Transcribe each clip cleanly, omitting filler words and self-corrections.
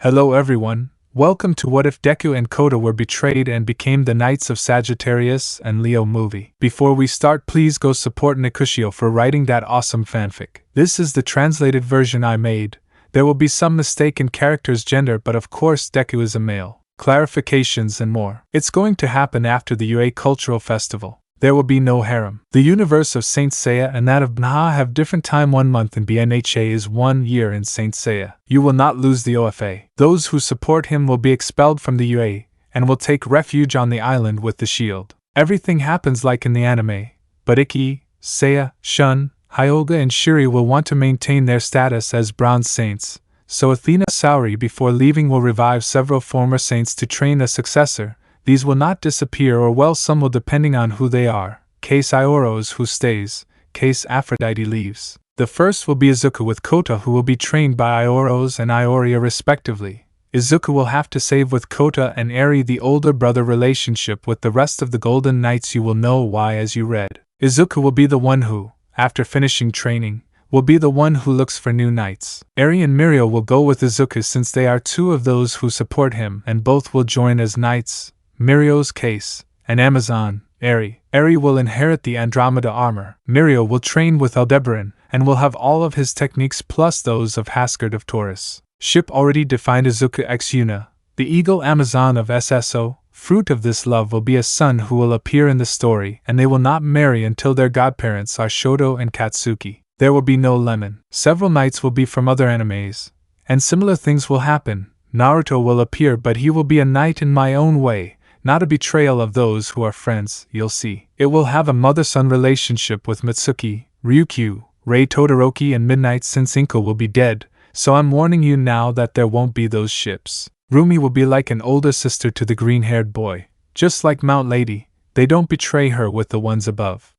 Hello everyone, welcome to What If Deku and Kota Were Betrayed and Became the Knights of Sagittarius and Leo movie. Before we start, please go support Nicuchio for writing that awesome fanfic. This is the translated version I made. There will be some mistake in character's gender, but of course Deku is a male. Clarifications and more. It's going to happen after the UA Cultural Festival. There will be no harem. The universe of Saint Seiya and that of Nha have different time. 1 month in BNHA is 1 year in Saint Seiya. You will not lose the OFA. Those who support him will be expelled from the UA, and will take refuge on the island with the shield. Everything happens like in the anime, but Ikki, Seiya, Shun, Hyuga and Shuri will want to maintain their status as bronze saints, so Athena Saori before leaving will revive several former saints to train a successor. These will not disappear, or well, some will, depending on who they are. Case Ioros who stays, case Aphrodite leaves. The first will be Izuku with Kota, who will be trained by Ioros and Ioria respectively. Izuku will have to save with Kota and Eri the older brother relationship with the rest of the Golden Knights. You will know why as you read. Izuku will be the one who, after finishing training, will be the one who looks for new knights. Eri and Mirio will go with Izuku since they are two of those who support him, and both will join as knights. Mirio's case, an Amazon, Eri. Eri will inherit the Andromeda armor. Mirio will train with Aldebaran, and will have all of his techniques plus those of Haskard of Taurus. Ship already defined Izuku x Yuna, the eagle Amazon of SSO. Fruit of this love will be a son who will appear in the story, and they will not marry until their godparents are Shoto and Katsuki. There will be no lemon. Several knights will be from other animes, and similar things will happen. Naruto will appear, but he will be a knight in my own way. Not a betrayal of those who are friends, you'll see. It will have a mother-son relationship with Mitsuki, Ryukyu, Rei Todoroki and Midnight since Inko will be dead, so I'm warning you now that there won't be those ships. Rumi will be like an older sister to the green-haired boy. Just like Mount Lady, they don't betray her with the ones above.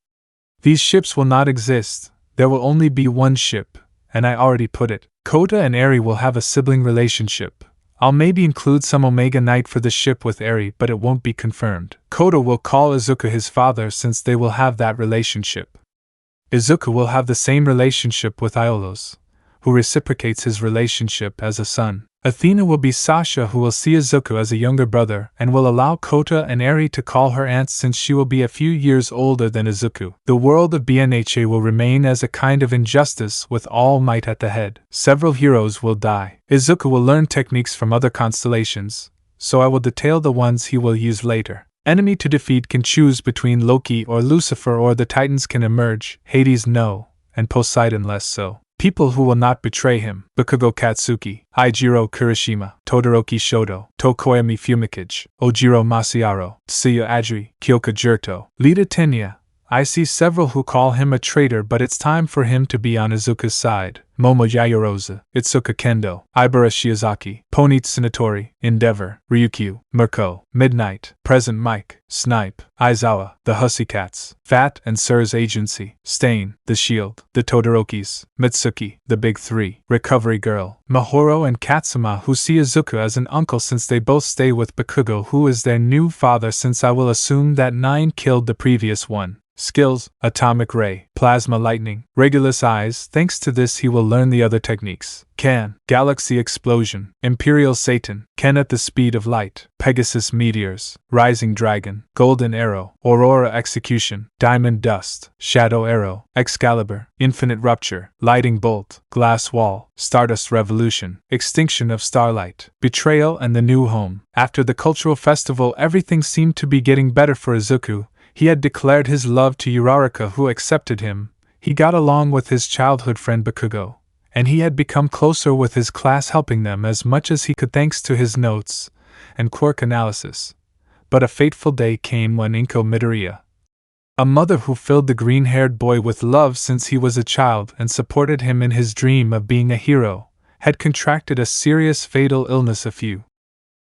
These ships will not exist, there will only be one ship, and I already put it. Kota and Eri will have a sibling relationship. I'll maybe include some Omega Knight for the ship with Eri, but it won't be confirmed. Kota will call Izuku his father since they will have that relationship. Izuku will have the same relationship with Iolos, who reciprocates his relationship as a son. Athena will be Sasha, who will see Izuku as a younger brother and will allow Kota and Eri to call her aunt since she will be a few years older than Izuku. The world of BNHA will remain as a kind of injustice with All Might at the head. Several heroes will die. Izuku will learn techniques from other constellations, so I will detail the ones he will use later. Enemy to defeat can choose between Loki or Lucifer, or the Titans can emerge, Hades no, and Poseidon less so. People who will not betray him: Bakugo Katsuki, Eijiro Kirishima, Todoroki Shoto, Tokoyami Fumikage, Ojiro Masiaro, Tsuya Adri, Kyoka Jurto, Lita Tenya. I see several who call him a traitor, but it's time for him to be on Izuku's side. Momo Yayorozu, Itsuka Kendo, Ibara Shiozaki, Ponit Tsunatori, Endeavor, Ryukyu, Mirko, Midnight, Present Mike, Snipe, Aizawa, the Hussycats, Fat and Sir's Agency, Stain, The Shield, the Todorokis, Mitsuki, the Big Three, Recovery Girl, Mahoro and Katsuma, who see Izuku as an uncle since they both stay with Bakugo, who is their new father, since I will assume that 9 killed the previous one. Skills: Atomic Ray, Plasma Lightning, Regulus Eyes. Thanks to this he will learn the other techniques. Can, Galaxy Explosion, Imperial Satan, Ken at the Speed of Light, Pegasus Meteors, Rising Dragon, Golden Arrow, Aurora Execution, Diamond Dust, Shadow Arrow, Excalibur, Infinite Rupture, Lighting Bolt, Glass Wall, Stardust Revolution, Extinction of Starlight, Betrayal and the New Home. After the cultural festival, everything seemed to be getting better for Izuku. He had declared his love to Uraraka, who accepted him. He got along with his childhood friend Bakugo, and he had become closer with his class, helping them as much as he could thanks to his notes and quirk analysis. But a fateful day came when Inko Midoriya, a mother who filled the green-haired boy with love since he was a child and supported him in his dream of being a hero, had contracted a serious fatal illness a few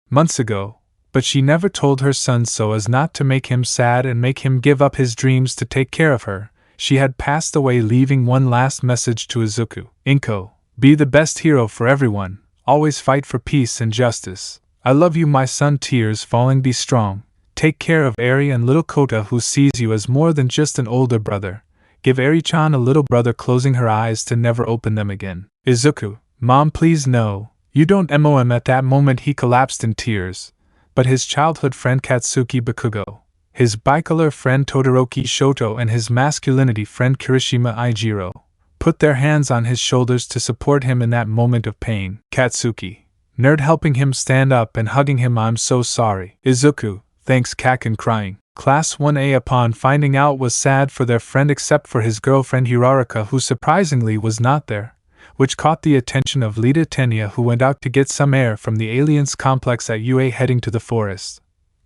months ago. But she never told her son so as not to make him sad and make him give up his dreams to take care of her. She had passed away, leaving one last message to Izuku. Inko, be the best hero for everyone, always fight for peace and justice. I love you my son. Tears falling, be strong. Take care of Eri and little Kota, who sees you as more than just an older brother. Give Eri-chan a little brother, closing her eyes to never open them again. Izuku, Mom, please no. You don't MOM. At that moment he collapsed in tears, but his childhood friend Katsuki Bakugo, his bicolor friend Todoroki Shoto, and his masculinity friend Kirishima Ijiro put their hands on his shoulders to support him in that moment of pain. Katsuki, nerd, helping him stand up and hugging him. I'm so sorry. Izuku, thanks. Kaken crying. Class 1A upon finding out was sad for their friend except for his girlfriend Uraraka, who surprisingly was not there, which caught the attention of Lita Tenya, who went out to get some air from the aliens complex at UA heading to the forest.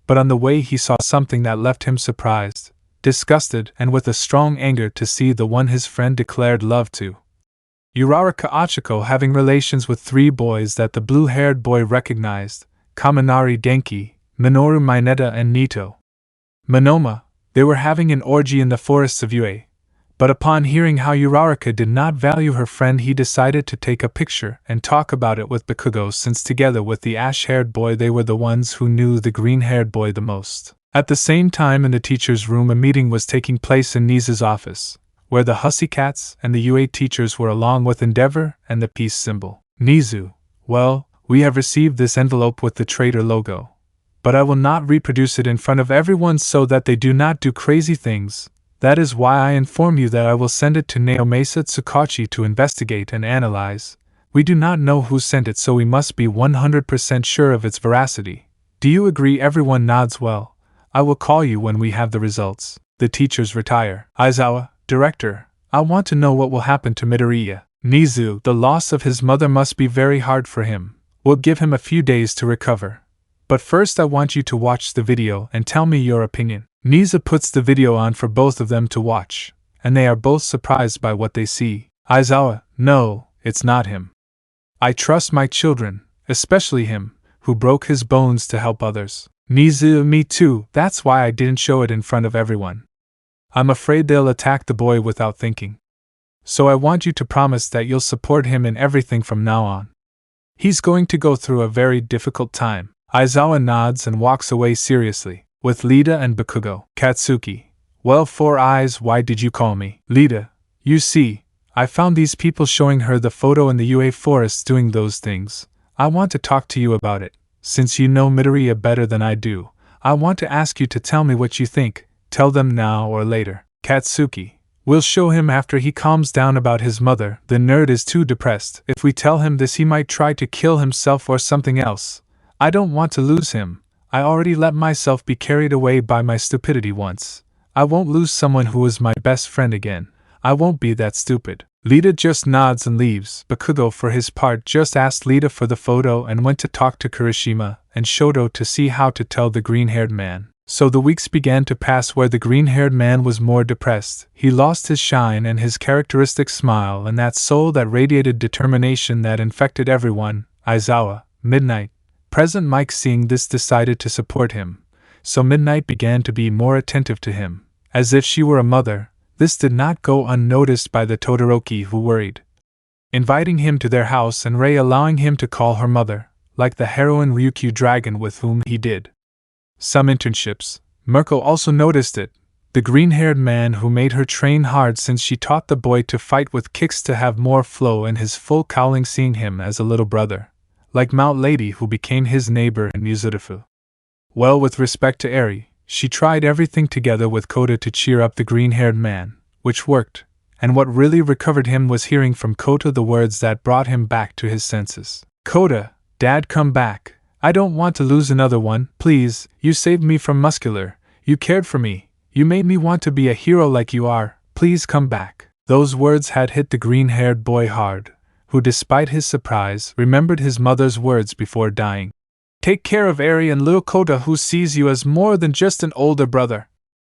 But on the way he saw something that left him surprised, disgusted, and with a strong anger to see the one his friend declared love to. Uraraka Achiko having relations with 3 boys that the blue-haired boy recognized, Kaminari Denki, Minoru Mineta, and Nito Monoma. They were having an orgy in the forests of UA, but upon hearing how Uraraka did not value her friend, he decided to take a picture and talk about it with Bakugo, since together with the ash-haired boy they were the ones who knew the green-haired boy the most. At the same time in the teacher's room a meeting was taking place in Niza's office, where the Hussycats and the UA teachers were along with Endeavor and the peace symbol. Nizu, well, we have received this envelope with the traitor logo, but I will not reproduce it in front of everyone so that they do not do crazy things. That is why I inform you that I will send it to Naomasa Tsukachi to investigate and analyze. We do not know who sent it, so we must be 100% sure of its veracity. Do you agree? Everyone nods. Well, I will call you when we have the results. The teachers retire. Aizawa, director, I want to know what will happen to Midoriya. Nizu, the loss of his mother must be very hard for him. We'll give him a few days to recover. But first I want you to watch the video and tell me your opinion. Niza puts the video on for both of them to watch, and they are both surprised by what they see. Aizawa, no, it's not him. I trust my children, especially him, who broke his bones to help others. Nizu, me too, that's why I didn't show it in front of everyone. I'm afraid they'll attack the boy without thinking. So I want you to promise that you'll support him in everything from now on. He's going to go through a very difficult time. Aizawa nods and walks away seriously, with Lita and Bakugo. Katsuki, well, 4 eyes, why did you call me? Lita, you see, I found these people showing her the photo in the UA forests doing those things. I want to talk to you about it. Since you know Midoriya better than I do, I want to ask you to tell me what you think. Tell them now or later. Katsuki, we'll show him after he calms down about his mother. The nerd is too depressed. If we tell him this, he might try to kill himself or something else. I don't want to lose him. I already let myself be carried away by my stupidity once. I won't lose someone who is my best friend again. I won't be that stupid. Lita just nods and leaves. Bakugo, for his part, just asked Lita for the photo and went to talk to Kirishima and Shoto to see how to tell the green-haired man. So the weeks began to pass where the green-haired man was more depressed. He lost his shine and his characteristic smile and that soul that radiated determination that infected everyone. Aizawa, Midnight, Present Mike, seeing this, decided to support him. So Midnight began to be more attentive to him, as if she were a mother. This did not go unnoticed by the Todoroki, who worried, inviting him to their house, and Rei allowing him to call her mother, like the heroine Ryukyu Dragon with whom he did some internships. Mirko also noticed it, the green-haired man who made her train hard since she taught the boy to fight with kicks to have more flow in his full cowling, seeing him as a little brother, like Mount Lady who became his neighbor in Yuzurifu. Well, with respect to Eri, she tried everything together with Kota to cheer up the green-haired man, which worked, and what really recovered him was hearing from Kota the words that brought him back to his senses. Kota, Dad, come back. I don't want to lose another one, please. You saved me from Muscular. You cared for me. You made me want to be a hero like you are. Please come back. Those words had hit the green-haired boy hard, who, despite his surprise, remembered his mother's words before dying. Take care of Eri and little Kota, who sees you as more than just an older brother.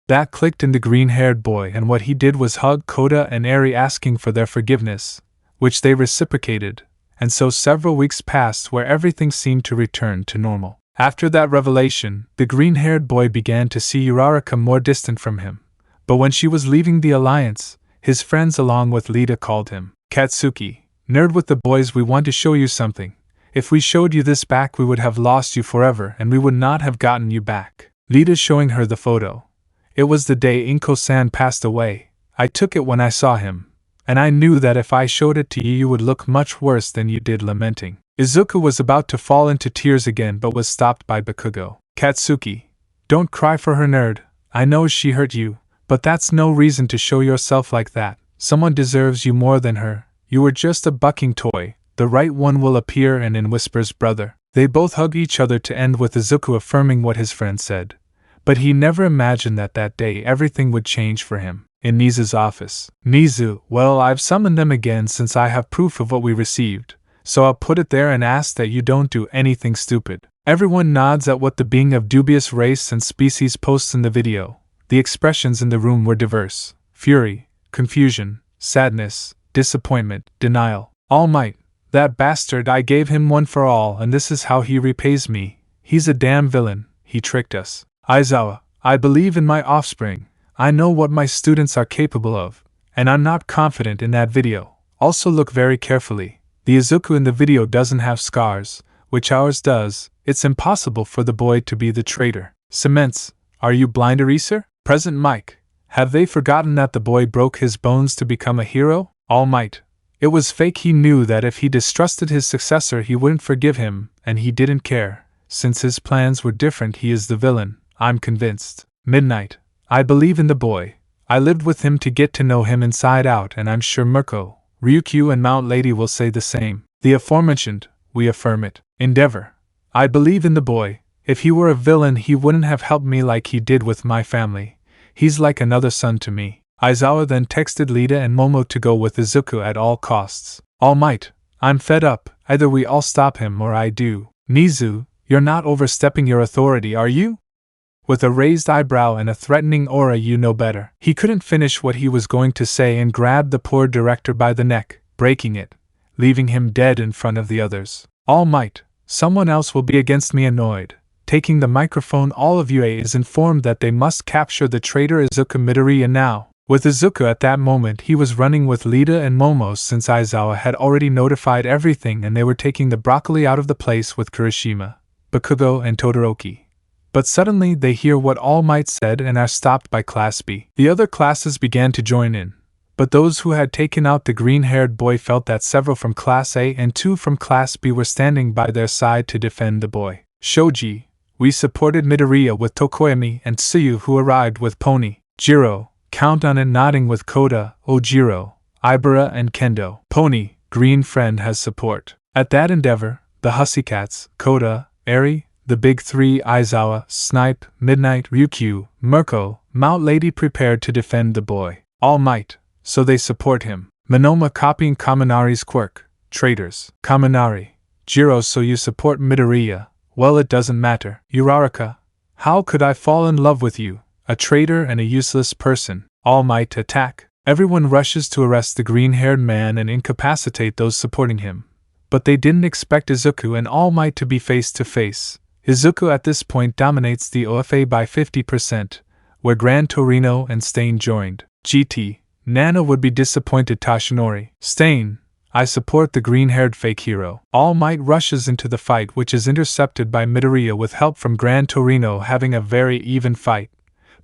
That clicked in the green-haired boy, and what he did was hug Kota and Eri, asking for their forgiveness, which they reciprocated, and so several weeks passed where everything seemed to return to normal. After that revelation, the green-haired boy began to see Uraraka more distant from him, but when she was leaving the Alliance, his friends along with Lita called him. Katsuki, nerd with the boys, we want to show you something. If we showed you this back, we would have lost you forever and we would not have gotten you back. Lita showing her the photo. It was the day Inko-san passed away. I took it when I saw him. and I knew that if I showed it to you, you would look much worse than you did lamenting. Izuku was about to fall into tears again but was stopped by Bakugo. Katsuki, don't cry for her, nerd. I know she hurt you, but that's no reason to show yourself like that. Someone deserves you more than her. You were just a bucking toy. The right one will appear. And in whispers, brother. They both hug each other to end with Izuku affirming what his friend said. But he never imagined that day everything would change for him. In Nizu's office. Nizu, well, I've summoned them again since I have proof of what we received, so I'll put it there and ask that you don't do anything stupid. Everyone nods at what the being of dubious race and species posts in the video. The expressions in the room were diverse: fury, confusion, sadness, disappointment, denial. Almight, that bastard, I gave him one for all, and this is how he repays me. He's a damn villain, he tricked us. Aizawa, I believe in my offspring. I know what my students are capable of, and I'm not confident in that video. Also look very carefully. The Izuku in the video doesn't have scars, which ours does. It's impossible for the boy to be the traitor. Cements, are you blind, Eraser? Present Mike, have they forgotten that the boy broke his bones to become a hero? All Might, it was fake. He knew that if he distrusted his successor he wouldn't forgive him, and he didn't care. Since his plans were different, he is the villain, I'm convinced. Midnight, I believe in the boy. I lived with him to get to know him inside out, and I'm sure Mirko, Ryukyu and Mount Lady will say the same. The aforementioned, we affirm it. Endeavor, I believe in the boy. If he were a villain he wouldn't have helped me like he did with my family. He's like another son to me. Aizawa then texted Lita and Momo to go with Izuku at all costs. All Might, I'm fed up. Either we all stop him or I do. Nizu, you're not overstepping your authority, are you? With a raised eyebrow and a threatening aura, you know better. He couldn't finish what he was going to say and grabbed the poor director by the neck, breaking it, leaving him dead in front of the others. All Might, someone else will be against me. Annoyed, taking the microphone, all of UA is informed that they must capture the traitor Izuku Midoriya now. With Izuku at that moment, he was running with Lita and Momo since Aizawa had already notified everything and they were taking the broccoli out of the place with Kirishima, Bakugo and Todoroki. But suddenly they hear what All Might said and are stopped by Class B. The other classes began to join in, but those who had taken out the green-haired boy felt that several from Class A and 2 from Class B were standing by their side to defend the boy. Shoji, we supported Midoriya with Tokoyami and Tsuyu, who arrived with Pony. Jiro, count on it, nodding with Kota, Ojiro, Ibara and Kendo. Pony, green friend, has support. At that endeavor, the Hussycats, Kota, Eri, the big three, Aizawa, Snipe, Midnight, Ryukyu, Mirko, Mount Lady prepared to defend the boy. All Might, so they support him. Monoma copying Kaminari's quirk. Traitors. Kaminari. Jiro, so you support Midoriya. Well, it doesn't matter. Uraraka, how could I fall in love with you? A traitor and a useless person. All Might attack. Everyone rushes to arrest the green-haired man and incapacitate those supporting him. But they didn't expect Izuku and All Might to be face to face. Izuku at this point dominates the OFA by 50%, where Gran Torino and Stain joined. GT, Nana would be disappointed. Tashinori, Stain, I support the green-haired fake hero. All Might rushes into the fight, which is intercepted by Midoriya with help from Gran Torino, having a very even fight.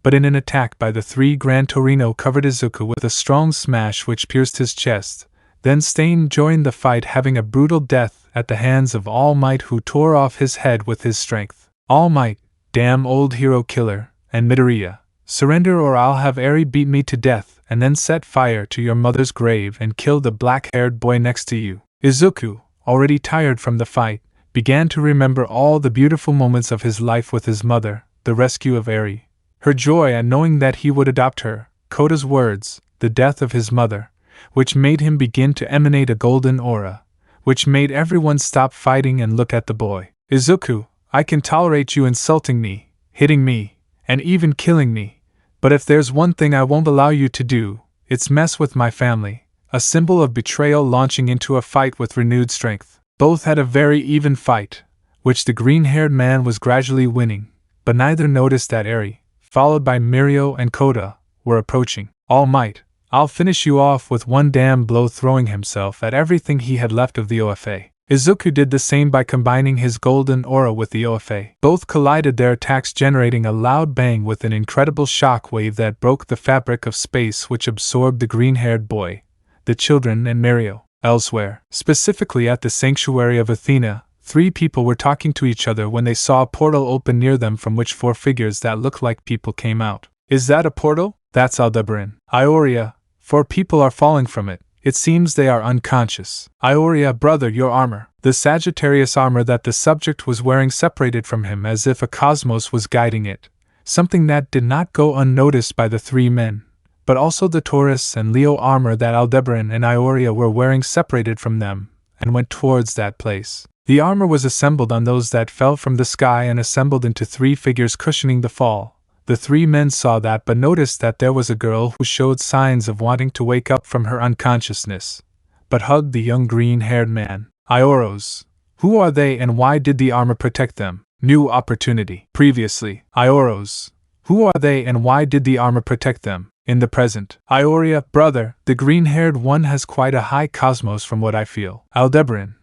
But in an attack by the three, Gran Torino covered Izuku with a strong smash which pierced his chest. Then Stain joined the fight, having a brutal death at the hands of All Might, who tore off his head with his strength. All Might, damn old hero killer, and Midoriya, surrender or I'll have Eri beat me to death and then set fire to your mother's grave and kill the black-haired boy next to you. Izuku, already tired from the fight, began to remember all the beautiful moments of his life with his mother, the rescue of Eri, her joy at knowing that he would adopt her, Kota's words, the death of his mother, which made him begin to emanate a golden aura, which made everyone stop fighting and look at the boy. Izuku, I can tolerate you insulting me, hitting me, and even killing me, but if there's one thing I won't allow you to do, it's mess with my family. A symbol of betrayal, launching into a fight with renewed strength. Both had a very even fight, which the green-haired man was gradually winning, but neither noticed that Eri, followed by Mirio and Kota, were approaching. All Might, I'll finish you off with one damn blow, throwing himself at everything he had left of the OFA. Izuku did the same by combining his golden aura with the OFA. Both collided, their attacks generating a loud bang with an incredible shock wave that broke the fabric of space which absorbed the green-haired boy. the children, and Mario. Elsewhere, specifically at the sanctuary of Athena, 3 people were talking to each other when they saw a portal open near them from which 4 figures that looked like people came out. Is that a portal? That's Aldebaran. Ioria, 4 people are falling from it. It seems they are unconscious. Ioria, brother, your armor. The Sagittarius armor that the subject was wearing separated from him as if a cosmos was guiding it, something that did not go unnoticed by the 3 men. But also the Taurus and Leo armor that Aldebaran and Ioria were wearing separated from them, and went towards that place. The armor was assembled on those that fell from the sky and assembled into 3 figures cushioning the fall. The 3 men saw that but noticed that there was a girl who showed signs of wanting to wake up from her unconsciousness, but hugged the young green-haired man. Ioros. Who are they and why did the armor protect them? New opportunity. Previously. Ioros. Who are they and why did the armor protect them? In the present. Ioria, brother, the green-haired one has quite a high cosmos from what I feel. Aldebaran.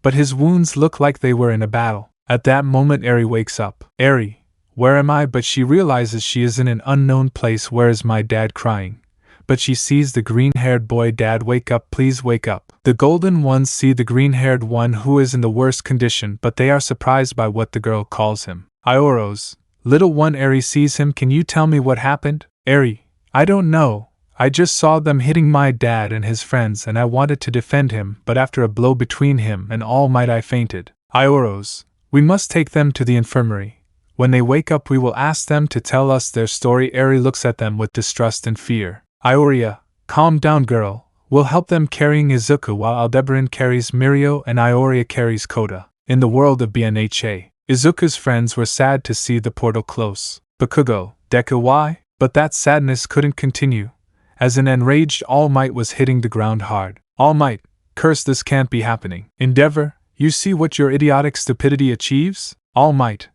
But his wounds look like they were in a battle. At that moment Eri wakes up. Eri, where am I? But she realizes she is in an unknown place. Where is my dad? Crying. But she sees the green-haired boy. Dad, wake up, please wake up. The golden ones see the green-haired one who is in the worst condition, but they are surprised by what the girl calls him. Ioros, little one. Eri sees him. Can you tell me what happened? Eri, I don't know. I just saw them hitting my dad and his friends and I wanted to defend him, but after a blow between him and Almight I fainted. Ioros, we must take them to the infirmary. When they wake up we will ask them to tell us their story. Eri looks at them with distrust and fear. Ioria, calm down girl. We'll help them carrying Izuku while Aldebaran carries Mirio and Ioria carries Kota. In the world of BNHA, Izuku's friends were sad to see the portal close. Bakugo, Deku, why? But that sadness couldn't continue, as an enraged Almight was hitting the ground hard. Almight, curse, this can't be happening. Endeavor, you see what your idiotic stupidity achieves? Almight,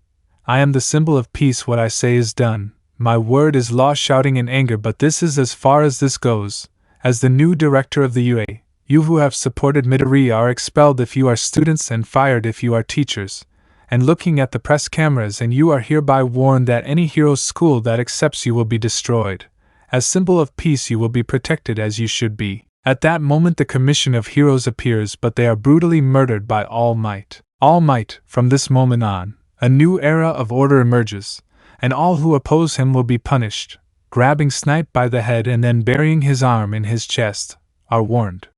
I am the symbol of peace. What I say is done. My word is law. Shouting in anger, but this is as far as this goes. As the new director of the UA, you who have supported Midori are expelled if you are students and fired if you are teachers. And looking at the press cameras, and you are hereby warned that any hero's school that accepts you will be destroyed. As symbol of peace you will be protected as you should be. At that moment the Commission of Heroes appears, but they are brutally murdered by Almight. Almight, from this moment on, a new era of order emerges, and all who oppose him will be punished, grabbing Snipe by the head and then burying his arm in his chest, are warned.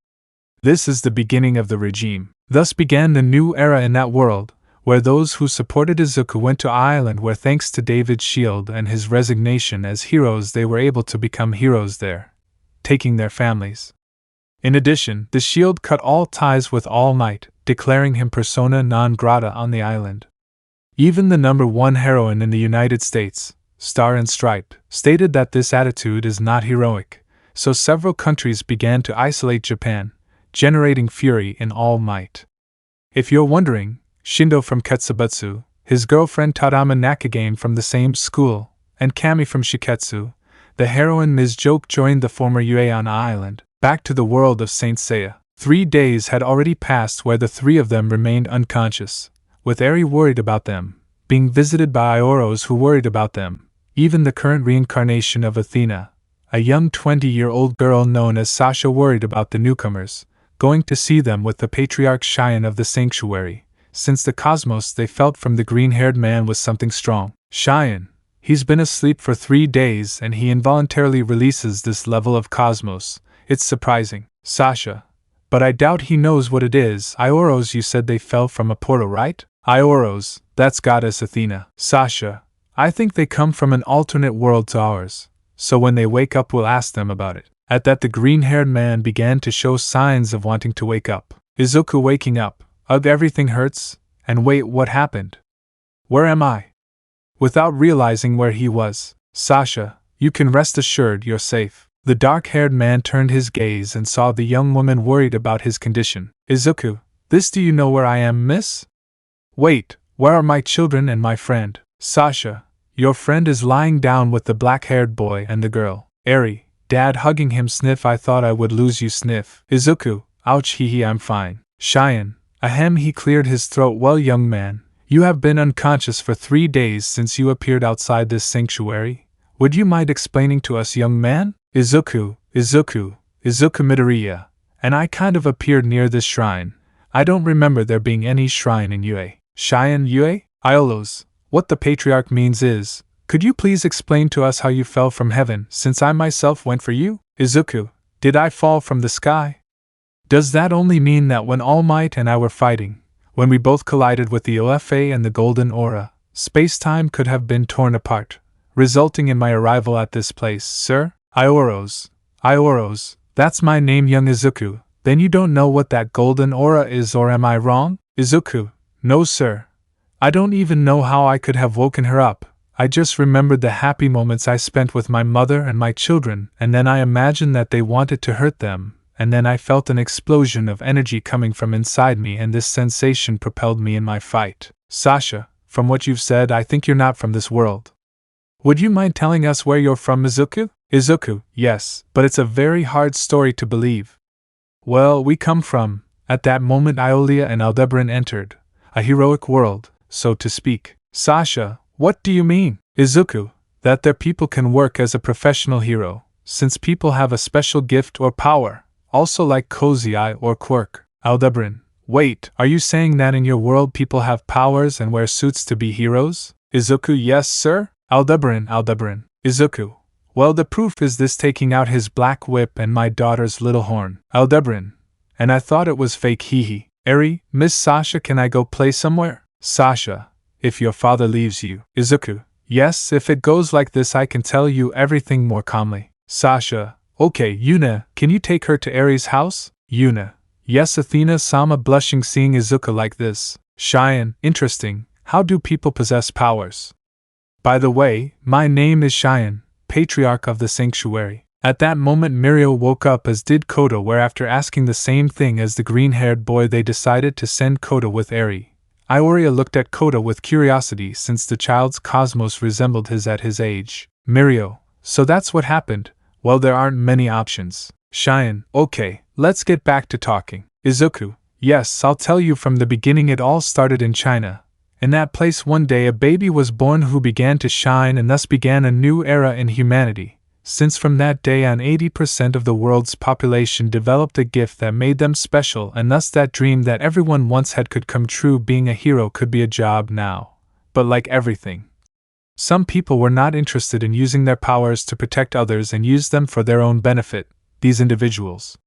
This is the beginning of the regime. Thus began the new era in that world, where those who supported Izuku went to Island, where thanks to David's shield and his resignation as heroes they were able to become heroes there, taking their families. In addition, the shield cut all ties with Almight, declaring him persona non grata on the island. Even the #1 heroine in the United States, Star and Stripe, stated that this attitude is not heroic, so several countries began to isolate Japan, generating fury in Almight. If you're wondering, Shindo from Ketsubutsu, his girlfriend Tadama Nakagame from the same school, and Kami from Shiketsu, the heroine Ms. Joke joined the former UA on Island, back to the world of Saint Seiya. 3 days had already passed where the 3 of them remained unconscious, with Eri worried about them, being visited by Ioros who worried about them, even the current reincarnation of Athena, a young 20-year-old girl known as Sasha worried about the newcomers, going to see them with the patriarch Cheyenne of the sanctuary. Since the cosmos they felt from the green-haired man was something strong. Cheyenne, he's been asleep for 3 days and he involuntarily releases this level of cosmos. It's surprising. Sasha, but I doubt he knows what it is. Ioros, you said they fell from a portal, right? Ioros, that's goddess Athena. Sasha, I think they come from an alternate world to ours, so when they wake up we'll ask them about it. At that the green-haired man began to show signs of wanting to wake up. Izuku waking up. Ugh, everything hurts, and wait, what happened? Where am I? Without realizing where he was, Sasha, you can rest assured you're safe. The dark-haired man turned his gaze and saw the young woman worried about his condition. Izuku, do you know where I am, miss? Wait, where are my children and my friend? Sasha, your friend is lying down with the black-haired boy and the girl. Eri, dad hugging him. Sniff, I thought I would lose you. Sniff. Izuku, ouch, hee, I'm fine. Cheyenne, ahem, he cleared his throat. Well, young man, you have been unconscious for 3 days since you appeared outside this sanctuary. Would you mind explaining to us, young man? Izuku Midoriya, and I kind of appeared near this shrine. I don't remember there being any shrine in Yue. Cheyenne Yue? Iolos. What the patriarch means is, could you please explain to us how you fell from heaven, since I myself went for you? Izuku, did I fall from the sky? Does that only mean that when All Might and I were fighting, when we both collided with the OFA and the Golden Aura, space-time could have been torn apart, resulting in my arrival at this place, sir? Ioros, that's my name, young Izuku. Then you don't know what that Golden Aura is, or am I wrong? Izuku, no sir. I don't even know how I could have woken her up. I just remembered the happy moments I spent with my mother and my children, and then I imagined that they wanted to hurt them, and then I felt an explosion of energy coming from inside me, and this sensation propelled me in my fight. Sasha, from what you've said, I think you're not from this world. Would you mind telling us where you're from, Izuku? Izuku, yes, but it's a very hard story to believe. Well, we come from, at that moment Iolia and Aldebaran entered, a heroic world, so to speak. Sasha, what do you mean? Izuku, that their people can work as a professional hero, since people have a special gift or power, also like Kozai or Quirk. Aldebaran, wait, are you saying that in your world people have powers and wear suits to be heroes? Izuku, yes sir. Aldebaran, Izuku, well the proof is this, taking out his black whip and my daughter's little horn. Aldebaran, and I thought it was fake, hehe. Eri, Miss Sasha, can I go play somewhere? Sasha, if your father leaves you. Izuku, yes, if it goes like this I can tell you everything more calmly. Sasha, okay. Yuna, can you take her to Eri's house? Yuna, yes. Athena-sama, blushing seeing Izuku like this. Cheyenne, interesting, how do people possess powers? By the way, my name is Cheyenne, patriarch of the sanctuary. At that moment Mirio woke up, as did Kota, where after asking the same thing as the green-haired boy they decided to send Kota with Eri. Ioria looked at Kota with curiosity, since the child's cosmos resembled his at his age. Mirio, so that's what happened. Well, there aren't many options. Cheyenne, okay, let's get back to talking. Izuku, yes, I'll tell you from the beginning. It all started in China. In that place one day a baby was born who began to shine, and thus began a new era in humanity, since from that day on 80% of the world's population developed a gift that made them special, and thus that dream that everyone once had could come true. Being a hero could be a job now. But like everything, some people were not interested in using their powers to protect others and used them for their own benefit. These individuals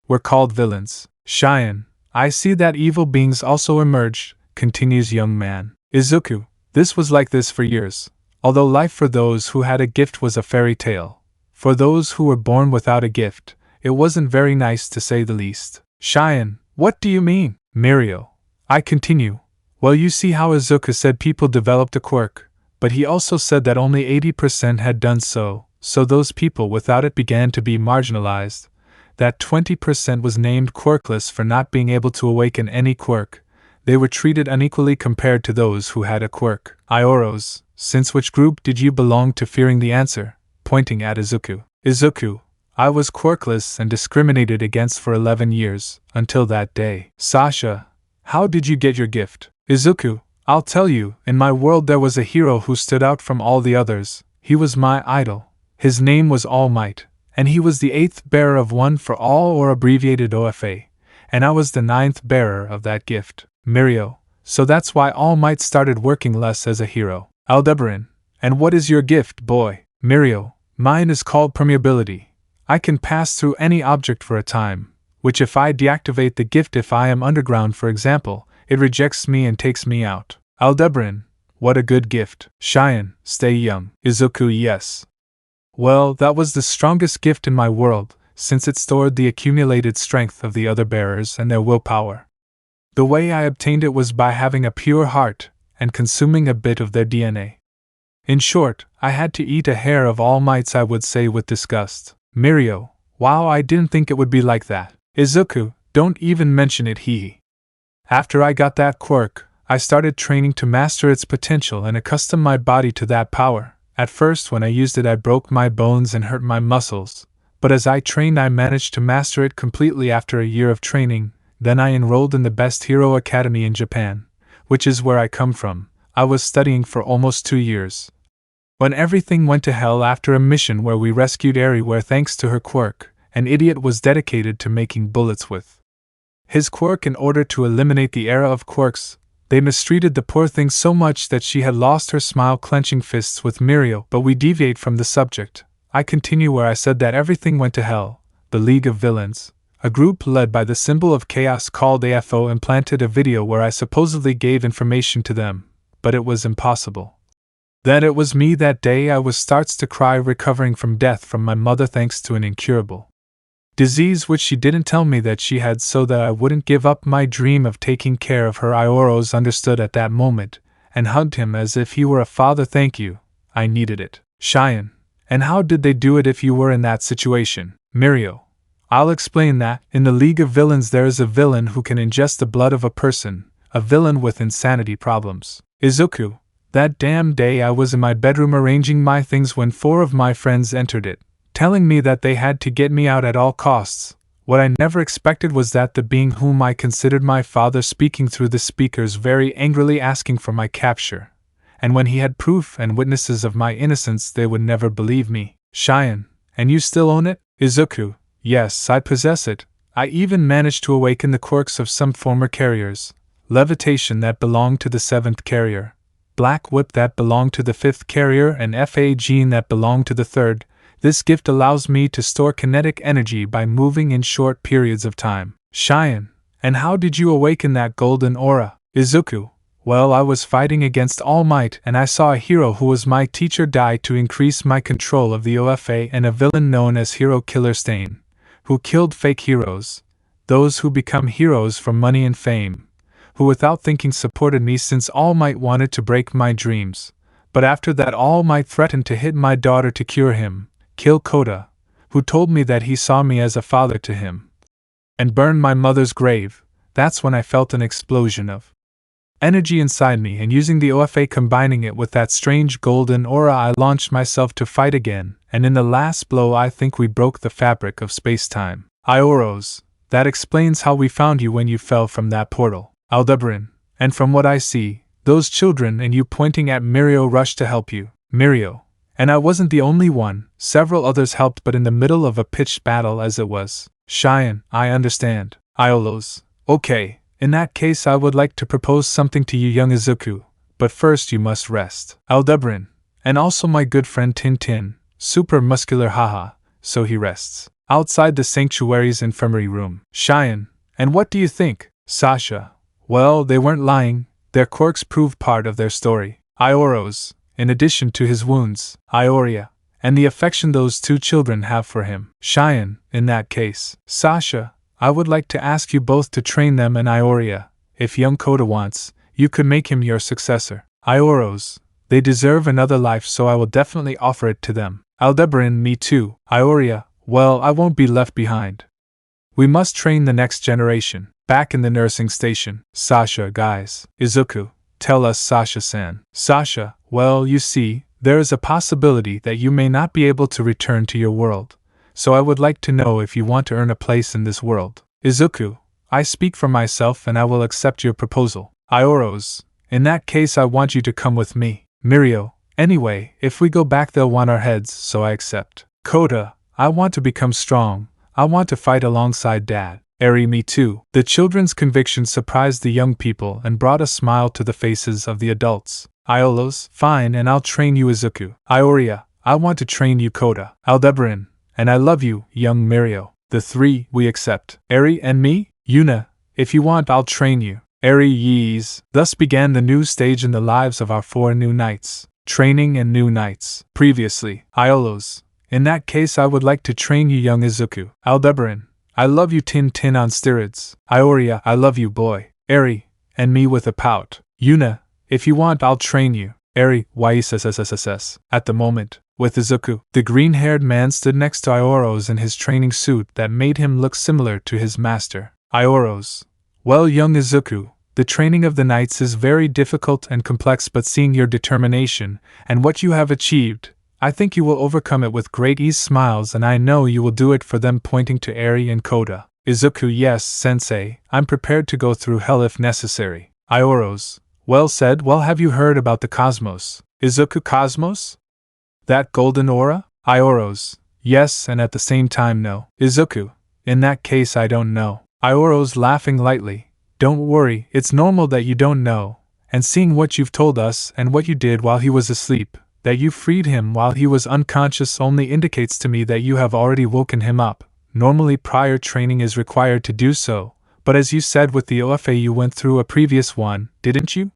were called villains. Cheyenne, I see that evil beings also emerged, continues young man. Izuku, this was like this for years, although life for those who had a gift was a fairy tale. For those who were born without a gift, it wasn't very nice to say the least. Cheyenne, what do you mean? Mirio, I continue. Well, you see how Izuku said people developed a quirk, but he also said that only 80% had done so, so those people without it began to be marginalized. That 20% was named Quirkless for not being able to awaken any quirk. They were treated unequally compared to those who had a quirk. Ioros, since which group did you belong to? Fearing the answer, pointing at Izuku. Izuku, I was quirkless and discriminated against for 11 years, until that day. Sasha, how did you get your gift? Izuku, I'll tell you, in my world there was a hero who stood out from all the others. He was my idol. His name was All Might, and he was the 8th bearer of One for All, or abbreviated OFA, and I was the 9th bearer of that gift. Mirio, so that's why All Might started working less as a hero. Aldebaran, and what is your gift, boy? Mirio, mine is called permeability. I can pass through any object for a time, which if I deactivate the gift, if I am underground for example, it rejects me and takes me out. Aldebaran, what a good gift. Cheyenne, stay young. Izuku, yes. Well, that was the strongest gift in my world, since it stored the accumulated strength of the other bearers and their willpower. The way I obtained it was by having a pure heart and consuming a bit of their DNA. In short, I had to eat a hair of All Might's, I would say with disgust. Mirio, wow, I didn't think it would be like that. Izuku, don't even mention it, hehe. After I got that quirk, I started training to master its potential and accustom my body to that power. At first when I used it I broke my bones and hurt my muscles, but as I trained I managed to master it completely after a year of training. Then I enrolled in the best hero academy in Japan, which is where I come from. I was studying for almost 2 years. When everything went to hell after a mission where we rescued Eri, where thanks to her quirk, an idiot was dedicated to making bullets with his quirk in order to eliminate the era of quirks. They mistreated the poor thing so much that she had lost her smile, clenching fists with Mirio. But we deviate from the subject. I continue where I said that everything went to hell. The League of Villains, a group led by the symbol of chaos called AFO, implanted a video where I supposedly gave information to them, but it was impossible. That it was me that day. I starts to cry, recovering from death from my mother thanks to an incurable disease which she didn't tell me that she had, so that I wouldn't give up my dream of taking care of her. Ioros understood at that moment, and hugged him as if he were a father. Thank you, I needed it. Cheyenne, and how did they do it if you were in that situation? Mirio, I'll explain that. In the League of Villains there is a villain who can ingest the blood of a person, a villain with insanity problems. Izuku, that damn day I was in my bedroom arranging my things when 4 of my friends entered it, telling me that they had to get me out at all costs. What I never expected was that the being whom I considered my father, speaking through the speakers very angrily, asking for my capture. And when he had proof and witnesses of my innocence, they would never believe me. Cheyenne, and you still own it? Izuku, yes, I possess it. I even managed to awaken the quirks of some former carriers. Levitation that belonged to the 7th carrier, Black Whip that belonged to the 5th carrier, and FA Gene that belonged to the 3rd. This gift allows me to store kinetic energy by moving in short periods of time. Cheyenne, and how did you awaken that golden aura? Izuku, well, I was fighting against Almight and I saw a hero who was my teacher die to increase my control of the OFA, and a villain known as Hero Killer Stain, who killed fake heroes, those who become heroes for money and fame, who without thinking supported me since All Might wanted to break my dreams. But after that All Might threatened to hit my daughter to cure him, kill Kota, who told me that he saw me as a father to him, and burn my mother's grave. That's when I felt an explosion of energy inside me, and using the OFA, combining it with that strange golden aura, I launched myself to fight again, and in the last blow I think we broke the fabric of space-time. Ioros, that explains how we found you when you fell from that portal. Aldebaran, and from what I see, those children and you, pointing at Mirio, rushed to help you. Mirio, and I wasn't the only one, several others helped, but in the middle of a pitched battle as it was. Cheyenne, I understand. Iolos, okay, in that case I would like to propose something to you, young Izuku, but first you must rest. Aldebaran, and also my good friend Tintin, super muscular, haha, so he rests outside the sanctuary's infirmary room. Cheyenne, and what do you think? Sasha, well, they weren't lying, their quirks prove part of their story. Ioros, in addition to his wounds, Ioria, and the affection those 2 children have for him. Cheyenne, in that case, Sasha, I would like to ask you both to train them, and Ioria, if young Kota wants, you could make him your successor. Ioros, they deserve another life, so I will definitely offer it to them. Aldebaran, me too. Ioria, well, I won't be left behind. We must train the next generation. Back in the nursing station, Sasha, guys. Izuku, tell us, Sasha-san. Sasha, well, you see, there is a possibility that you may not be able to return to your world, so I would like to know if you want to earn a place in this world. Izuku, I speak for myself and I will accept your proposal. Ioros, in that case I want you to come with me. Mirio, anyway, if we go back they'll want our heads, so I accept. Kota, I want to become strong, I want to fight alongside Dad. Eri, me too. The children's conviction surprised the young people and brought a smile to the faces of the adults. Iolos, fine, and I'll train you, Izuku. Ioria, I want to train you, Kota. Aldebaran, and I love you, young Mirio. The 3, we accept. Eri and me? Yuna, if you want I'll train you. Eri, yees. Thus began the new stage in the lives of our 4 new knights. Training and new knights. Previously, Iolos, in that case I would like to train you, young Izuku. Aldebaran, I love you, Tin on steroids. Ioria, I love you, boy. Eri, and me with a pout. Yuna, if you want I'll train you. Eri, YSSSSS. At the moment, with Izuku, the green-haired man stood next to Ioros in his training suit that made him look similar to his master. Ioros, well, young Izuku, the training of the knights is very difficult and complex, but seeing your determination and what you have achieved, I think you will overcome it with great ease. Smiles, and I know you will do it for them, pointing to Eri and Kota. Izuku, yes, sensei, I'm prepared to go through hell if necessary. Ioros, well said. Well, have you heard about the cosmos? Izuku, cosmos? That golden aura? Ioros, yes, and at the same time no. Izuku, in that case I don't know. Ioro's laughing lightly. Don't worry, it's normal that you don't know, and seeing what you've told us and what you did while he was asleep, that you freed him while he was unconscious only indicates to me that you have already woken him up. Normally prior training is required to do so, but as you said with the OFA you went through a previous one, didn't you?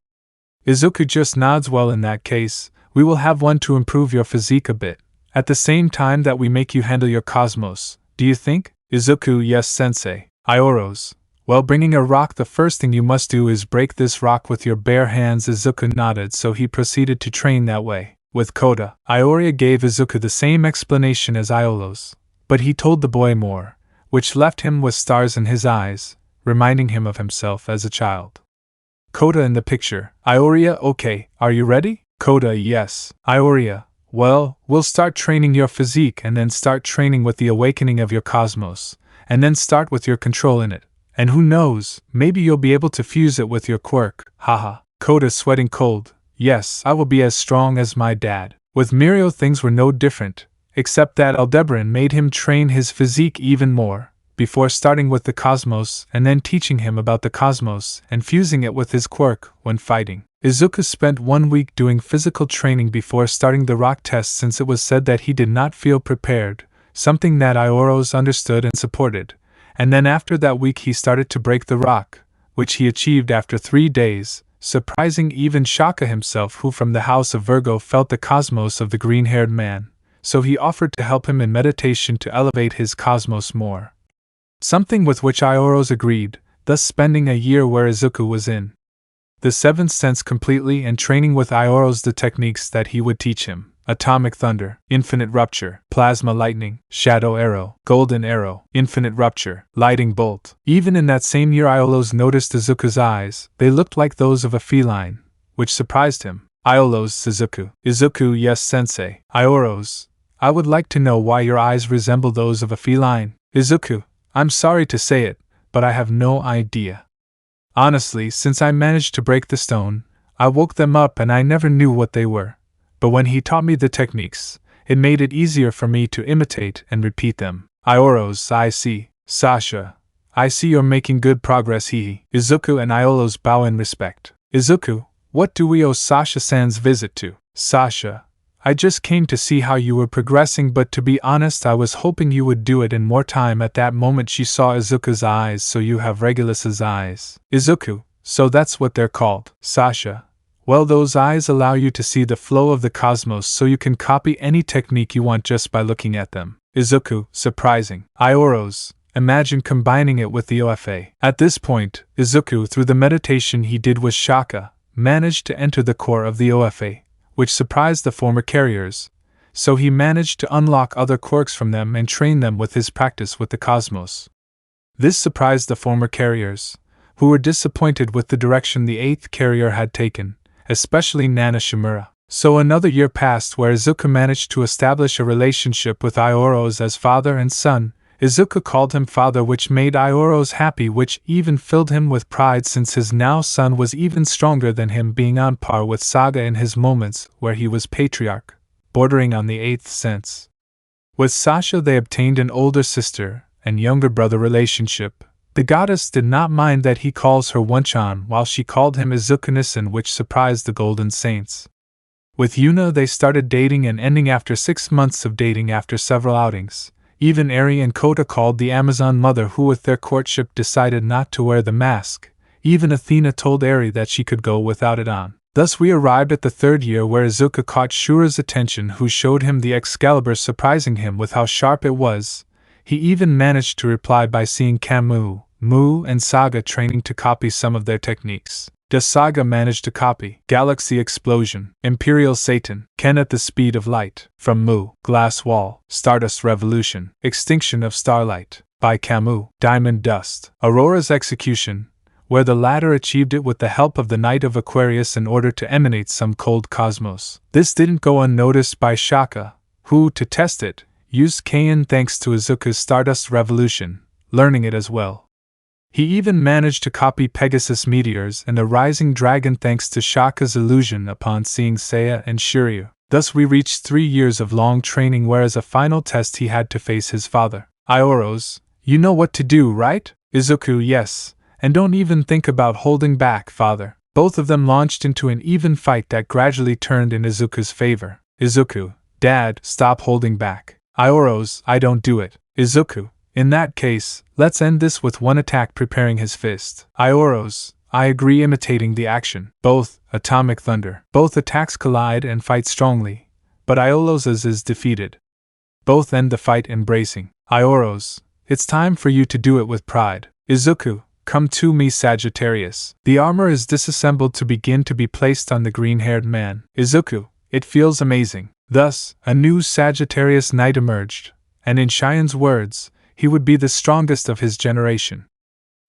Izuku just nods. Well, in that case, we will have one to improve your physique a bit, at the same time that we make you handle your cosmos, do you think? Izuku, yes sensei. Ioro's, well, bringing a rock, the first thing you must do is break this rock with your bare hands. Izuku nodded, so he proceeded to train that way. With Kota, Ioria gave Izuku the same explanation as Iolo's, but he told the boy more, which left him with stars in his eyes, reminding him of himself as a child. Kota in the picture. Ioria, okay, are you ready? Kota, yes. Ioria, well, we'll start training your physique and then start training with the awakening of your cosmos, and then start with your control in it. And who knows, maybe you'll be able to fuse it with your quirk. Haha. Kota sweating cold. Yes, I will be as strong as my dad. With Mirio things were no different, except that Aldebaran made him train his physique even more, before starting with the cosmos and then teaching him about the cosmos and fusing it with his quirk when fighting. Izuku spent 1 week doing physical training before starting the rock test, since it was said that he did not feel prepared, something that Ioro's understood and supported, and then after that week he started to break the rock, which he achieved after 3 days, surprising even Shaka himself, who from the house of Virgo felt the cosmos of the green-haired man, so he offered to help him in meditation to elevate his cosmos more. Something with which Ioro's agreed, thus spending a year where Izuku was in the seventh sense completely and training with Ioro's the techniques that he would teach him: Atomic Thunder, Infinite Rupture, Plasma Lightning, Shadow Arrow, Golden Arrow, Infinite Rupture, Lighting Bolt. Even in that same year Iolo's noticed Izuku's eyes, they looked like those of a feline, which surprised him. Iolo's Izuku. Izuku, yes sensei. Ioro's, I would like to know why your eyes resemble those of a feline. Izuku, I'm sorry to say it, but I have no idea. Honestly, since I managed to break the stone, I woke them up and I never knew what they were. But when he taught me the techniques, it made it easier for me to imitate and repeat them. Ioro's, I see. Sasha, I see you're making good progress. Izuku and Iolo's bow in respect. Izuku, what do we owe Sasha-san's visit to? Sasha, I just came to see how you were progressing, but to be honest I was hoping you would do it in more time. At that moment she saw Izuku's eyes. So you have Regulus's eyes. Izuku, so that's what they're called. Sasha, well, those eyes allow you to see the flow of the cosmos, so you can copy any technique you want just by looking at them. Izuku, surprising. Ioro's, imagine combining it with the OFA. At this point, Izuku, through the meditation he did with Shaka, managed to enter the core of the OFA, which surprised the former carriers, so he managed to unlock other quirks from them and train them with his practice with the cosmos. This surprised the former carriers, who were disappointed with the direction the 8th carrier had taken, especially Nana Shimura. So another year passed where Izuku managed to establish a relationship with Ioro's as father and son. Izuku called him father, which made Ioro's happy, which even filled him with pride since his now son was even stronger than him, being on par with Saga in his moments where he was patriarch, bordering on the 8th sense. With Sasha they obtained an older sister and younger brother relationship. The goddess did not mind that he calls her Wanchan while she called him Izuku-nisan, which surprised the Golden Saints. With Yuna they started dating and ending after 6 months of dating after several outings. Even Eri and Kota called the Amazon mother, who with their courtship decided not to wear the mask. Even Athena told Eri that she could go without it on. Thus we arrived at the 3rd year where Izuku caught Shura's attention, who showed him the Excalibur, surprising him with how sharp it was. He even managed to reply by seeing Camus, Mu and Saga training to copy some of their techniques. Saga managed to copy Galaxy Explosion, Imperial Satan, Ken at the Speed of Light, from Mu, Glass Wall, Stardust Revolution, Extinction of Starlight, by Camus, Diamond Dust, Aurora's Execution, where the latter achieved it with the help of the Knight of Aquarius in order to emanate some cold cosmos. This didn't go unnoticed by Shaka, who, to test it, used Kain thanks to Izuku's Stardust Revolution, learning it as well. He even managed to copy Pegasus Meteors and the Rising Dragon thanks to Shaka's illusion upon seeing Seiya and Shiryu. Thus we reached 3 years of long training, where as a final test he had to face his father. Ioros, you know what to do, right? Izuku, yes, and don't even think about holding back, father. Both of them launched into an even fight that gradually turned in Izuku's favor. Izuku, Dad, stop holding back. Ioros, I don't do it. Izuku, in that case, let's end this with one attack, preparing his fist. Ioros, I agree, imitating the action. Both, atomic thunder. Both attacks collide and fight strongly, but Iolos's is defeated. Both end the fight embracing. Ioros, it's time for you to do it with pride. Izuku, come to me, Sagittarius. The armor is disassembled to begin to be placed on the green-haired man. Izuku, it feels amazing. Thus, a new Sagittarius knight emerged, and in Shien's words, he would be the strongest of his generation.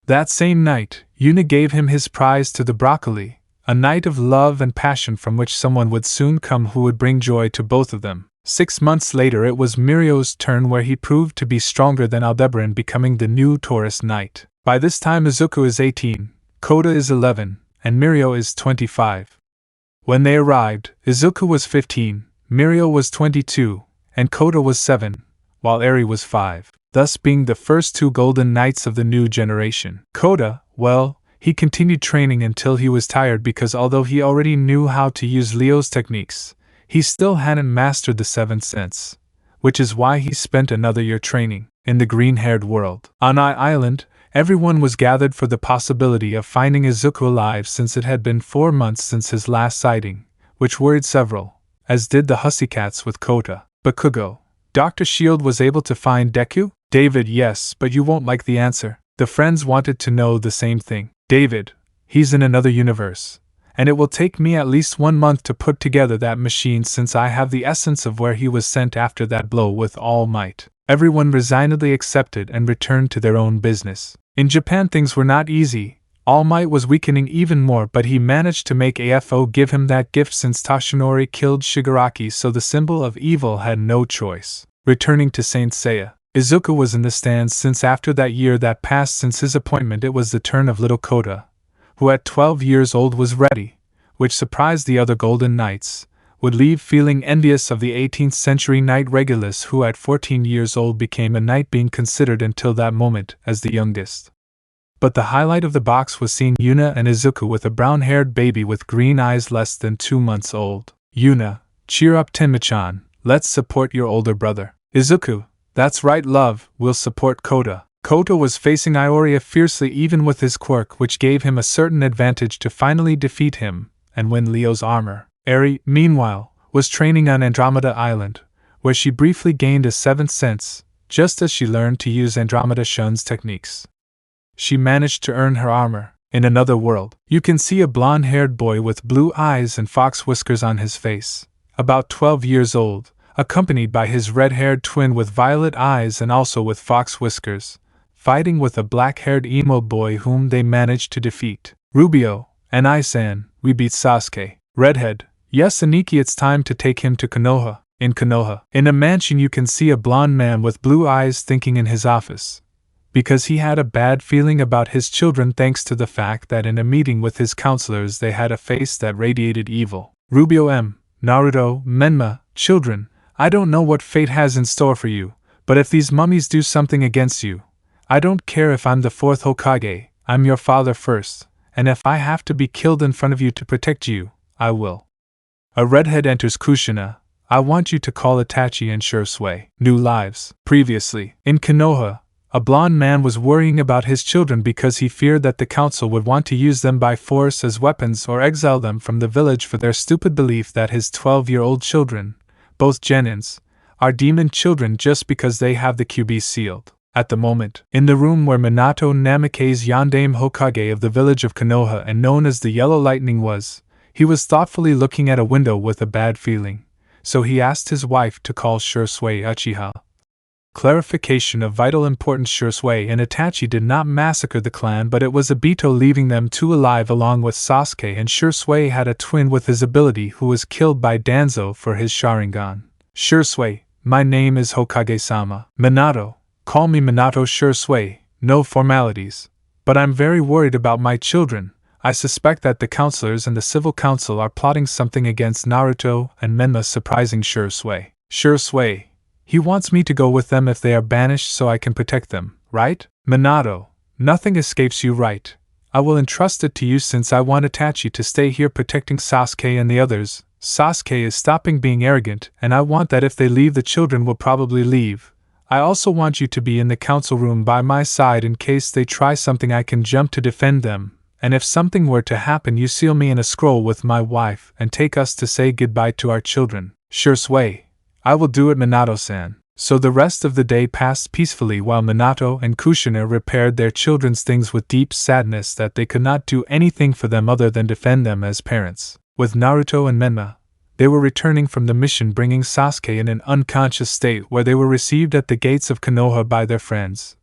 That same night, Yuna gave him his prize to the broccoli, a night of love and passion from which someone would soon come who would bring joy to both of them. 6 months later it was Mirio's turn, where he proved to be stronger than Aldebaran, becoming the new Taurus knight. By this time Izuku is 18, Kota is 11, and Mirio is 25. When they arrived, Izuku was 15, Mirio was 22, and Kota was 7, while Eri was 5, thus being the first 2 golden knights of the new generation. Kota, well, he continued training until he was tired, because although he already knew how to use Leo's techniques, he still hadn't mastered the 7th sense, which is why he spent another year training in the green-haired world. On Island, everyone was gathered for the possibility of finding Izuku alive, since it had been 4 months since his last sighting, which worried several, as did the Hussycats with Kota. Bakugo, Dr. Shield was able to find Deku? David, yes, but you won't like the answer. The friends wanted to know the same thing. David, he's in another universe, and it will take me at least 1 month to put together that machine, since I have the essence of where he was sent after that blow with All Might. Everyone resignedly accepted and returned to their own business. In Japan things were not easy. All Might was weakening even more, but he managed to make AFO give him that gift, since Toshinori killed Shigaraki, so the symbol of evil had no choice. Returning to Saint Seiya, Izuku was in the stands, since after that year that passed since his appointment it was the turn of little Kota, who at 12 years old was ready, which surprised the other Golden Knights, would leave feeling envious of the 18th century Knight Regulus, who at 14 years old became a knight, being considered until that moment as the youngest. But the highlight of the box was seeing Yuna and Izuku with a brown-haired baby with green eyes less than 2 months old. Yuna, cheer up Tenma-chan, let's support your older brother. Izuku, that's right love, we'll support Kota. Kota was facing Ioria fiercely, even with his quirk, which gave him a certain advantage to finally defeat him and win Leo's armor. Eri, meanwhile, was training on Andromeda Island, where she briefly gained a 7th sense, just as she learned to use Andromeda Shun's techniques. She managed to earn her armor. In another world, you can see a blonde-haired boy with blue eyes and fox whiskers on his face, about 12 years old, accompanied by his red-haired twin with violet eyes and also with fox whiskers, fighting with a black-haired emo boy whom they managed to defeat. Rubio, and I-san, we beat Sasuke. Redhead, yes Aniki, it's time to take him to Konoha. In Konoha, in a mansion, you can see a blonde man with blue eyes thinking in his office, because he had a bad feeling about his children thanks to the fact that in a meeting with his counselors they had a face that radiated evil. Rubio M, Naruto, Menma, children, I don't know what fate has in store for you, but if these mummies do something against you, I don't care if I'm the 4th Hokage, I'm your father first, and if I have to be killed in front of you to protect you, I will. A redhead enters Kushina. I want you to call Itachi and Shursui. New lives. Previously, in Konoha, a blonde man was worrying about his children because he feared that the council would want to use them by force as weapons or exile them from the village for their stupid belief that his 12-year-old children, both genins, are demon children just because they have the QB sealed. At the moment, in the room where Minato Namikaze Yondaime Hokage of the village of Konoha and known as the Yellow Lightning was, he was thoughtfully looking at a window with a bad feeling, so he asked his wife to call Shursui Uchiha. Clarification of vital importance: Shursui and Itachi did not massacre the clan, but it was Obito, leaving them 2 alive along with Sasuke, and Shursui had a twin with his ability who was killed by Danzo for his Sharingan. Shursui, my name is Hokage-sama. Minato, call me Minato Shursui, no formalities. But I'm very worried about my children. I suspect that the counselors and the civil council are plotting something against Naruto and Menma's surprising Sure Sway. Sure Sway. He wants me to go with them if they are banished so I can protect them, right? Minato, nothing escapes you, right? I will entrust it to you since I want Itachi to stay here protecting Sasuke and the others. Sasuke is stopping being arrogant, and I want that if they leave the children will probably leave. I also want you to be in the council room by my side in case they try something I can jump to defend them, and if something were to happen you seal me in a scroll with my wife and take us to say goodbye to our children. Sure Sway. I will do it, Minato-san. So the rest of the day passed peacefully while Minato and Kushina repaired their children's things with deep sadness that they could not do anything for them other than defend them as parents. With Naruto and Menma, they were returning from the mission bringing Sasuke in an unconscious state where they were received at the gates of Konoha by their friends.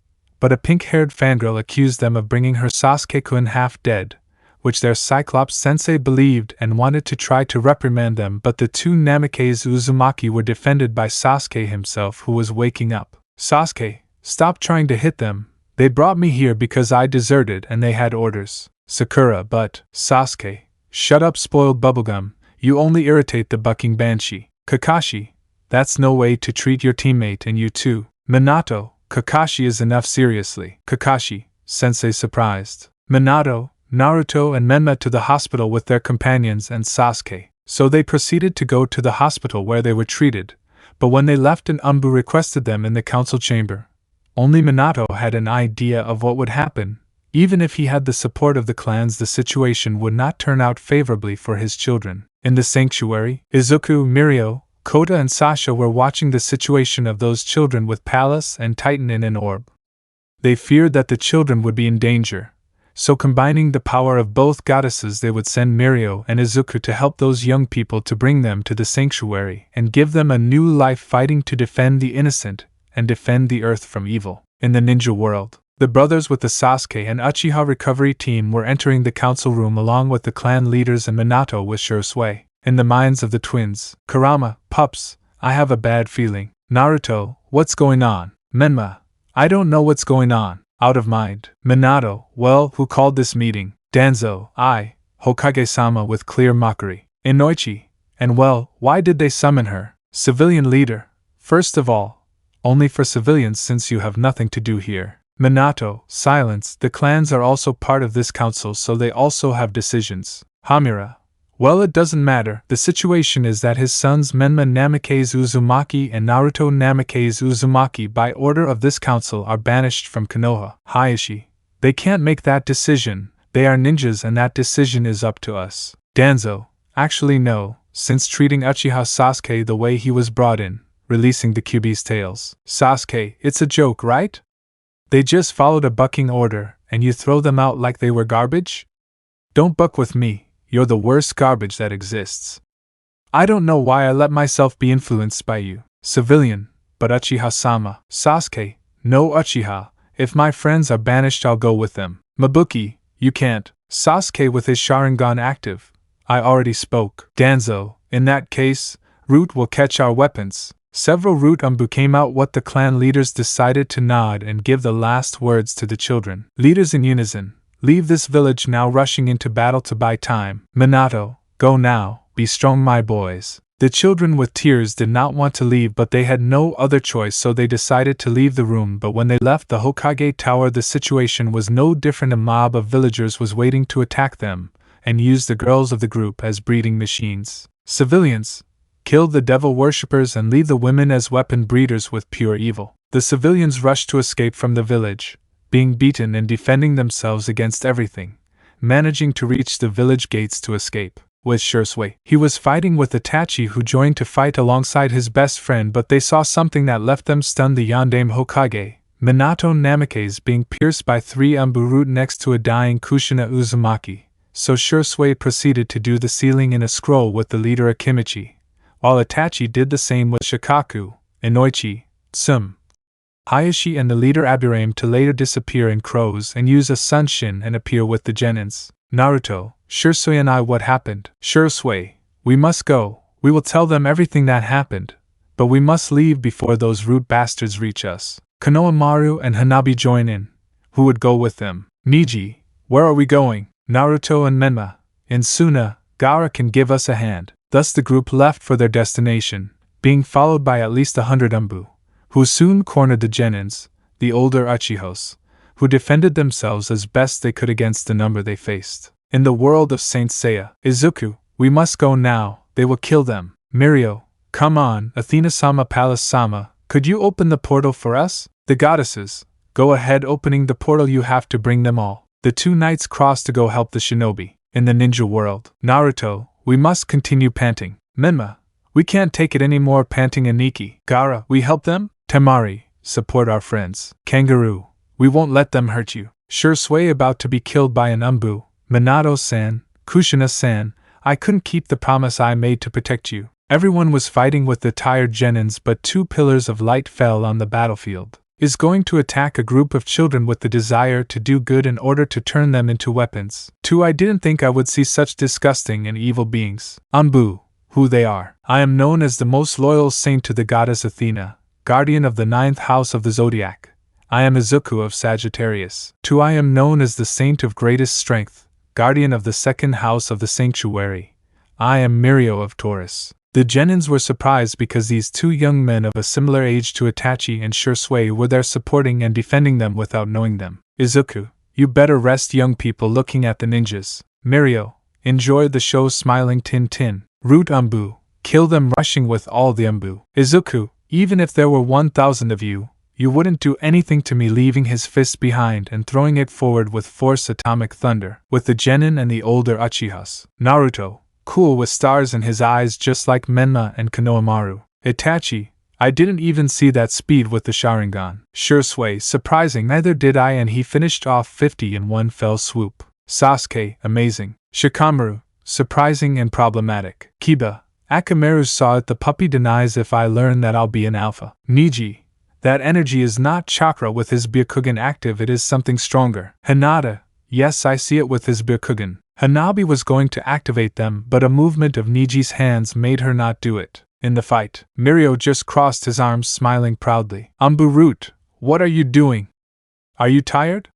But a pink-haired fangirl accused them of bringing her Sasuke-kun half-dead, which their Cyclops sensei believed and wanted to try to reprimand them, but the two Namikaze Uzumaki were defended by Sasuke himself, who was waking up. Sasuke, stop trying to hit them. They brought me here because I deserted and they had orders. Sakura, but Sasuke, shut up, spoiled bubblegum. You only irritate the bucking banshee. Kakashi, that's no way to treat your teammate, and you too. Minato, Kakashi is enough, seriously. Kakashi, sensei surprised. Minato, Naruto and Menma to the hospital with their companions and Sasuke. So they proceeded to go to the hospital where they were treated, but when they left an Umbu requested them in the council chamber. Only Minato had an idea of what would happen. Even if he had the support of the clans, the situation would not turn out favorably for his children. In the sanctuary, Izuku, Mirio, Kota and Sasha were watching the situation of those children with Pallas and Titan in an orb. They feared that the children would be in danger. So combining the power of both goddesses, they would send Mirio and Izuku to help those young people to bring them to the sanctuary and give them a new life fighting to defend the innocent and defend the earth from evil. In the ninja world, the brothers with the Sasuke and Uchiha recovery team were entering the council room along with the clan leaders and Minato with Sure Sway. In the minds of the twins, Kurama, pups, I have a bad feeling. Naruto, what's going on? Menma, I don't know what's going on. Out of mind. Minato, well, who called this meeting? Danzo, I, Hokage-sama with clear mockery. Inoichi, and well, why did they summon her? Civilian leader, first of all, only for civilians since you have nothing to do here. Minato, silence, the clans are also part of this council so they also have decisions. Hamura, well, it doesn't matter, the situation is that his sons Menma Namikaze Uzumaki and Naruto Namikaze Uzumaki by order of this council are banished from Konoha. Hayashi, they can't make that decision, they are ninjas and that decision is up to us. Danzo, actually no, since treating Uchiha Sasuke the way he was brought in, releasing the Kyuubi's tails. Sasuke, it's a joke, right? They just followed a bucking order, and you throw them out like they were garbage? Don't buck with me. You're the worst garbage that exists. I don't know why I let myself be influenced by you. Civilian, but Uchiha-sama. Sasuke, no Uchiha. If my friends are banished, I'll go with them. Mabuki, you can't. Sasuke with his Sharingan active. I already spoke. Danzo, in that case, Root will catch our weapons. Several Root Umbu came out. What the clan leaders decided to nod and give the last words to the children. Leaders in unison. Leave this village now, rushing into battle to buy time. Minato, go now, be strong my boys. The children with tears did not want to leave, but they had no other choice, so they decided to leave the room. But when they left the Hokage Tower, the situation was no different. A mob of villagers was waiting to attack them, and use the girls of the group as breeding machines. Civilians, kill the devil worshippers and leave the women as weapon breeders with pure evil. The civilians rushed to escape from the village, being beaten and defending themselves against everything, managing to reach the village gates to escape. With Sure Sway, he was fighting with Itachi, who joined to fight alongside his best friend, but they saw something that left them stunned. The Yondaime Hokage, Minato Namikaze, being pierced by 3 Umbu Root next to a dying Kushina Uzumaki, so Sure Sway proceeded to do the sealing in a scroll with the leader Akimichi, while Itachi did the same with Shikaku, Inoichi, Tsum, Hayashi and the leader Aburame to later disappear in crows and use a Sunshin and appear with the Genins. Naruto, Sure Sway and I, what happened? Sure Sway, we must go. We will tell them everything that happened, but we must leave before those Root bastards reach us. Konohamaru and Hanabi join in. Who would go with them? Niji, where are we going? Naruto and Menma, Insuna, Gaara can give us a hand. Thus the group left for their destination, being followed by at least 100 Anbu, who soon cornered the Genins, the older Uchihos, who defended themselves as best they could against the number they faced. In the world of Saint Seiya, Izuku, we must go now, they will kill them. Mirio, come on, Athena-sama, Pallas-sama, could you open the portal for us? The goddesses, go ahead, opening the portal, you have to bring them all. The two knights crossed to go help the shinobi. In the ninja world, Naruto, we must continue panting. Menma, we can't take it anymore, panting. Aniki, Gaara, we help them? Temari, support our friends. Kangaroo, we won't let them hurt you. Shursui about to be killed by an Anbu. Minato-san, Kushina-san, I couldn't keep the promise I made to protect you. Everyone was fighting with the tired Genins, but two pillars of light fell on the battlefield. Is going to attack a group of children with the desire to do good in order to turn them into weapons. 2. I didn't think I would see such disgusting and evil beings. Anbu, who they are. I am known as the most loyal saint to the goddess Athena, guardian of the 9th house of the zodiac. I am Izuku of Sagittarius. 2. I am known as the saint of greatest strength, guardian of the 2nd house of the sanctuary. I am Mirio of Taurus. The Genins were surprised because these two young men of a similar age to Itachi and Shursui were there supporting and defending them without knowing them. Izuku, you better rest, young people looking at the ninjas. Mirio, enjoy the show, smiling. Tin. Root Anbu, kill them, rushing with all the Anbu. Izuku, even if there were 1,000 of you, you wouldn't do anything to me, leaving his fist behind and throwing it forward with force, atomic thunder, with the Genin and the older Uchihas. Naruto, cool with stars in his eyes just like Menma and Konohamaru. Itachi, I didn't even see that speed with the Sharingan. Shursui, surprising, neither did I, and he finished off 50 in one fell swoop. Sasuke, amazing. Shikamaru, surprising and problematic. Kiba, Akamaru saw it, the puppy denies if I learn that I'll be an alpha. Niji, that energy is not chakra with his Byakugan active, it is something stronger. Hinata, yes, I see it with his Byakugan. Hanabi was going to activate them, but a movement of Niji's hands made her not do it. In the fight, Mirio just crossed his arms, smiling proudly. Anbu Root, what are you doing? Are you tired?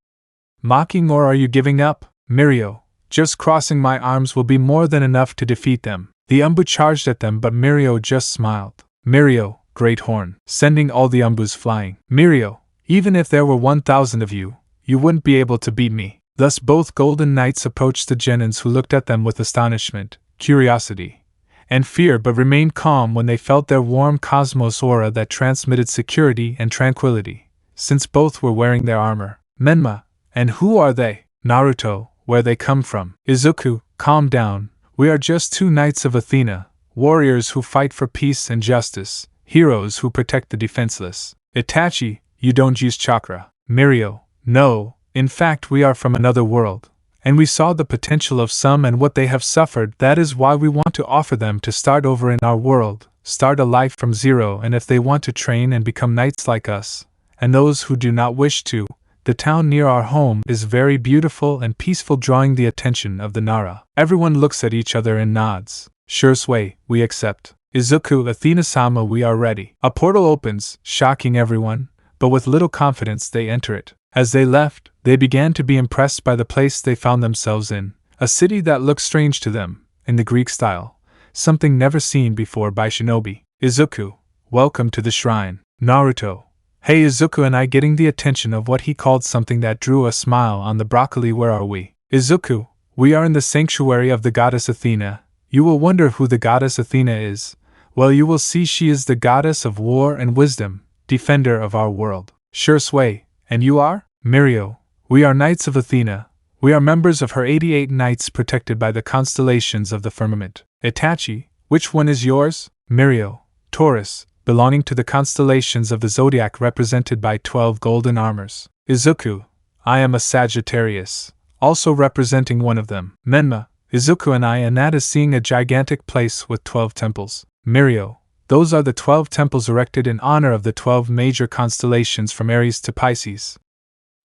Mocking, or are you giving up? Mirio, just crossing my arms will be more than enough to defeat them. The Anbu charged at them, but Mirio just smiled. Mirio, Great Horn, sending all the Anbus flying. Mirio, even if there were 1,000 of you, you wouldn't be able to beat me. Thus both Golden Knights approached the Genins, who looked at them with astonishment, curiosity, and fear, but remained calm when they felt their warm cosmos aura that transmitted security and tranquility, since both were wearing their armor. Menma, and who are they? Naruto, where they come from? Izuku, calm down, we are just two knights of Athena, warriors who fight for peace and justice, heroes who protect the defenseless. Itachi, you don't use chakra. Mirio, no. In fact, we are from another world, and we saw the potential of some and what they have suffered. That is why we want to offer them to start over in our world, start a life from zero, and if they want to train and become knights like us, and those who do not wish to, the town near our home is very beautiful and peaceful, drawing the attention of the Nara. Everyone looks at each other and nods. Shursui, we accept. Izuku, Athena-sama, we are ready. A portal opens, shocking everyone, but with little confidence they enter it. As they left, they began to be impressed by the place they found themselves in, a city that looked strange to them, in the Greek style, something never seen before by shinobi. Izuku, welcome to the shrine. Naruto, hey, Izuku and I, getting the attention of what he called something that drew a smile on the broccoli. Where are we? Izuku, we are in the sanctuary of the goddess Athena. You will wonder who the goddess Athena is. Well, you will see, she is the goddess of war and wisdom, defender of our world. Shursui, and you are? Mirio, we are knights of Athena. We are members of her 88 knights protected by the constellations of the firmament. Itachi, which one is yours? Mirio, Taurus, belonging to the constellations of the zodiac, represented by 12 golden armors. Izuku, I am a Sagittarius, also representing one of them. Menma, Izuku and I, and that is seeing a gigantic place with 12 temples. Mirio, those are the 12 temples erected in honor of the 12 major constellations from Aries to Pisces.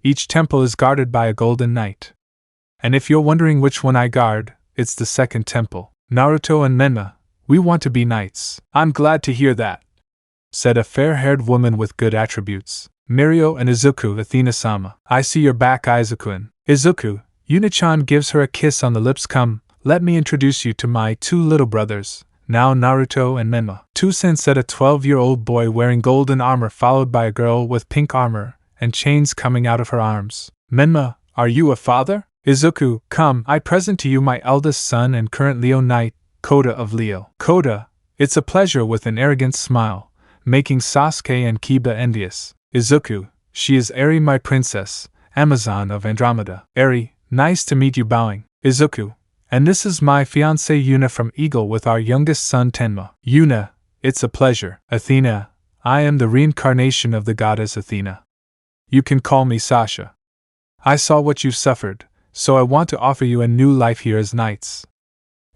Each temple is guarded by a golden knight. And if you're wondering which one I guard, it's the second temple. Naruto and Menma, we want to be knights. I'm glad to hear that, said a fair-haired woman with good attributes. Mirio and Izuku, Athena-sama, I see you're back. Izuku-en. Izuku, Yuna-chan gives her a kiss on the lips. Come, let me introduce you to my 2 little brothers, now Naruto and Menma. 2 cents said a 12-year-old boy wearing golden armor followed by a girl with pink armor and chains coming out of her arms. Menma, are you a father? Izuku, come, I present to you my eldest son and current Leo Knight, Kota of Leo. Kota, it's a pleasure with an arrogant smile, making Sasuke and Kiba envious. Izuku, she is Eri, my princess, Amazon of Andromeda. Eri, nice to meet you. Bowing. Izuku, and this is my fiancée Yuna from Eagle with our youngest son Tenma. Yuna, it's a pleasure. Athena, I am the reincarnation of the goddess Athena. You can call me Sasha. I saw what you've suffered, so I want to offer you a new life here as knights.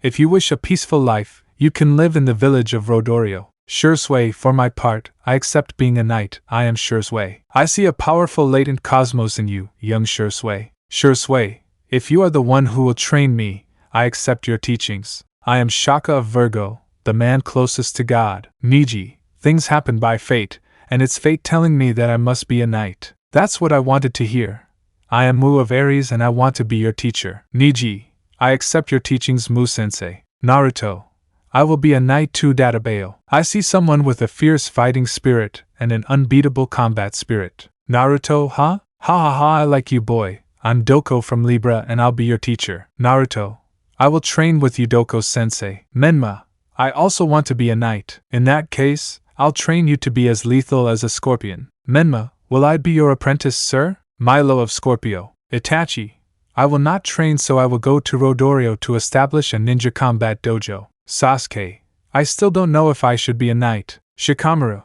If you wish a peaceful life, you can live in the village of Rodorio. Shursui, for my part, I accept being a knight. I am Shursui. I see a powerful latent cosmos in you, young Shursui. Shursui, if you are the one who will train me, I accept your teachings. I am Shaka of Virgo, the man closest to God. Niji, things happen by fate, and it's fate telling me that I must be a knight. That's what I wanted to hear. I am Mu of Aries and I want to be your teacher. Niji, I accept your teachings, Mu-sensei. Naruto, I will be a knight too. Databao, I see someone with a fierce fighting spirit and an unbeatable combat spirit. Naruto, huh? Ha ha ha, I like you, boy. I'm Doko from Libra and I'll be your teacher. Naruto, I will train with you, Doko-sensei. Menma, I also want to be a knight. In that case, I'll train you to be as lethal as a scorpion. Menma, will I be your apprentice, sir? Milo of Scorpio. Itachi, I will not train, so I will go to Rodorio to establish a ninja combat dojo. Sasuke, I still don't know if I should be a knight. Shikamaru,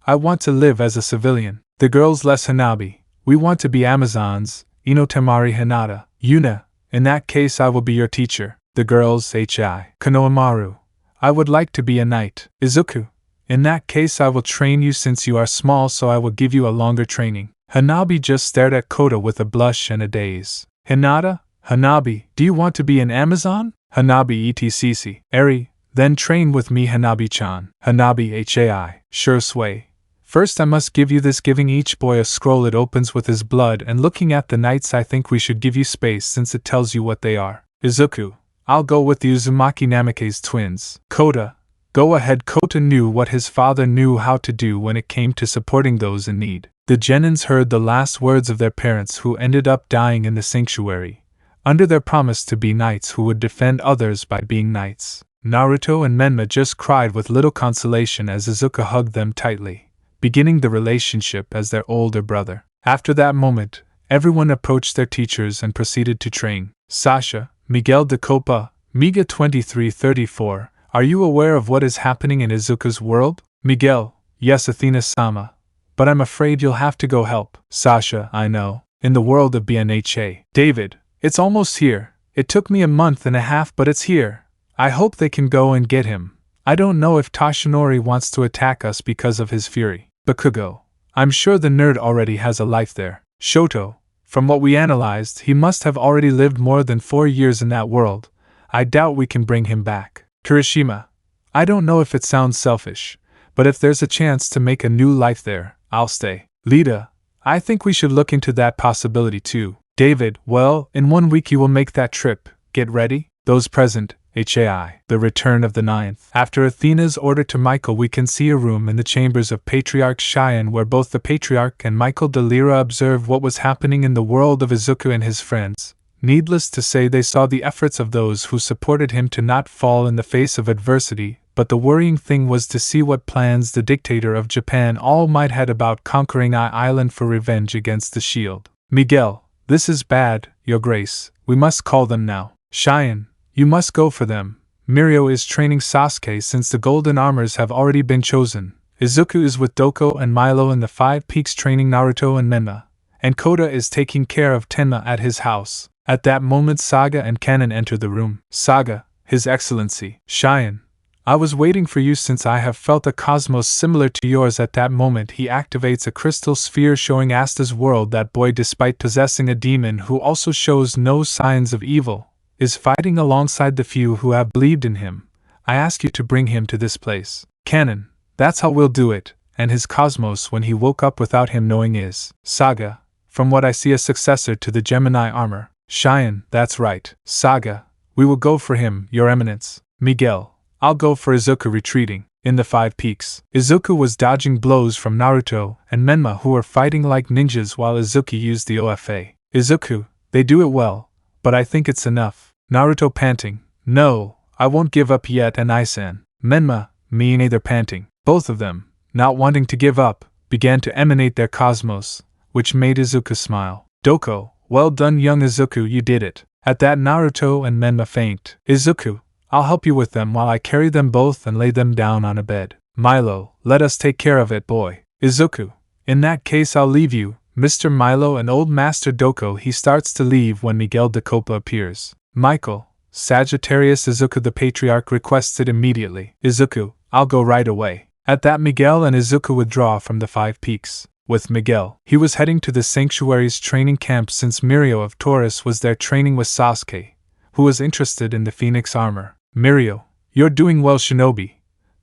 I want to live as a civilian. The girls less Hanabi, we want to be Amazons. Inotemari Hinata. Yuna, in that case I will be your teacher. The girls Hi. Konohamaru, I would like to be a knight. Izuku, in that case I will train you since you are small, so I will give you a longer training. Hanabi just stared at Kota with a blush and a daze. Hinata, Hanabi, do you want to be an Amazon? Hanabi etc. Eri, then train with me, Hanabi-chan. Hanabi Hai. Shursui, first I must give you this. Giving each boy a scroll, it opens with his blood, and looking at the knights, I think we should give you space since it tells you what they are. Izuku, I'll go with the Uzumaki Namikaze twins. Kota, go ahead. Kota knew what his father knew how to do when it came to supporting those in need. The Genins heard the last words of their parents, who ended up dying in the sanctuary, under their promise to be knights who would defend others by being knights. Naruto and Menma just cried with little consolation as Izuku hugged them tightly, beginning the relationship as their older brother. After that moment, everyone approached their teachers and proceeded to train. Sasha, Miguel de Copa, Miga 2334, are you aware of what is happening in Izuku's world? Miguel, yes, Athena-sama, but I'm afraid you'll have to go help. Sasha, I know, in the world of BNHA. David, it's almost here. It took me a month and a half, but it's here. I hope they can go and get him. I don't know if Toshinori wants to attack us because of his fury. Bakugo, I'm sure the nerd already has a life there. Shoto, from what we analyzed, he must have already lived more than 4 years in that world. I doubt we can bring him back. Kirishima, I don't know if it sounds selfish, but if there's a chance to make a new life there, I'll stay. Lita, I think we should look into that possibility too. David, well, in 1 week you will make that trip. Get ready. Those present, Hai. The return of the ninth. After Athena's order to Michael, we can see a room in the chambers of Patriarch Cheyenne where both the Patriarch and Michael de Lyra observed what was happening in the world of Izuku and his friends. Needless to say, they saw the efforts of those who supported him to not fall in the face of adversity, but the worrying thing was to see what plans the dictator of Japan, All Might, had about conquering Island for revenge against the Shield. Miguel, this is bad, Your Grace. We must call them now. Cheyenne, you must go for them. Mirio is training Sasuke since the golden armors have already been chosen. Izuku is with Doko and Milo in the 5 Peaks training Naruto and Menma. And Kota is taking care of Tenma at his house. At that moment, Saga and Kanon enter the room. Saga, His Excellency. Cheyenne, I was waiting for you since I have felt a cosmos similar to yours. At that moment, he activates a crystal sphere showing Asta's world. That boy, despite possessing a demon who also shows no signs of evil, is fighting alongside the few who have believed in him. I ask you to bring him to this place. Kanon, that's how we'll do it. And his cosmos, when he woke up without him knowing, is Saga, from what I see, a successor to the Gemini armor. Cheyenne, that's right. Saga, we will go for him, Your Eminence. Miguel, I'll go for Izuku retreating. In the Five Peaks, Izuku was dodging blows from Naruto and Menma, who were fighting like ninjas while Izuku used the OFA. Izuku, they do it well, but I think it's enough. Naruto panting, no, I won't give up yet, and Isan, Menma, me neither, panting. Both of them, not wanting to give up, began to emanate their cosmos, which made Izuku smile. Doko, well done young Izuku, you did it. At that Naruto and Menma faint. Izuku, I'll help you with them while I carry them both and lay them down on a bed. Milo, let us take care of it, boy. Izuku, in that case I'll leave you, Mr. Milo and Old Master Doko. He starts to leave when Miguel de Copa appears. Michael, Sagittarius, Izuku the Patriarch requested immediately. Izuku, I'll go right away. At that Miguel and Izuku withdraw from the Five Peaks. With Miguel, he was heading to the Sanctuary's training camp since Mirio of Taurus was there training with Sasuke, who was interested in the Phoenix armor. Mirio, you're doing well, Shinobi,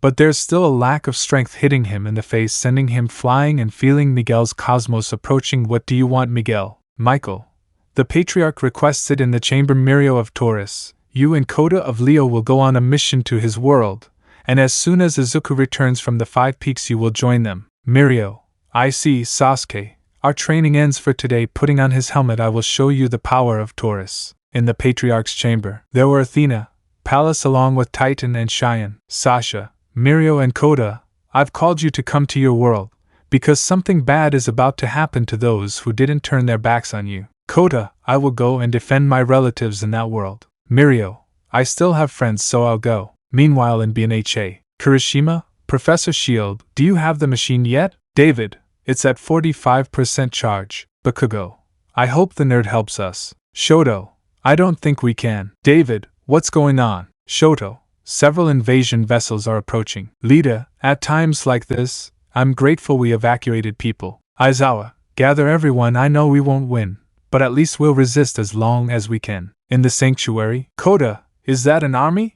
but there's still a lack of strength hitting him in the face, sending him flying and feeling Miguel's cosmos approaching. What do you want, Miguel? Michael, the Patriarch requested in the chamber. Mirio of Taurus, you and Kota of Leo will go on a mission to his world, and as soon as Izuku returns from the Five Peaks you will join them. Mirio, I see. Sasuke, our training ends for today. Putting on his helmet, I will show you the power of Taurus. In the Patriarch's chamber, there were Athena, Pallas along with Titan and Cheyenne. Sasha, Mirio and Kota, I've called you to come to your world, because something bad is about to happen to those who didn't turn their backs on you. Kota, I will go and defend my relatives in that world. Mirio, I still have friends, so I'll go. Meanwhile in BNHA, Kirishima, Professor Shield, do you have the machine yet? David, it's at 45% charge. Bakugo, I hope the nerd helps us. Shoto, I don't think we can. David, what's going on? Shoto, several invasion vessels are approaching. Lita, at times like this, I'm grateful we evacuated people. Aizawa, gather everyone. I know we won't win, but at least we'll resist as long as we can. In the sanctuary, Kota, is that an army?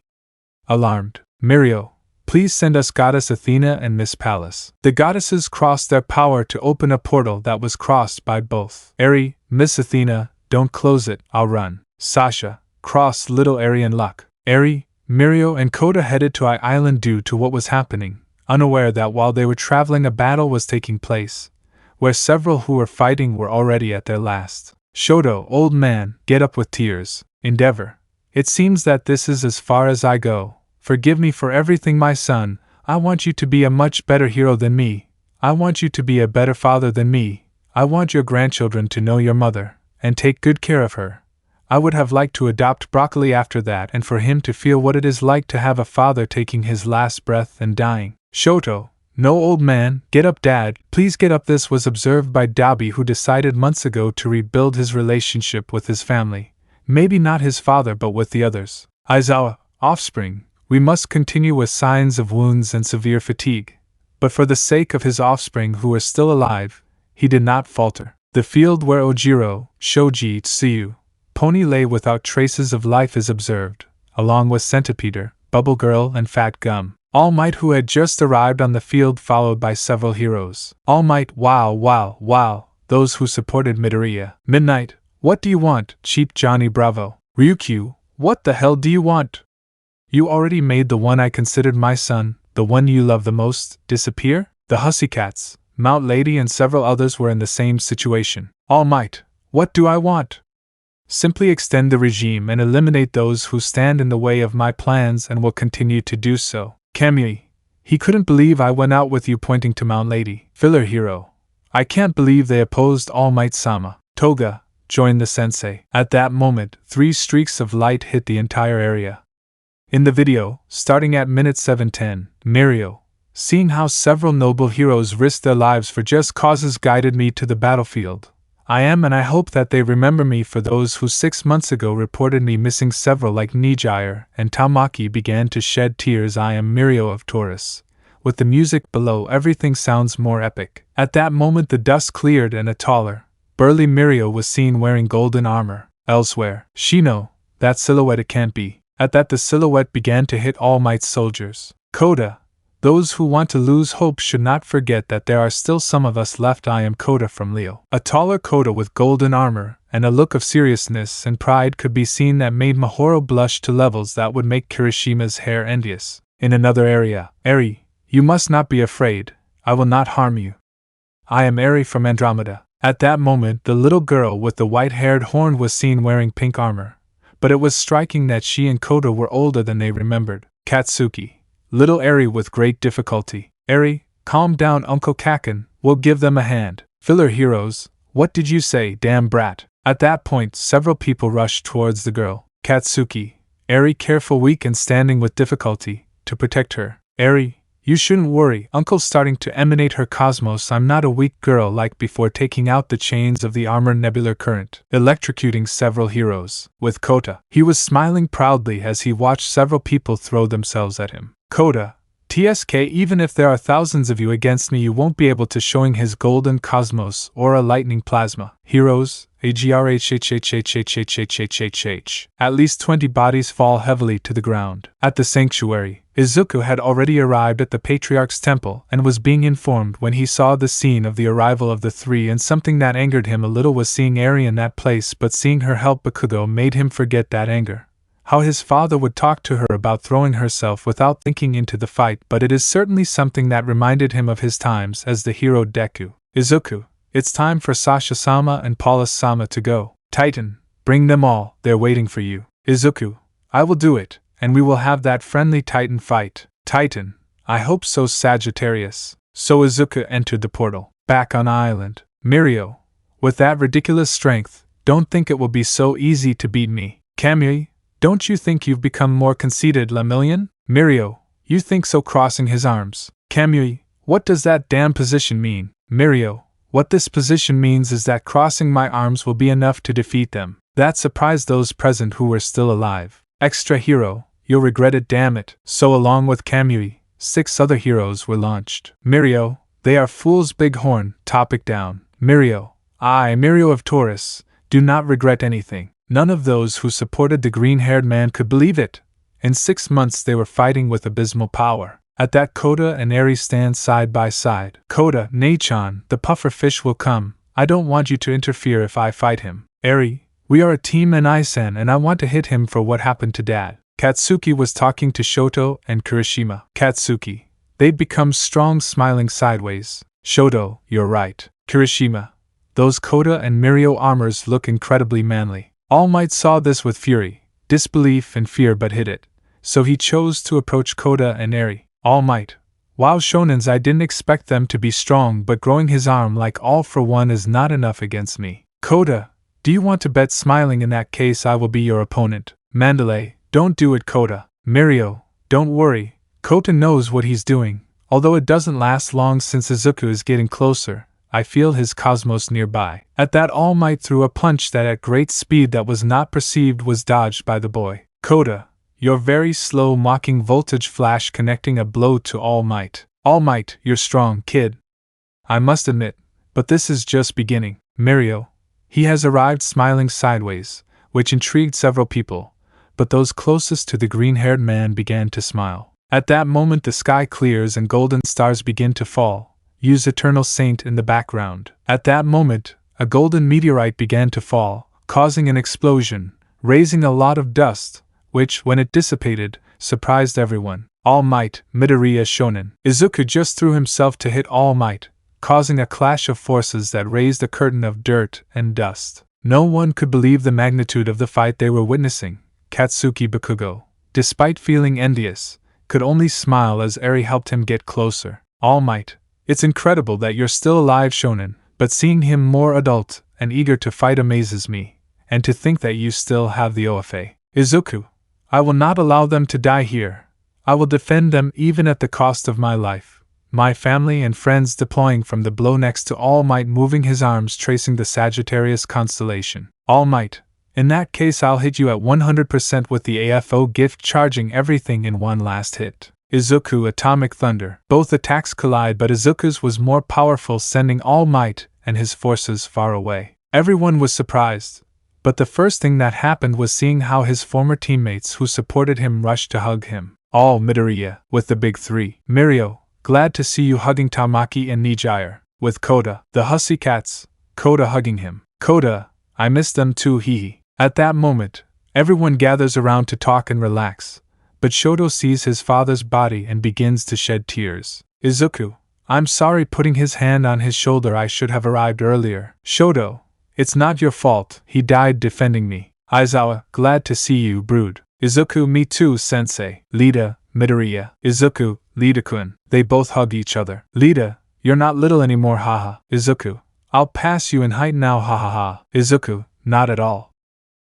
Alarmed, Mirio, please send us Goddess Athena and Miss Pallas. The goddesses crossed their power to open a portal that was crossed by both. Eri, Miss Athena, don't close it, I'll run. Sasha, cross little Eri and Luck. Eri, Mirio and Kota headed to Island due to what was happening, unaware that while they were traveling a battle was taking place, where several who were fighting were already at their last. Shoto, old man, get up with tears. Endeavor, it seems that this is as far as I go. Forgive me for everything, my son. I want you to be a much better hero than me. I want you to be a better father than me. I want your grandchildren to know your mother, and take good care of her. I would have liked to adopt Broccoli after that and for him to feel what it is like to have a father taking his last breath and dying. Shoto, no, old man, get up, dad, please get up. This was observed by Dabi, who decided months ago to rebuild his relationship with his family. Maybe not his father but with the others. Aizawa, offspring, we must continue with signs of wounds and severe fatigue. But for the sake of his offspring who are still alive, he did not falter. The field where Ojiro, Shoji, Tsuyu, Pony lay without traces of life is observed, along with Centipeder, Bubble Girl and Fat Gum. Almight, who had just arrived on the field, followed by several heroes. Almight, wow, those who supported Midoriya. Midnight, what do you want? Cheap Johnny Bravo. Ryukyu, what the hell do you want? You already made the one I considered my son, the one you love the most, disappear? The Hussycats, Mount Lady and several others were in the same situation. All Might, what do I want? Simply extend the regime and eliminate those who stand in the way of my plans, and will continue to do so. Kamui, he couldn't believe I went out with you, pointing to Mount Lady. Filler Hero, I can't believe they opposed All Might-sama. Toga, joined the sensei. At that moment, 3 streaks of light hit the entire area. In the video, starting at minute 7:10, Mirio, seeing how several noble heroes risked their lives for just causes, guided me to the battlefield. I am, and I hope that they remember me. For those who 6 months ago reported me missing, several like Nijire and Tamaki began to shed tears. I am Mirio of Taurus. With the music below, everything sounds more epic. At that moment the dust cleared and a taller, burly Mirio was seen wearing golden armor. Elsewhere, Shino, that silhouette, it can't be. At that the silhouette began to hit All Might's soldiers. Kota, Those who want to lose hope should not forget that there are still some of us left. I am Kota from Leo. A taller Kota with golden armor and a look of seriousness and pride could be seen that made Mahoro blush to levels that would make Kirishima's hair envious. In another area, Eri, you must not be afraid, I will not harm you. I am Eri from Andromeda. At that moment the little girl with the white-haired horn was seen wearing pink armor, but it was striking that she and Kota were older than they remembered. Katsuki. Little Eri with great difficulty. Eri, calm down, Uncle Kaken, we'll give them a hand. Filler heroes, what did you say, damn brat? At that point several people rushed towards the girl. Katsuki. Eri, careful, weak and standing with difficulty, to protect her. Eri, you shouldn't worry, Uncle's starting to emanate her cosmos. I'm not a weak girl like before, taking out the chains of the armor nebular current, electrocuting several heroes. With Kota, he was smiling proudly as he watched several people throw themselves at him. Kota, TSK, even if there are thousands of you against me, you won't be able to, showing his golden cosmos or a lightning plasma. Heroes, AGRHHHHHHHHH. At least 20 bodies fall heavily to the ground. At the sanctuary, Izuku had already arrived at the Patriarch's temple and was being informed when he saw the scene of the arrival of the three, and something that angered him a little was seeing Eri in that place, but seeing her help Bakugo made him forget that anger. How his father would talk to her about throwing herself without thinking into the fight, but it is certainly something that reminded him of his times as the hero Deku. Izuku, it's time for Sasha-sama and Paulus-sama to go. Titan, bring them all, they're waiting for you. Izuku, I will do it, and we will have that friendly Titan fight. Titan, I hope so, Sagittarius. So Izuku entered the portal. Back on island, Mirio, with that ridiculous strength, don't think it will be so easy to beat me. Kamui, don't you think you've become more conceited, Lemillion? Mirio, you think so, crossing his arms. Kamui, what does that damn position mean? Mirio, what this position means is that crossing my arms will be enough to defeat them. That surprised those present who were still alive. Extra hero, you'll regret it, damn it. So along with Kamui, 6 other heroes were launched. Mirio, they are fools, bighorn, topic down. Mirio, I, Mirio of Taurus, do not regret anything. None of those who supported the green-haired man could believe it. In 6 months they were fighting with abysmal power. At that, Kota and Eri stand side by side. Kota, Nachan, the puffer fish will come. I don't want you to interfere if I fight him. Eri, we are a team and Isen, and I want to hit him for what happened to Dad. Katsuki was talking to Shoto and Kirishima. Katsuki, they've become strong, smiling sideways. Shoto, you're right. Kirishima, those Kota and Mirio armors look incredibly manly. Almight saw this with fury, disbelief and fear, but hid it, so he chose to approach Kota and Eri. Almight, wow, shonens, I didn't expect them to be strong, but growing his arm like all for one is not enough against me. Kota, do you want to bet? Smiling, in that case I will be your opponent. Mandalay, don't do it, Kota. Mirio, don't worry, Kota knows what he's doing, although it doesn't last long since Izuku is getting closer. I feel his cosmos nearby. At that, All Might threw a punch that at great speed that was not perceived was dodged by the boy. Kota, your very slow mocking voltage flash connecting a blow to All Might. All Might, you're strong, kid. I must admit, but this is just beginning. Mirio, he has arrived, smiling sideways, which intrigued several people, but those closest to the green-haired man began to smile. At that moment the sky clears and golden stars begin to fall. Use Eternal Saint in the background. At that moment, a golden meteorite began to fall, causing an explosion, raising a lot of dust, which, when it dissipated, surprised everyone. All Might, Midoriya Shonen. Izuku just threw himself to hit All Might, causing a clash of forces that raised a curtain of dirt and dust. No one could believe the magnitude of the fight they were witnessing. Katsuki Bakugo, despite feeling envious, could only smile as Eri helped him get closer. All Might, it's incredible that you're still alive, Shonen, but seeing him more adult and eager to fight amazes me, and to think that you still have the OFA. Izuku, I will not allow them to die here. I will defend them even at the cost of my life. My family and friends deploying from the blow next to All Might, moving his arms tracing the Sagittarius constellation. All Might, in that case I'll hit you at 100% with the AFO gift, charging everything in one last hit. Izuku Atomic Thunder. Both attacks collide, but Izuku's was more powerful, sending All Might and his forces far away. Everyone was surprised, but the first thing that happened was seeing how his former teammates who supported him rushed to hug him. All Midoriya, with the big three. Mirio, glad to see you hugging Tamaki and Nijire. With Kota, the hussy cats, Kota hugging him. Kota, I miss them too, hee. At that moment, everyone gathers around to talk and relax, but Shoto sees his father's body and begins to shed tears. Izuku, I'm sorry, putting his hand on his shoulder, I should have arrived earlier. Shoto, it's not your fault, he died defending me. Aizawa, glad to see you, brood. Izuku, me too, sensei. Lita, Midoriya. Izuku, Lita-kun. They both hug each other. Lita, you're not little anymore, haha. Izuku, I'll pass you in height now, haha ha. Izuku, not at all.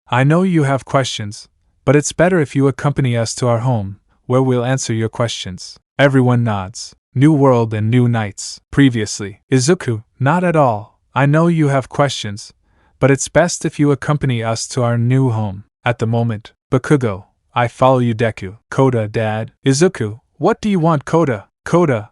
I know you have questions, but it's better if you accompany us to our home, where we'll answer your questions. Everyone nods. New world and new nights. Previously. Izuku, not at all. I know you have questions, but it's best if you accompany us to our new home. At the moment, Bakugo, I follow you, Deku. Kota, Dad. Izuku, what do you want, Kota? Kota,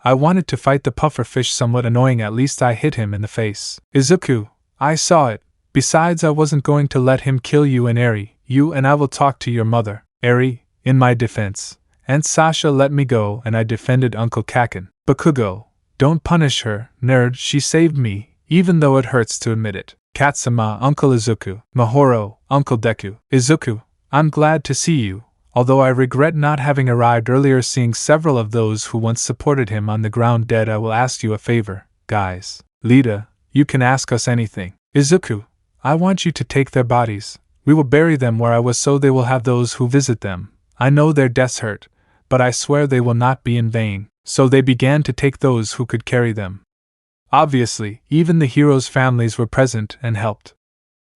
I wanted to fight the pufferfish, somewhat annoying, at least I hit him in the face. Izuku, I saw it. Besides, I wasn't going to let him kill you and Eri. You and I will talk to your mother. Eri, in my defense. Aunt Sasha let me go and I defended Uncle Kaken. Bakugo, don't punish her, nerd, she saved me, even though it hurts to admit it. Katsuma, Uncle Izuku. Mahoro, Uncle Deku. Izuku, I'm glad to see you, although I regret not having arrived earlier. Seeing several of those who once supported him on the ground dead, I will ask you a favor, guys. Lita, you can ask us anything. Izuku, I want you to take their bodies. We will bury them where I was, so they will have those who visit them. I know their deaths hurt, but I swear they will not be in vain. So they began to take those who could carry them. Obviously, even the heroes' families were present and helped.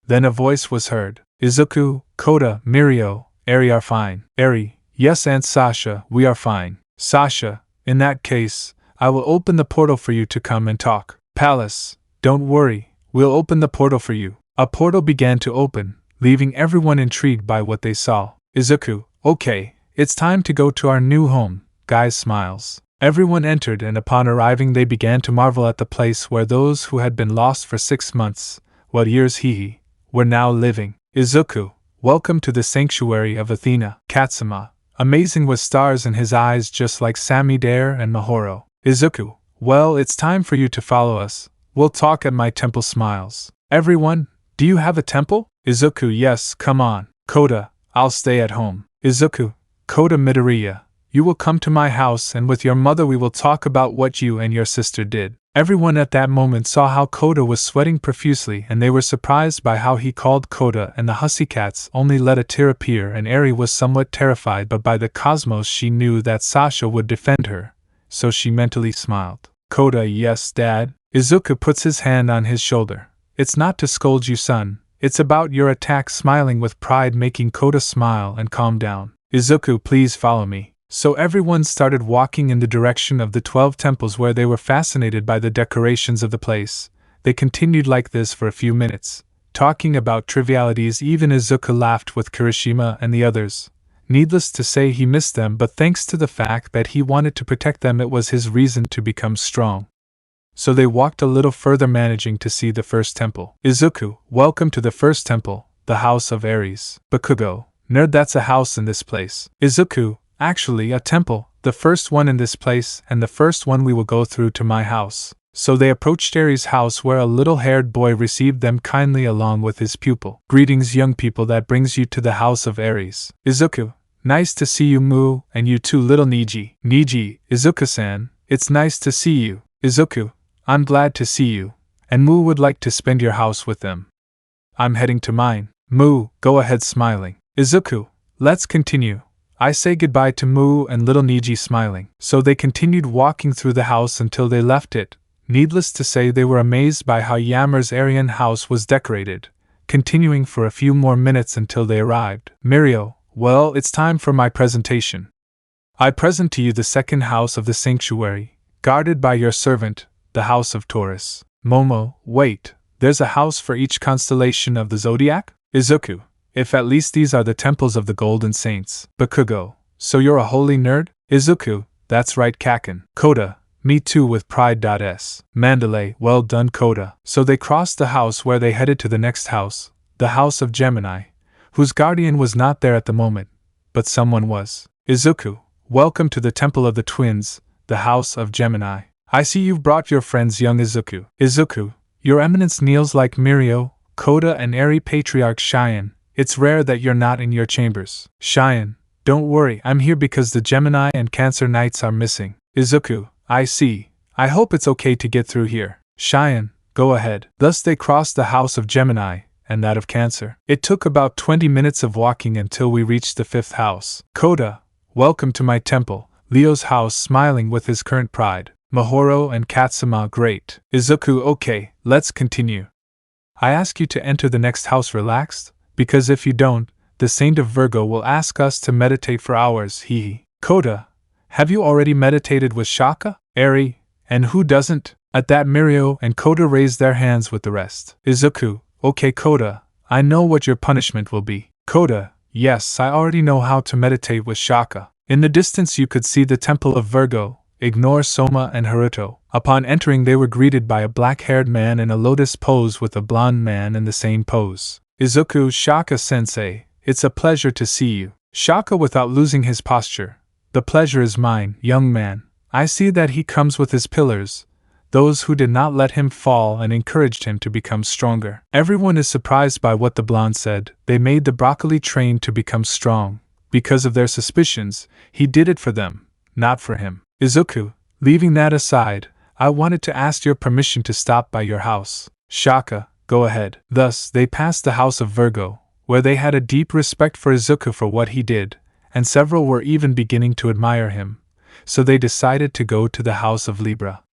Then a voice was heard. Izuku, Kota, Mirio, Eri are fine. Eri, yes, Aunt Sasha, we are fine. Sasha, in that case, I will open the portal for you to come and talk. Palace, don't worry, we'll open the portal for you. A portal began to open, leaving everyone intrigued by what they saw. Izuku, okay, it's time to go to our new home. Guys smiles. Everyone entered, and upon arriving they began to marvel at the place where those who had been lost for 6 months, what years he were now living. Izuku, welcome to the sanctuary of Athena. Katsuma, amazing with stars in his eyes just like Sami Dare and Mahoro. Izuku, well, it's time for you to follow us. We'll talk at my temple. Smiles. Everyone, do you have a temple? Izuku, yes, come on. Kota, I'll stay at home. Izuku, Kota, Midoriya, you will come to my house, and with your mother we will talk about what you and your sister did. Everyone at that moment saw how Kota was sweating profusely, and they were surprised by how he called Kota, and the hussy cats only let a tear appear, and Eri was somewhat terrified, but by the cosmos she knew that Sasha would defend her, so she mentally smiled. Kota, yes, Dad. Izuku puts his hand on his shoulder. It's not to scold you, son, it's about your attack, smiling with pride, making Kota smile and calm down. Izuku, please follow me. So everyone started walking in the direction of the 12 temples, where they were fascinated by the decorations of the place. They continued like this for a few minutes, talking about trivialities. Even Izuku laughed with Kirishima and the others. Needless to say, he missed them, but thanks to the fact that he wanted to protect them, it was his reason to become strong. So they walked a little further, managing to see the first temple. Izuku, welcome to the first temple, the house of Ares. Bakugo, nerd, that's a house in this place. Izuku, actually a temple, the first one in this place, and the first one we will go through to my house. So they approached Ares' house, where a little-haired boy received them kindly along with his pupil. Greetings, young people, that brings you to the house of Ares. Izuku, nice to see you, Mu, and you too, little Niji. Niji, Izuku-san, it's nice to see you. Izuku, I'm glad to see you, and Mu would like to spend your house with them. I'm heading to mine. Mu, go ahead, smiling. Izuku, let's continue. I say goodbye to Mu and little Niji, smiling. So they continued walking through the house until they left it. Needless to say, they were amazed by how Yammer's Aryan house was decorated, continuing for a few more minutes until they arrived. Mirio, well, it's time for my presentation. I present to you the second house of the sanctuary, guarded by your servant, the house of Taurus. Momo, wait, there's a house for each constellation of the zodiac? Izuku, if at least these are the temples of the Golden Saints. Bakugo, so you're a holy nerd? Izuku, that's right, Kaken. Kota, me too, with pride. S. Mandalay, well done, Kota. So they crossed the house, where they headed to the next house, the house of Gemini, whose guardian was not there at the moment, but someone was. Izuku, welcome to the Temple of the Twins, the House of Gemini. I see you've brought your friends young Izuku. Izuku, your eminence kneels like Mirio, Kota and Eri Patriarch Cheyenne. It's rare that you're not in your chambers. Cheyenne, don't worry, I'm here because the Gemini and Cancer Knights are missing. Izuku, I see. I hope it's okay to get through here. Cheyenne, go ahead. Thus they crossed the House of Gemini and that of Cancer. It took about 20 minutes of walking until we reached the 5th house. Kota, welcome to my temple. Leo's house smiling with his current pride. Mahoro and Katsuma great. Izuku okay, let's continue. I ask you to enter the next house relaxed, because if you don't, the Saint of Virgo will ask us to meditate for hours, hehe. Kota, have you already meditated with Shaka, Eri, and who doesn't? At that Mirio and Kota raised their hands with the rest. Izuku, okay Kota, I know what your punishment will be. Kota, yes, I already know how to meditate with Shaka. In the distance you could see the Temple of Virgo, ignore Soma and Haruto. Upon entering they were greeted by a black-haired man in a lotus pose with a blonde man in the same pose. Izuku, Shaka-sensei, it's a pleasure to see you. Shaka without losing his posture. The pleasure is mine, young man. I see that he comes with his pillars, those who did not let him fall and encouraged him to become stronger. Everyone is surprised by what the blonde said. They made the broccoli train to become strong. Because of their suspicions, he did it for them, not for him. Izuku, leaving that aside, I wanted to ask your permission to stop by your house. Shaka, go ahead. Thus, they passed the House of Virgo, where they had a deep respect for Izuku for what he did, and several were even beginning to admire him, so they decided to go to the House of Libra.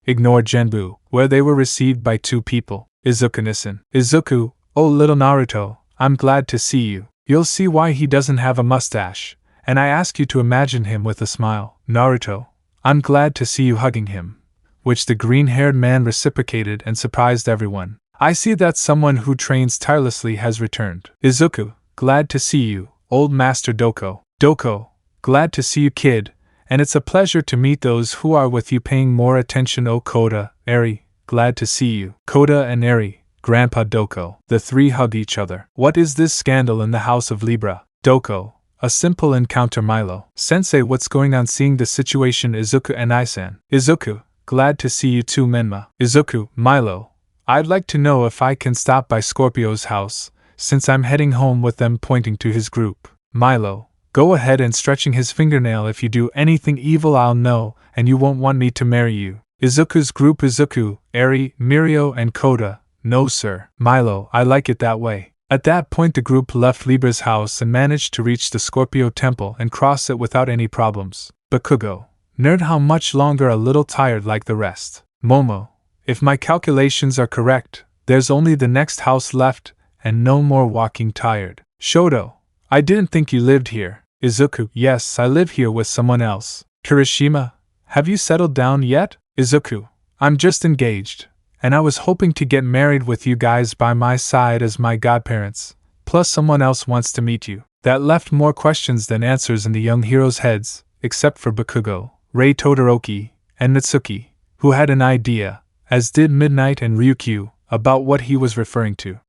Ignore Genbu, where they were received by 2 people. Izuku-nisan. Izuku, oh little Naruto, I'm glad to see you. You'll see why he doesn't have a mustache, and I ask you to imagine him with a smile. Naruto, I'm glad to see you hugging him. Which the green-haired man reciprocated and surprised everyone. I see that someone who trains tirelessly has returned. Izuku, glad to see you, old Master Doko. Doko, glad to see you kid, and it's a pleasure to meet those who are with you paying more attention. Oh Kota, Eri, glad to see you. Kota and Eri, Grandpa Doko. The 3 hug each other. What is this scandal in the House of Libra? Doko, a simple encounter. Milo. Sensei, what's going on? Seeing the situation, Izuku and Isan. Izuku, glad to see you too Menma. Izuku, Milo, I'd like to know if I can stop by Scorpio's house, since I'm heading home with them, pointing to his group. Milo, go ahead and stretching his fingernail. If you do anything evil I'll know, and you won't want me to marry you. Izuku's group. Izuku, Eri, Mirio and Kota, no sir. Milo, I like it that way. At that point the group left Libra's house and managed to reach the Scorpio temple and cross it without any problems. Bakugo, nerd, how much longer? A little tired like the rest. Momo, if my calculations are correct, there's only the next house left, and no more walking tired. Shoto, I didn't think you lived here. Izuku, yes, I live here with someone else. Kirishima, have you settled down yet? Izuku, I'm just engaged, and I was hoping to get married with you guys by my side as my godparents, plus someone else wants to meet you. That left more questions than answers in the young heroes' heads, except for Bakugo, Rei Todoroki, and Natsuki, who had an idea, as did Midnight and Ryukyu, about what he was referring to.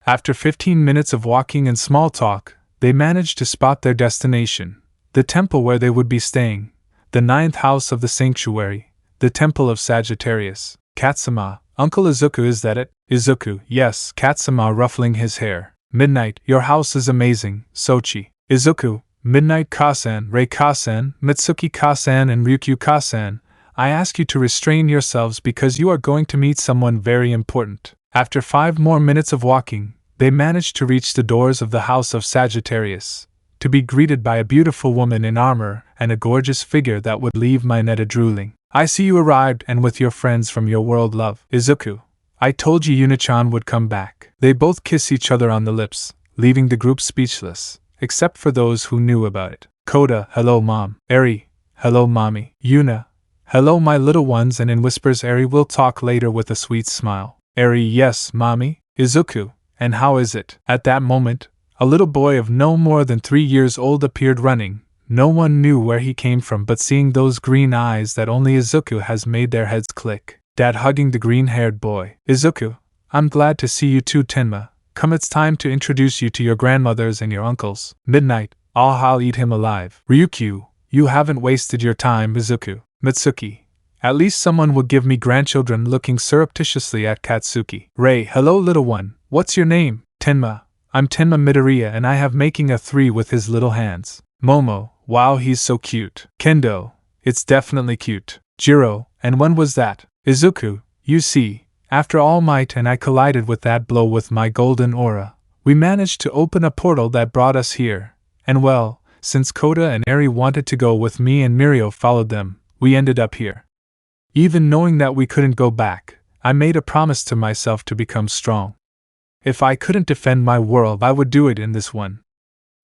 After 15 minutes of walking and small talk, they managed to spot their destination, the temple where they would be staying, the 9th house of the sanctuary, the temple of Sagittarius. Katsuma, Uncle Izuku, is that it? Izuku, yes. Katsuma, ruffling his hair. Midnight, your house is amazing. Sochi. Izuku, Midnight Kasan, Rei Kasan, Mitsuki Kasan and Ryukyu Kasan, I ask you to restrain yourselves because you are going to meet someone very important. After 5 more minutes of walking, they managed to reach the doors of the house of Sagittarius, to be greeted by a beautiful woman in armor and a gorgeous figure that would leave Mineta drooling. I see you arrived and with your friends from your world, love. Izuku, I told you Unichan would come back. They both kiss each other on the lips, leaving the group speechless, except for those who knew about it. Kota, hello mom. Eri, hello mommy. Yuna, hello my little ones, and in whispers Eri will talk later with a sweet smile. Eri, yes, mommy. Izuku, and how is it? At that moment, a little boy of no more than 3 years old appeared running. No one knew where he came from, but seeing those green eyes that only Izuku has made their heads click. Dad hugging the green-haired boy. Izuku, I'm glad to see you too Tenma. Come, it's time to introduce you to your grandmothers and your uncles. Midnight, I'll eat him alive. Ryukyu, You haven't wasted your time, Izuku. Mitsuki. At least someone will give me grandchildren. Looking surreptitiously at Katsuki. Ray, hello little one, what's your name? Tenma. I'm Tenma Midoriya and I have making a 3 with his little hands. Momo, wow he's so cute. Kendo, it's definitely cute. Jiro, and when was that? Izuku, you see, after All Might and I collided with that blow with my golden aura, we managed to open a portal that brought us here. And well, since Kota and Eri wanted to go with me and Mirio followed them, we ended up here. Even knowing that we couldn't go back, I made a promise to myself to become strong. If I couldn't defend my world, I would do it in this one.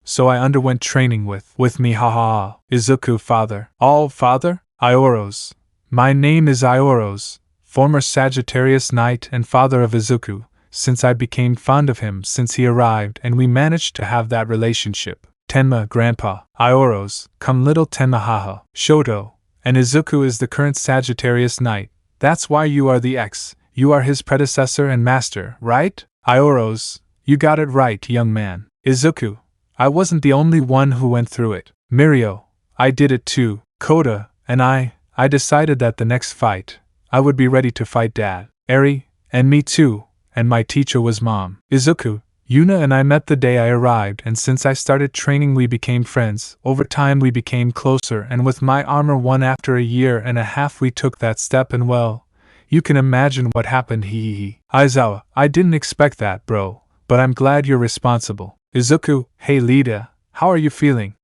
So I underwent training with me haha. Izuku father. All father? Ioros. My name is Ioros, former Sagittarius knight and father of Izuku, since I became fond of him since he arrived and we managed to have that relationship. Tenma grandpa. Ioros, come little Tenma haha. Shoto. And Izuku is the current Sagittarius knight. That's why you are the ex. You are his predecessor and master, right? Ioros, you got it right, young man. Izuku, I wasn't the only one who went through it. Mirio, I did it too. Kota, and I decided that the next fight, I would be ready to fight Dad. Eri, and me too, and my teacher was Mom. Izuku, Yuna and I met the day I arrived, and since I started training we became friends. Over time we became closer, and with my armor 1 after a year and a half we took that step and well, you can imagine what happened hee. Aizawa, I didn't expect that bro, but I'm glad you're responsible. Izuku, hey Lida, how are you feeling?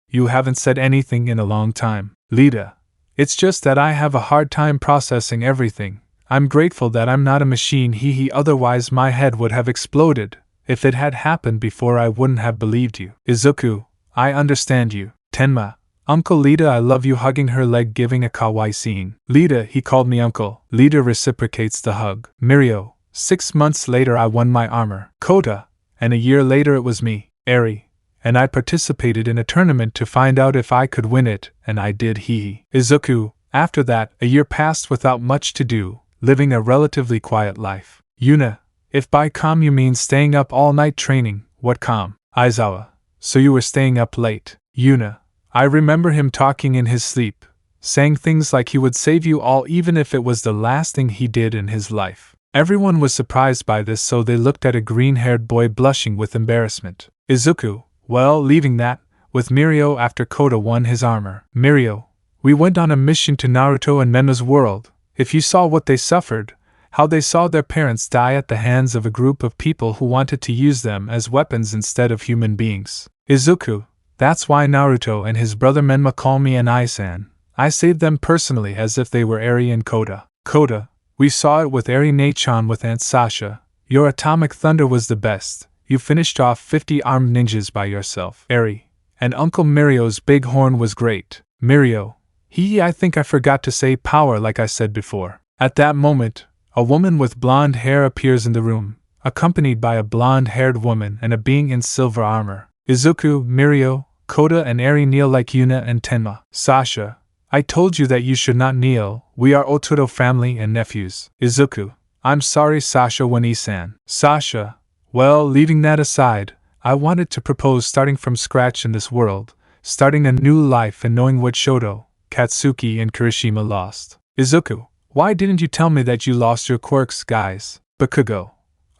You haven't said anything in a long time. Lida, it's just that I have a hard time processing everything. I'm grateful that I'm not a machine hee otherwise my head would have exploded. If it had happened before I wouldn't have believed you. Izuku, I understand you. Tenma, Uncle Lida I love you hugging her leg giving a kawaii scene. Lida he called me uncle. Lida reciprocates the hug. Mirio, 6 months later I won my armor. Kota, and a year later it was me, Eri, and I participated in a tournament to find out if I could win it, and I did hee. Izuku, after that, a year passed without much to do, living a relatively quiet life. Yuna, if by calm you mean staying up all night training, what calm? Aizawa, so you were staying up late. Yuna, I remember him talking in his sleep, saying things like he would save you all even if it was the last thing he did in his life. Everyone was surprised by this so they looked at a green-haired boy blushing with embarrassment. Izuku, well leaving that, with Mirio after Kota won his armor. Mirio, we went on a mission to Naruto and Menma's world. If you saw what they suffered, how they saw their parents die at the hands of a group of people who wanted to use them as weapons instead of human beings. Izuku, that's why Naruto and his brother Menma call me an Ai-san. I saved them personally as if they were Eri and Kota. Kota, we saw it with Eri Nachan with Aunt Sasha. Your atomic thunder was the best. You finished off 50 armed ninjas by yourself. Eri, and Uncle Mirio's big horn was great. Mirio, I think I forgot to say power like I said before. At that moment, a woman with blonde hair appears in the room, accompanied by a blonde-haired woman and a being in silver armor. Izuku, Mirio, Kota and Eri kneel like Yuna and Tenma. Sasha, I told you that you should not kneel, we are Otoro family and nephews. Izuku, I'm sorry Sasha when Isan. Sasha, well leaving that aside, I wanted to propose starting from scratch in this world, starting a new life and knowing what Shoto, Katsuki and Kirishima lost. Izuku, why didn't you tell me that you lost your quirks, guys? Bakugo,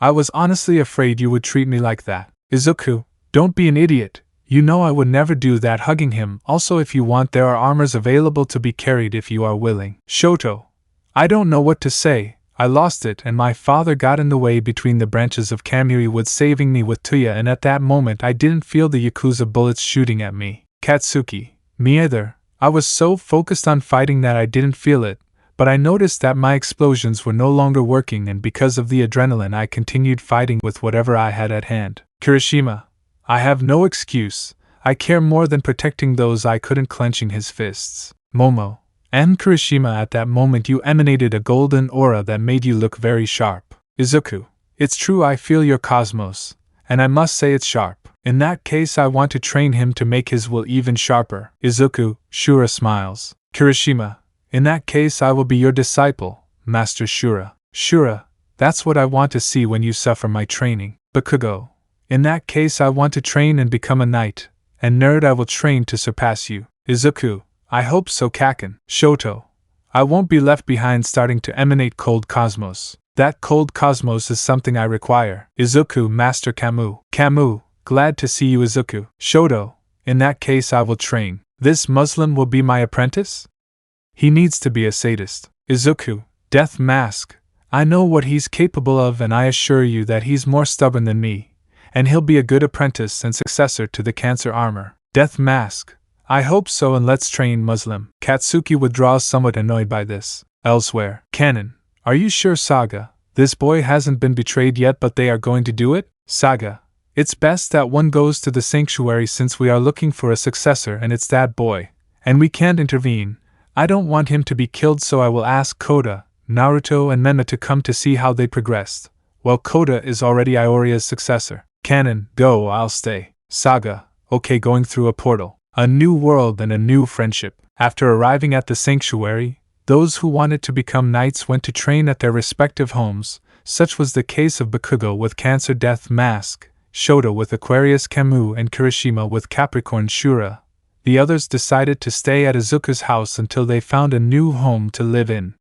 I was honestly afraid you would treat me like that. Izuku, don't be an idiot. You know I would never do that hugging him. Also if you want there are armors available to be carried if you are willing. Shoto, I don't know what to say. I lost it and my father got in the way between the branches of Kamui Wood saving me with Tuya and at that moment I didn't feel the Yakuza bullets shooting at me. Katsuki, me either. I was so focused on fighting that I didn't feel it. But I noticed that my explosions were no longer working and because of the adrenaline I continued fighting with whatever I had at hand. Kirishima, I have no excuse. I care more than protecting those I couldn't clenching his fists. Momo, and Kirishima at that moment you emanated a golden aura that made you look very sharp. Izuku, it's true I feel your cosmos, and I must say it's sharp. In that case I want to train him to make his will even sharper. Izuku, Shura smiles. Kirishima, in that case I will be your disciple, Master Shura. Shura, that's what I want to see when you suffer my training. Bakugo, in that case I want to train and become a knight, and nerd I will train to surpass you. Izuku, I hope so Kaken. Shoto, I won't be left behind starting to emanate cold cosmos. That cold cosmos is something I require. Izuku, Master Camus. Camus, glad to see you Izuku. Shoto, in that case I will train. This Muslim will be my apprentice? He needs to be a sadist. Izuku, Death Mask, I know what he's capable of and I assure you that he's more stubborn than me, and he'll be a good apprentice and successor to the Cancer Armor. Death Mask, I hope so and let's train Muslim. Katsuki withdraws somewhat annoyed by this. Elsewhere. Canon, are you sure Saga? This boy hasn't been betrayed yet but they are going to do it? Saga, it's best that one goes to the sanctuary since we are looking for a successor and it's that boy, and we can't intervene. I don't want him to be killed so I will ask Kota, Naruto and Mena to come to see how they progressed. Well, Kota is already Ioria's successor. Canon, go, I'll stay. Saga, okay, going through a portal. A new world and a new friendship. After arriving at the sanctuary, those who wanted to become knights went to train at their respective homes. Such was the case of Bakugo with Cancer Death Mask, Shota with Aquarius Camus and Kirishima with Capricorn Shura. The others decided to stay at Izuku's house until they found a new home to live in.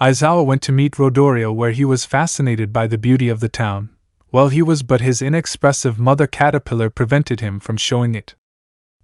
Aizawa went to meet Rodorio where he was fascinated by the beauty of the town. Well, he was, but his inexpressive mother caterpillar prevented him from showing it.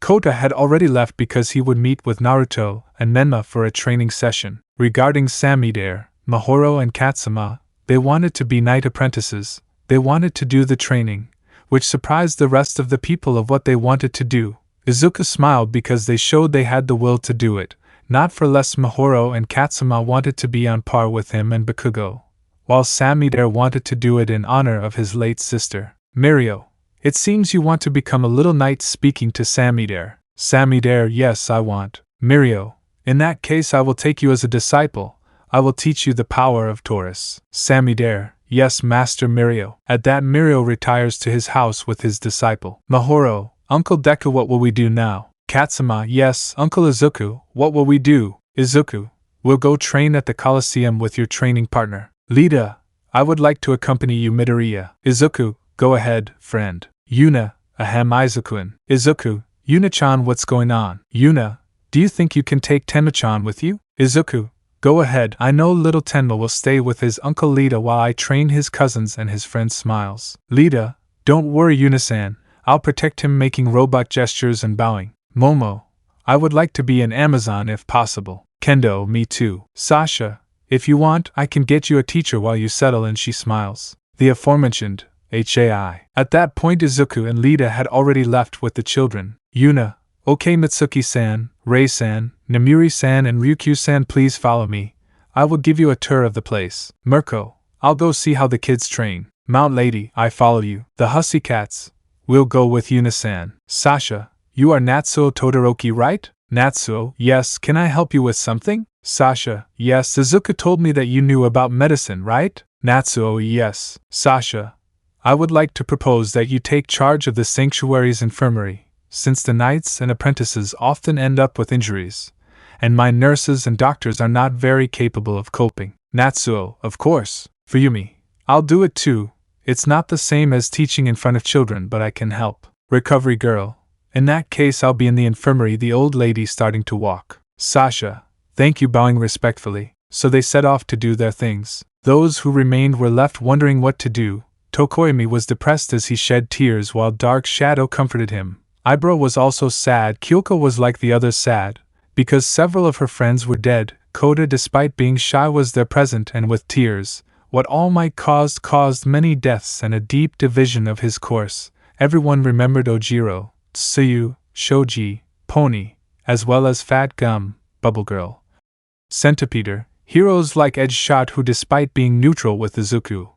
Kota had already left because he would meet with Naruto and Menma for a training session. Regarding Samidare, Mahoro and Katsuma, they wanted to be knight apprentices. They wanted to do the training, which surprised the rest of the people of what they wanted to do. Izuku smiled because they showed they had the will to do it. Not for less, Mahoro and Katsuma wanted to be on par with him and Bakugo, while Samidare wanted to do it in honor of his late sister. Mirio, it seems you want to become a little knight. Speaking to Samidare. Samidare, yes I want. Mirio, in that case I will take you as a disciple. I will teach you the power of Taurus. Samidare, yes Master Mirio. At that Mirio retires to his house with his disciple. Mahoro, Uncle Deku, what will we do now? Katsuma, yes, Uncle Izuku, what will we do? Izuku, we'll go train at the Colosseum with your training partner. Lida, I would like to accompany you. Midoriya. Izuku, go ahead, friend. Yuna, ahem Izuku-kun. Izuku, Yuna-chan, what's going on? Yuna, do you think you can take Tenma-chan with you? Izuku, go ahead. I know little Tenma will stay with his uncle Lida while I train his cousins and his friend Smiles. Lida, don't worry Yuna-san. I'll protect him, making robot gestures and bowing. Momo, I would like to be an Amazon if possible. Kendo, me too. Sasha, if you want, I can get you a teacher while you settle in. She smiles. The aforementioned HAI. At that point Izuku and Lida had already left with the children. Yuna, okay Mitsuki-san, Rei-san, Namuri-san and Ryukyu-san, please follow me. I will give you a tour of the place. Mirko, I'll go see how the kids train. Mount Lady, I follow you. The Hussy Cats, we'll go with Yuna-san. Sasha, you are Natsuo Todoroki, right? Natsuo, yes, can I help you with something? Sasha, yes, Izuku told me that you knew about medicine, right? Natsuo, yes. Sasha, I would like to propose that you take charge of the sanctuary's infirmary, since the knights and apprentices often end up with injuries, and my nurses and doctors are not very capable of coping. Natsuo, of course. Fuyumi, I'll do it too. It's not the same as teaching in front of children, but I can help. Recovery girl, in that case I'll be in the infirmary. The old lady starting to walk. Sasha, thank you, bowing respectfully. So they set off to do their things. Those who remained were left wondering what to do. Tokoyami was depressed as he shed tears while Dark Shadow comforted him. Ibro was also sad. Kyoko was like the others, sad because several of her friends were dead. Kota, despite being shy, was there present and with tears. What All Might caused many deaths and a deep division of his course. Everyone remembered Ojiro, Tsuyu, Shoji, Pony, as well as Fat Gum, Bubble Girl. Centipeder, heroes like Edge Shot, who despite being neutral with Izuku,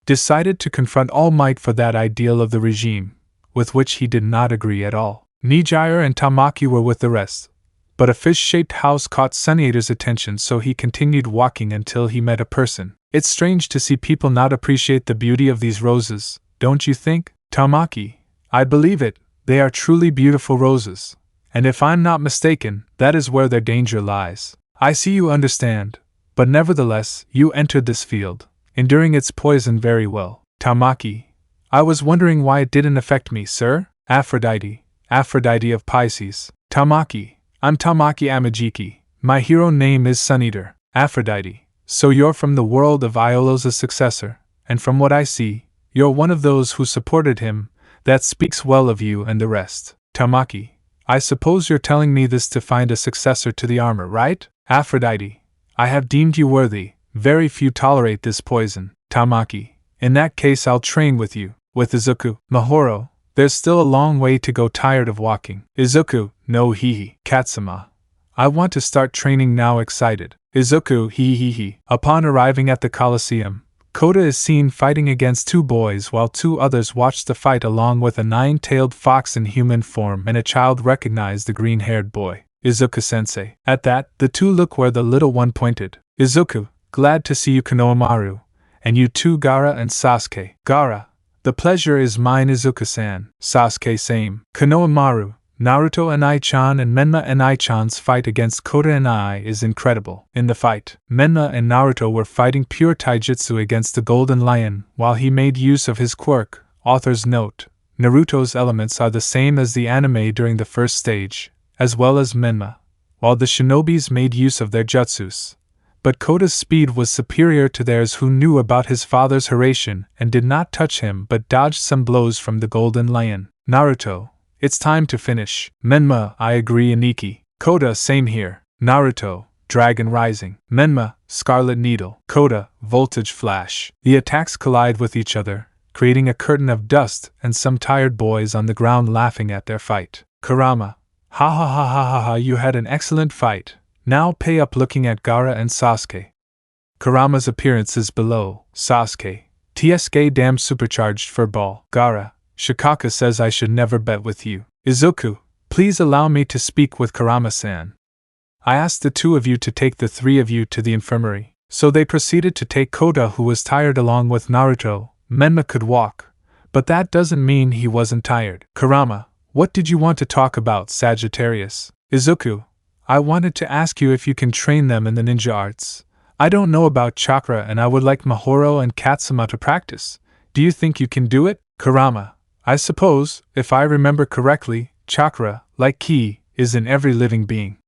decided to confront All Might for that ideal of the regime, with which he did not agree at all. Nijire and Tamaki were with the rest, but a fish-shaped house caught Sunyader's attention, so he continued walking until he met a person. It's strange to see people not appreciate the beauty of these roses, don't you think? Tamaki, I believe it, they are truly beautiful roses, and if I'm not mistaken, that is where their danger lies. I see you understand, but nevertheless, you entered this field, enduring its poison very well. Tamaki, I was wondering why it didn't affect me, sir? Aphrodite of Pisces, Tamaki, I'm Tamaki Amajiki. My hero name is Suneater. Aphrodite, so you're from the world of Iolo's successor, and from what I see, you're one of those who supported him. That speaks well of you and the rest. Tamaki, I suppose you're telling me this to find a successor to the armor, right? Aphrodite, I have deemed you worthy. Very few tolerate this poison. Tamaki, in that case I'll train with you. With Izuku, Mahoro, there's still a long way to go. Tired of walking. Izuku, no hihi. Katsuma, I want to start training now. Excited. Izuku, hihihi. Upon arriving at the Colosseum, Kota is seen fighting against two boys while two others watch the fight along with a nine-tailed fox in human form, and a child recognized the green-haired boy. Izuku-sensei. At that, the two look where the little one pointed. Izuku, glad to see you Konohamaru. And you too Gaara and Sasuke. Gaara, the pleasure is mine. Izuku-san. Sasuke, same. Konohamaru, Naruto and Ai-chan and Menma and Ai-chan's fight against Kota and Ai is incredible. In the fight, Menma and Naruto were fighting pure taijutsu against the Golden Lion while he made use of his quirk. Author's note: Naruto's elements are the same as the anime during the first stage, as well as Menma, while the shinobis made use of their jutsus. But Kota's speed was superior to theirs, who knew about his father's Hiraishin and did not touch him but dodged some blows from the Golden Lion. Naruto, it's time to finish. Menma, I agree. Aniki. Kota, same here. Naruto, Dragon Rising. Menma, Scarlet Needle. Kota, Voltage Flash. The attacks collide with each other, creating a curtain of dust and some tired boys on the ground laughing at their fight. Kurama, ha ha ha ha ha ha, you had an excellent fight. Now pay up. Looking at Gaara and Sasuke. Kurama's appearance is below. Sasuke, TSK damn supercharged furball. Gaara, Shikaka says I should never bet with you. Izuku, please allow me to speak with Kurama-san. I asked the two of you to take the three of you to the infirmary. So they proceeded to take Kota, who was tired, along with Naruto. Menma could walk, but that doesn't mean he wasn't tired. Kurama, what did you want to talk about? Sagittarius. Izuku, I wanted to ask you if you can train them in the ninja arts. I don't know about chakra and I would like Mahoro and Katsuma to practice. Do you think you can do it? Kurama, I suppose, if I remember correctly, chakra, like ki, is in every living being.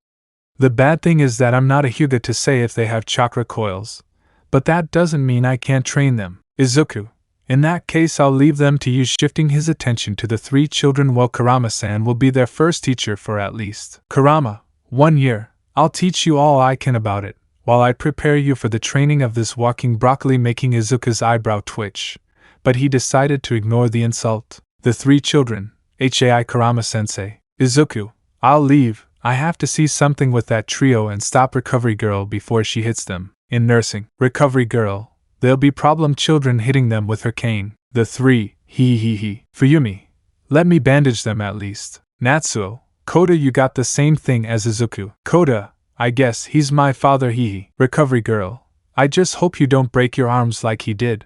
The bad thing is that I'm not a Hyuga to say if they have chakra coils, but that doesn't mean I can't train them. Izuku, in that case I'll leave them to you. Shifting his attention to the three children, while Kurama-san will be their first teacher for at least Kurama, 1 year. I'll teach you all I can about it, while I prepare you for the training of this walking broccoli, making Izuku's eyebrow twitch. But he decided to ignore the insult. The three children, Hai Kurama-sensei. Izuku, I'll leave. I have to see something with that trio and stop Recovery Girl before she hits them. In nursing, Recovery Girl, there'll be problem children hitting them with her cane. The three, he. Fuyumi, let me bandage them at least. Natsuo, Kota, you got the same thing as Izuku. Kota, I guess he's my father. He. Recovery Girl, I just hope you don't break your arms like he did.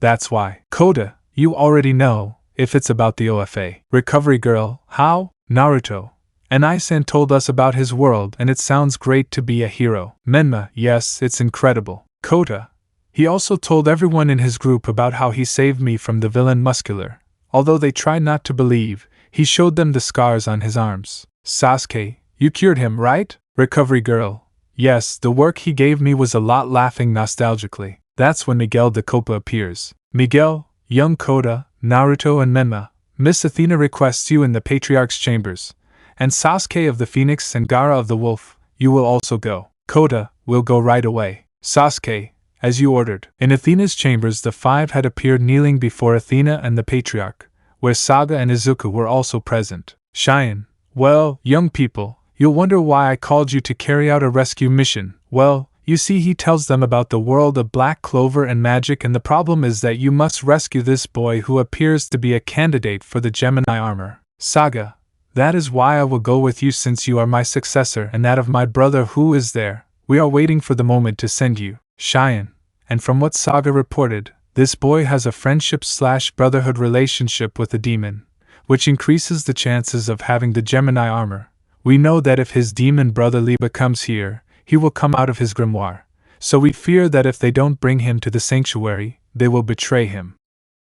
That's why. Kota, you already know, if it's about the OFA. Recovery Girl, how? Naruto, and Ai-san told us about his world and it sounds great to be a hero. Menma, yes, it's incredible. Kota, he also told everyone in his group about how he saved me from the villain Muscular. Although they tried not to believe, he showed them the scars on his arms. Sasuke, you cured him, right? Recovery Girl, yes, the work he gave me was a lot. Laughing nostalgically. That's when Miguel de Copa appears. Miguel, young Kota, Naruto and Menma, Miss Athena requests you in the Patriarch's chambers. And Sasuke of the Phoenix and Gaara of the Wolf, you will also go. Kota, we'll go right away. Sasuke, as you ordered. In Athena's chambers, the five had appeared kneeling before Athena and the Patriarch, where Saga and Izuku were also present. Cheyenne, well, young people, you'll wonder why I called you to carry out a rescue mission. Well, you see, he tells them about the world of Black Clover and magic, and the problem is that you must rescue this boy who appears to be a candidate for the Gemini armor. Saga, that is why I will go with you, since you are my successor and that of my brother who is there. We are waiting for the moment to send you. Cheyenne, and from what Saga reported, this boy has a friendship/brotherhood relationship with a demon, which increases the chances of having the Gemini armor. We know that if his demon brother Liba comes here, he will come out of his grimoire, so we fear that if they don't bring him to the sanctuary, they will betray him.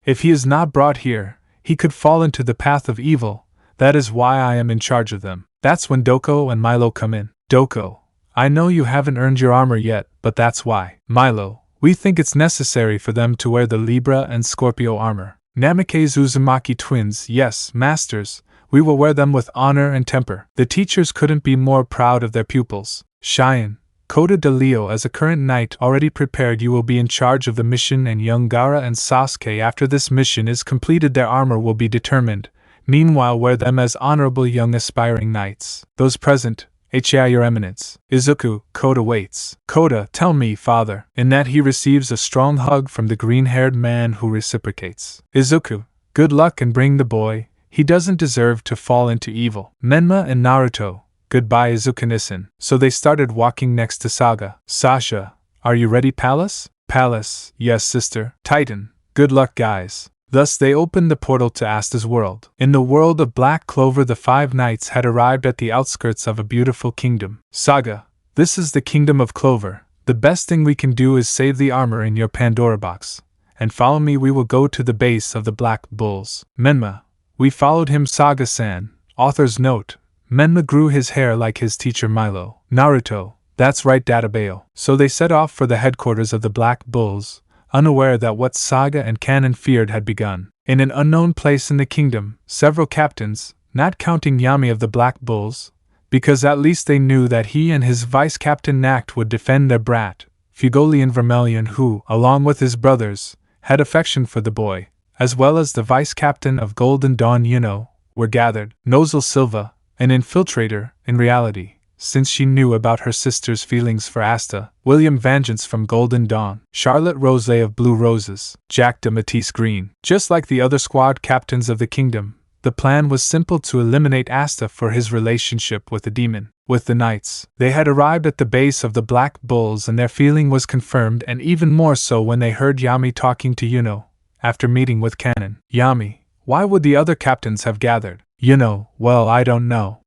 If he is not brought here, he could fall into the path of evil. That is why I am in charge of them. That's when Doko and Milo come in. Doko, I know you haven't earned your armor yet, but that's why. Milo, we think it's necessary for them to wear the Libra and Scorpio armor. Namikaze Uzumaki twins, yes, masters, we will wear them with honor and temper. The teachers couldn't be more proud of their pupils. Cheyenne, Kota de Leo, as a current knight already prepared, you will be in charge of the mission, and young Gaara and Sasuke, after this mission is completed, their armor will be determined. Meanwhile, wear them as honorable young aspiring knights. Those present, HAI your eminence. Izuku, Kota waits. Kota, tell me, father. In that he receives a strong hug from the green-haired man who reciprocates. Izuku, good luck and bring the boy. He doesn't deserve to fall into evil. Menma and Naruto, goodbye Izuku-nisan. So they started walking next to Saga. Sasha, are you ready, Palace? Palace, yes sister. Titan, good luck guys. Thus they opened the portal to Asta's world. In the world of Black Clover, the 5 knights had arrived at the outskirts of a beautiful kingdom. Saga, this is the kingdom of Clover. The best thing we can do is save the armor in your Pandora box. And follow me, we will go to the base of the Black Bulls. Menma, we followed him. Saga-san. Author's note, Menma grew his hair like his teacher Milo. Naruto, that's right Databeo. So they set off for the headquarters of the Black Bulls, unaware that what Saga and Kanon feared had begun. In an unknown place in the kingdom, several captains, not counting Yami of the Black Bulls, because at least they knew that he and his vice-captain Nacht would defend their brat, Fugolian Vermilion, who, along with his brothers, had affection for the boy, as well as the vice-captain of Golden Dawn Yuno, were gathered. Nozel Silva, an infiltrator, in reality, since she knew about her sister's feelings for Asta. William Vengeance from Golden Dawn. Charlotte Rose of Blue Roses. Jack de Matisse Green. Just like the other squad captains of the kingdom, the plan was simple: to eliminate Asta for his relationship with the demon. With the knights, they had arrived at the base of the Black Bulls, and their feeling was confirmed, and even more so when they heard Yami talking to Yuno, after meeting with Kanon. Yami, why would the other captains have gathered? Yuno, well, I don't know.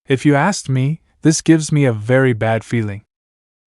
If you asked me, this gives me a very bad feeling.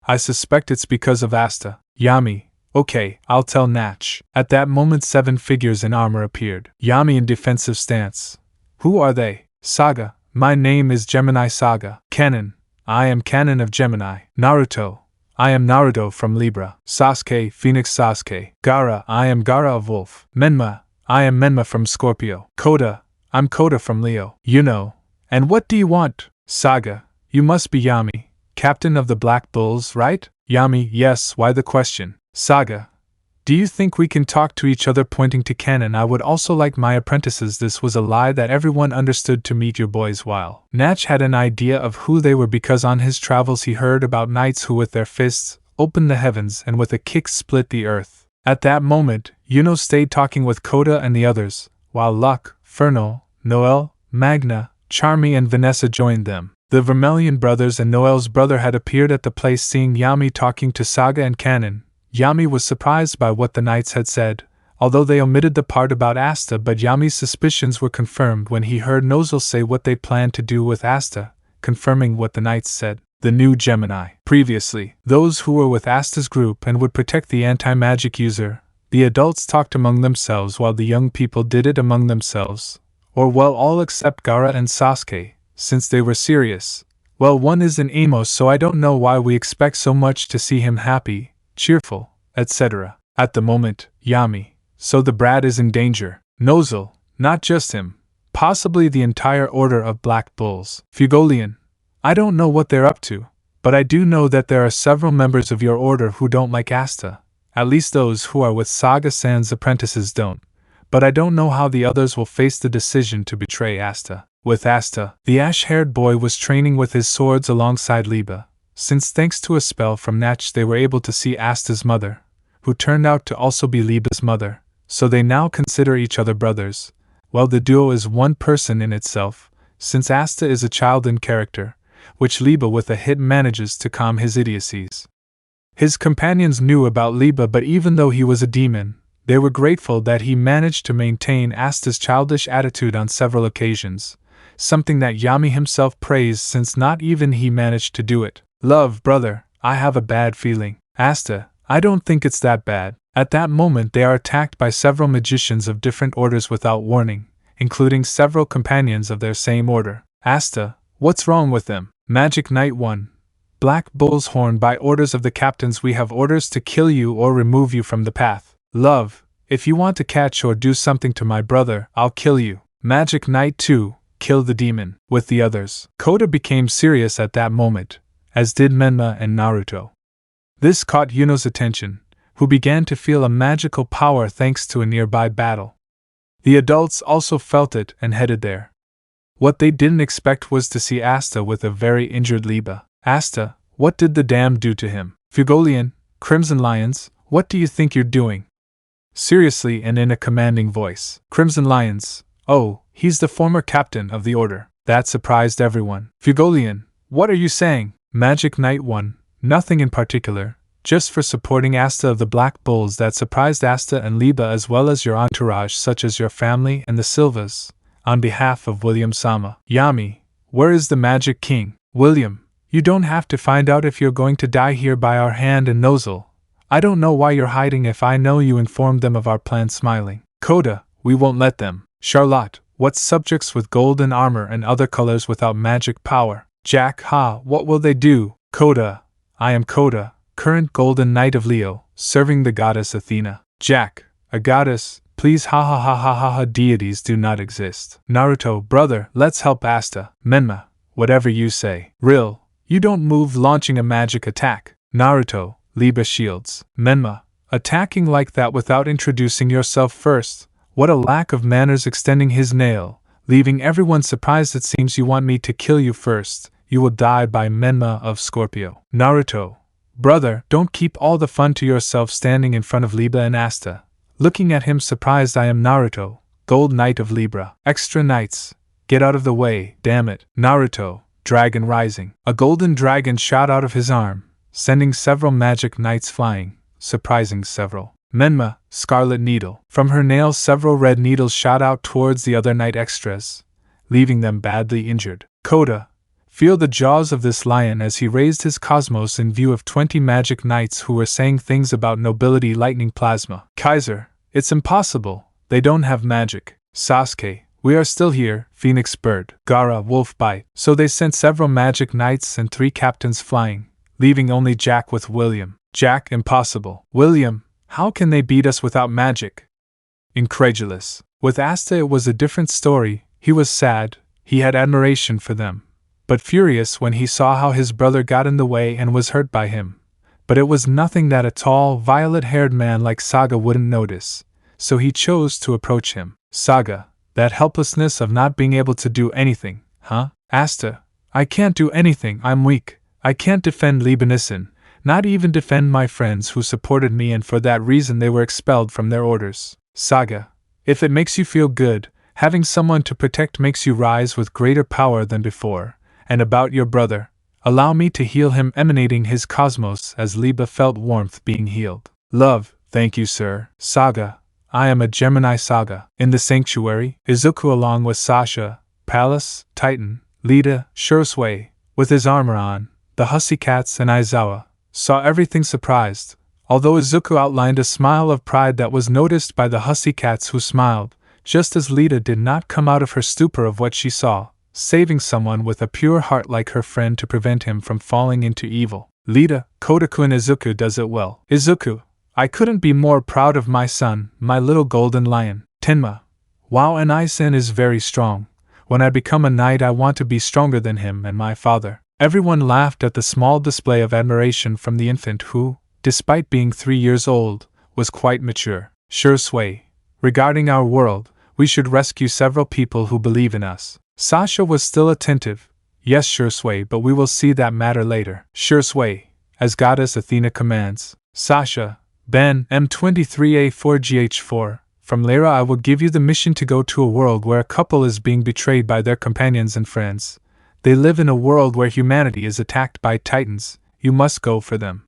I suspect it's because of Asta. Yami, okay, I'll tell Natch. At that moment 7 figures in armor appeared. Yami in defensive stance. Who are they? Saga, my name is Gemini Saga. Kanon, I am Kanon of Gemini. Naruto, I am Naruto from Libra. Sasuke, Phoenix Sasuke. Gaara, I am Gaara of Wolf. Menma, I am Menma from Scorpio. Kota, I'm Kota from Leo. Yuno, and what do you want? Saga, you must be Yami, captain of the Black Bulls, right? Yami, yes, why the question? Saga, do you think we can talk to each other? Pointing to Kanon, I would also like my apprentices. This was a lie that everyone understood to meet your boys. While Natch had an idea of who they were, because on his travels he heard about knights who with their fists opened the heavens and with a kick split the earth. At that moment, Yuno stayed talking with Kota and the others, while Luck, Fernal, Noel, Magna, Charmy and Vanessa joined them. The Vermilion brothers and Noel's brother had appeared at the place. Seeing Yami talking to Saga and Kanon, Yami was surprised by what the knights had said, although they omitted the part about Asta, but Yami's suspicions were confirmed when he heard Nozel say what they planned to do with Asta, confirming what the knights said. The new Gemini. Previously, those who were with Asta's group and would protect the anti-magic user, the adults talked among themselves while the young people did it among themselves, or well, all except Gaara and Sasuke. Since they were serious. Well, one is an emo, so I don't know why we expect so much to see him happy, cheerful, etc. At the moment, Yami. So the brat is in danger. Nozel, not just him. Possibly the entire order of Black Bulls. Fugolian, I don't know what they're up to, but I do know that there are several members of your order who don't like Asta. At least those who are with Saga-san's apprentices don't. But I don't know how the others will face the decision to betray Asta. With Asta, the ash-haired boy was training with his swords alongside Liba, since thanks to a spell from Natch they were able to see Asta's mother, who turned out to also be Liba's mother, so they now consider each other brothers. Well, the duo is one person in itself, since Asta is a child in character, which Liba with a hit manages to calm his idiocies. His companions knew about Liba, but even though he was a demon, they were grateful that he managed to maintain Asta's childish attitude on several occasions. Something that Yami himself praised, since not even he managed to do it. Love, brother, I have a bad feeling. Asta, I don't think it's that bad. At that moment they are attacked by several magicians of different orders without warning, including several companions of their same order. Asta, What's wrong with them? Magic Knight 1. Black Bull's Horn. By orders of the captains, we have orders to kill you or remove you from the path. Love, if you want to catch or do something to my brother, I'll kill you. Magic Knight 2. Kill the demon. With the others. Kota became serious at that moment, as did Menma and Naruto. This caught Yuno's attention, who began to feel a magical power thanks to a nearby battle. The adults also felt it and headed there. What they didn't expect was to see Asta with a very injured Liba. Asta, what did the dam do to him? Fugolian, Crimson Lions, what do you think you're doing? Seriously and in a commanding voice. Crimson Lions, oh, he's the former captain of the order. That surprised everyone. Fugolian, what are you saying? Magic Knight 1, nothing in particular, just for supporting Asta of the Black Bulls. That surprised Asta and Liba as well as your entourage such as your family and the Silvas, on behalf of William Sama. Yami, where is the Magic King? William, you don't have to find out if you're going to die here by our hand and nozzle. I don't know why you're hiding if I know you informed them of our plan. Smiling. Kota, we won't let them. Charlotte, what subjects with golden armor and other colors without magic power? Jack, what will they do? Kota, I am Kota, current Golden Knight of Leo, serving the goddess Athena. Jack, a goddess, please deities do not exist. Naruto, brother, let's help Asta. Menma, whatever you say. Ril, you don't move launching a magic attack. Naruto, Liba shields. Menma, attacking like that without introducing yourself first. What a lack of manners, extending his nail, leaving everyone surprised. It seems you want me to kill you first. You will die by Menma of Scorpio. Naruto, brother, don't keep all the fun to yourself. Standing in front of Liba and Asta, looking at him surprised. I am Naruto, Gold Knight of Libra. Extra knights, get out of the way, damn it. Naruto, dragon rising. A golden dragon shot out of his arm, sending several magic knights flying, surprising several. Menma, Scarlet Needle. From her nails several red needles shot out towards the other knight extras, leaving them badly injured. Kota, feel the jaws of this lion as he raised his cosmos in view of 20 magic knights who were saying things about nobility. Lightning plasma. Kaiser, it's impossible, they don't have magic. Sasuke, we are still here. Phoenix bird. Gaara, wolf bite. So they sent several magic knights and 3 captains flying, leaving only Jack with William. Jack, impossible. William, how can they beat us without magic? Incredulous. With Asta it was a different story. He was sad, he had admiration for them, but furious when he saw how his brother got in the way and was hurt by him. But it was nothing that a tall, violet-haired man like Saga wouldn't notice, so he chose to approach him. Saga, that helplessness of not being able to do anything, huh? Asta, I can't do anything, I'm weak. I can't defend Libanison, not even defend my friends who supported me, and for that reason they were expelled from their orders. Saga, if it makes you feel good, having someone to protect makes you rise with greater power than before. And about your brother, allow me to heal him, emanating his cosmos as Liba felt warmth being healed. Love, thank you, sir. Saga, I am a Gemini. Saga. In the sanctuary, Izuku along with Sasha, Pallas, Titan, Lita, Shursway, with his armor on, the Hussy Cats and Aizawa, saw everything surprised, although Izuku outlined a smile of pride that was noticed by the Hussy Cats, who smiled, just as Lita did not come out of her stupor of what she saw, saving someone with a pure heart like her friend to prevent him from falling into evil. Lita, Kotaku and Izuku does it well. Izuku, I couldn't be more proud of my son, my little golden lion. Tenma, wow, and Isen is very strong. When I become a knight I want to be stronger than him and my father. Everyone laughed at the small display of admiration from the infant who, despite being 3 years old, was quite mature. Shursway, regarding our world, we should rescue several people who believe in us. Sasha was still attentive. Yes, Shursway, but we will see that matter later. Shursway, as goddess Athena commands. Sasha, Ben, M23A4GH4, from Lyra I will give you the mission to go to a world where a couple is being betrayed by their companions and friends. They live in a world where humanity is attacked by titans. You must go for them.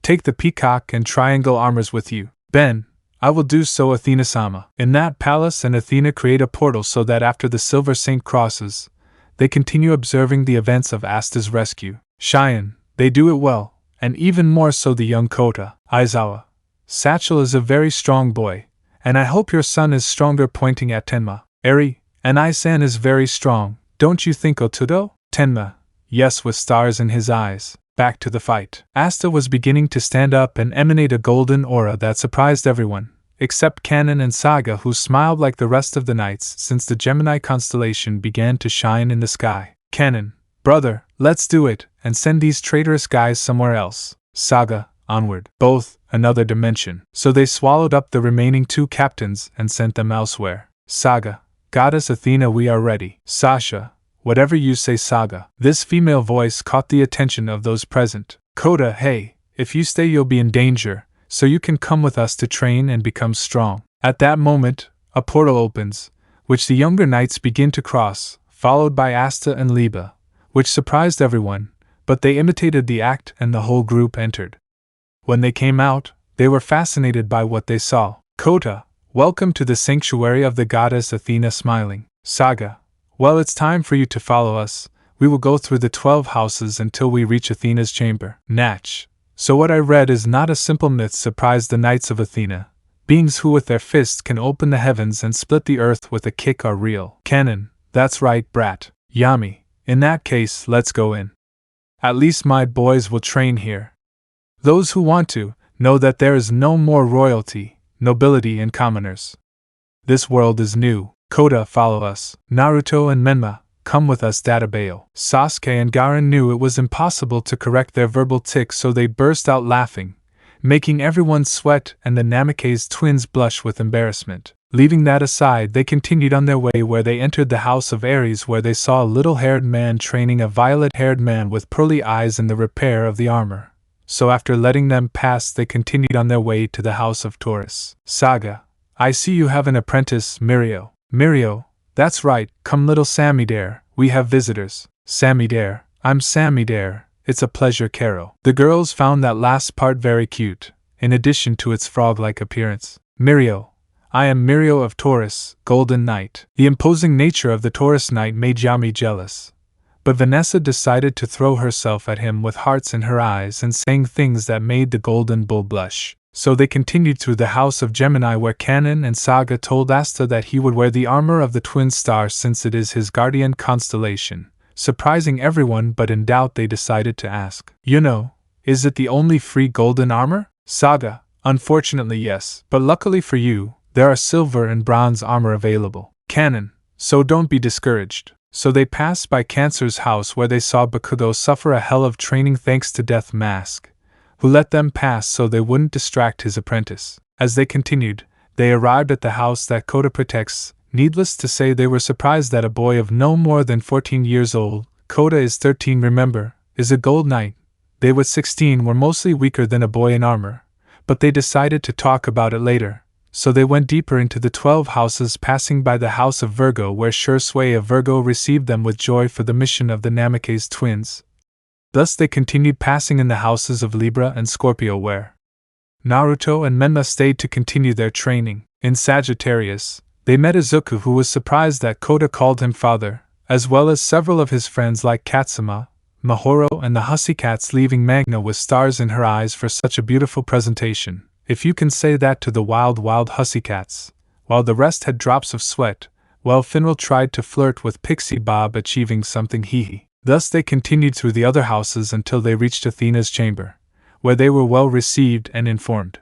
Take the peacock and triangle armors with you. Ben, I will do so, Athena-sama. In that palace, and Athena create a portal so that after the Silver Saint crosses, they continue observing the events of Asta's rescue. Cheyenne, they do it well, and even more so the young Kota. Aizawa, Satchel is a very strong boy, and I hope your son is stronger, pointing at Tenma. Eri, and Isan is very strong. Don't you think, Otudo? Tenma, yes, with stars in his eyes. Back to the fight. Asta was beginning to stand up and emanate a golden aura that surprised everyone, except Kanon and Saga, who smiled like the rest of the knights since the Gemini constellation began to shine in the sky. Kanon, brother, let's do it, and send these traitorous guys somewhere else. Saga, onward. Both, another dimension. So they swallowed up the remaining 2 captains and sent them elsewhere. Saga, Goddess Athena, we are ready. Sasha, whatever you say, Saga. This female voice caught the attention of those present. Kota, hey, if you stay you'll be in danger, so you can come with us to train and become strong. At that moment, a portal opens, which the younger knights begin to cross, followed by Asta and Liba, which surprised everyone, but they imitated the act and the whole group entered. When they came out, they were fascinated by what they saw. Kota, welcome to the sanctuary of the goddess Athena, smiling. Saga, well, it's time for you to follow us. We will go through the 12 houses until we reach Athena's chamber. Natch. So what I read is not a simple myth, surprised the knights of Athena. Beings who with their fists can open the heavens and split the earth with a kick are real. Kanon, that's right, brat. Yami, in that case, let's go in. At least my boys will train here. Those who want to, know that there is no more royalty, nobility and commoners. This world is new. Kota, follow us. Naruto and Menma, come with us. Databayo. Sasuke and Garen knew it was impossible to correct their verbal tics, so they burst out laughing, making everyone sweat and the Namikaze twins blush with embarrassment. Leaving that aside, they continued on their way, where they entered the house of Ares, where they saw a little-haired man training a violet-haired man with pearly eyes in the repair of the armor. So after letting them pass, they continued on their way to the house of Taurus. Saga, I see you have an apprentice, Mirio. Mirio, that's right, come little Samidare, we have visitors. Samidare, I'm Samidare, it's a pleasure, Karo. The girls found that last part very cute, in addition to its frog-like appearance. Mirio, I am Mirio of Taurus, Golden Knight. The imposing nature of the Taurus Knight made Yami jealous, but Vanessa decided to throw herself at him with hearts in her eyes and saying things that made the Golden Bull blush. So they continued through the house of Gemini, where Kanon and Saga told Asta that he would wear the armor of the twin stars since it is his guardian constellation, surprising everyone, but in doubt they decided to ask. You know, is it the only free golden armor? Saga, unfortunately yes, but luckily for you, there are silver and bronze armor available. Kanon, so don't be discouraged. So they passed by Cancer's house, where they saw Bakugo suffer a hell of training thanks to Death Mask, who let them pass so they wouldn't distract his apprentice. As they continued, they arrived at the house that Kota protects. Needless to say, they were surprised that a boy of no more than 14 years old, Kota is 13 remember, is a gold knight. They with 16 were mostly weaker than a boy in armor, but they decided to talk about it later. So they went deeper into the 12 houses, passing by the house of Virgo, where Shursui of Virgo received them with joy for the mission of the Namikaze twins. Thus they continued, passing in the houses of Libra and Scorpio, where Naruto and Menma stayed to continue their training. In Sagittarius, they met Izuku, who was surprised that Kota called him father, as well as several of his friends like Katsuma, Mahoro and the Hussycats, leaving Magna with stars in her eyes for such a beautiful presentation, if you can say that to the wild Hussycats, while the rest had drops of sweat, while Finral tried to flirt with Pixie Bob, achieving something hee. Thus they continued through the other houses until they reached Athena's chamber, where they were well received and informed.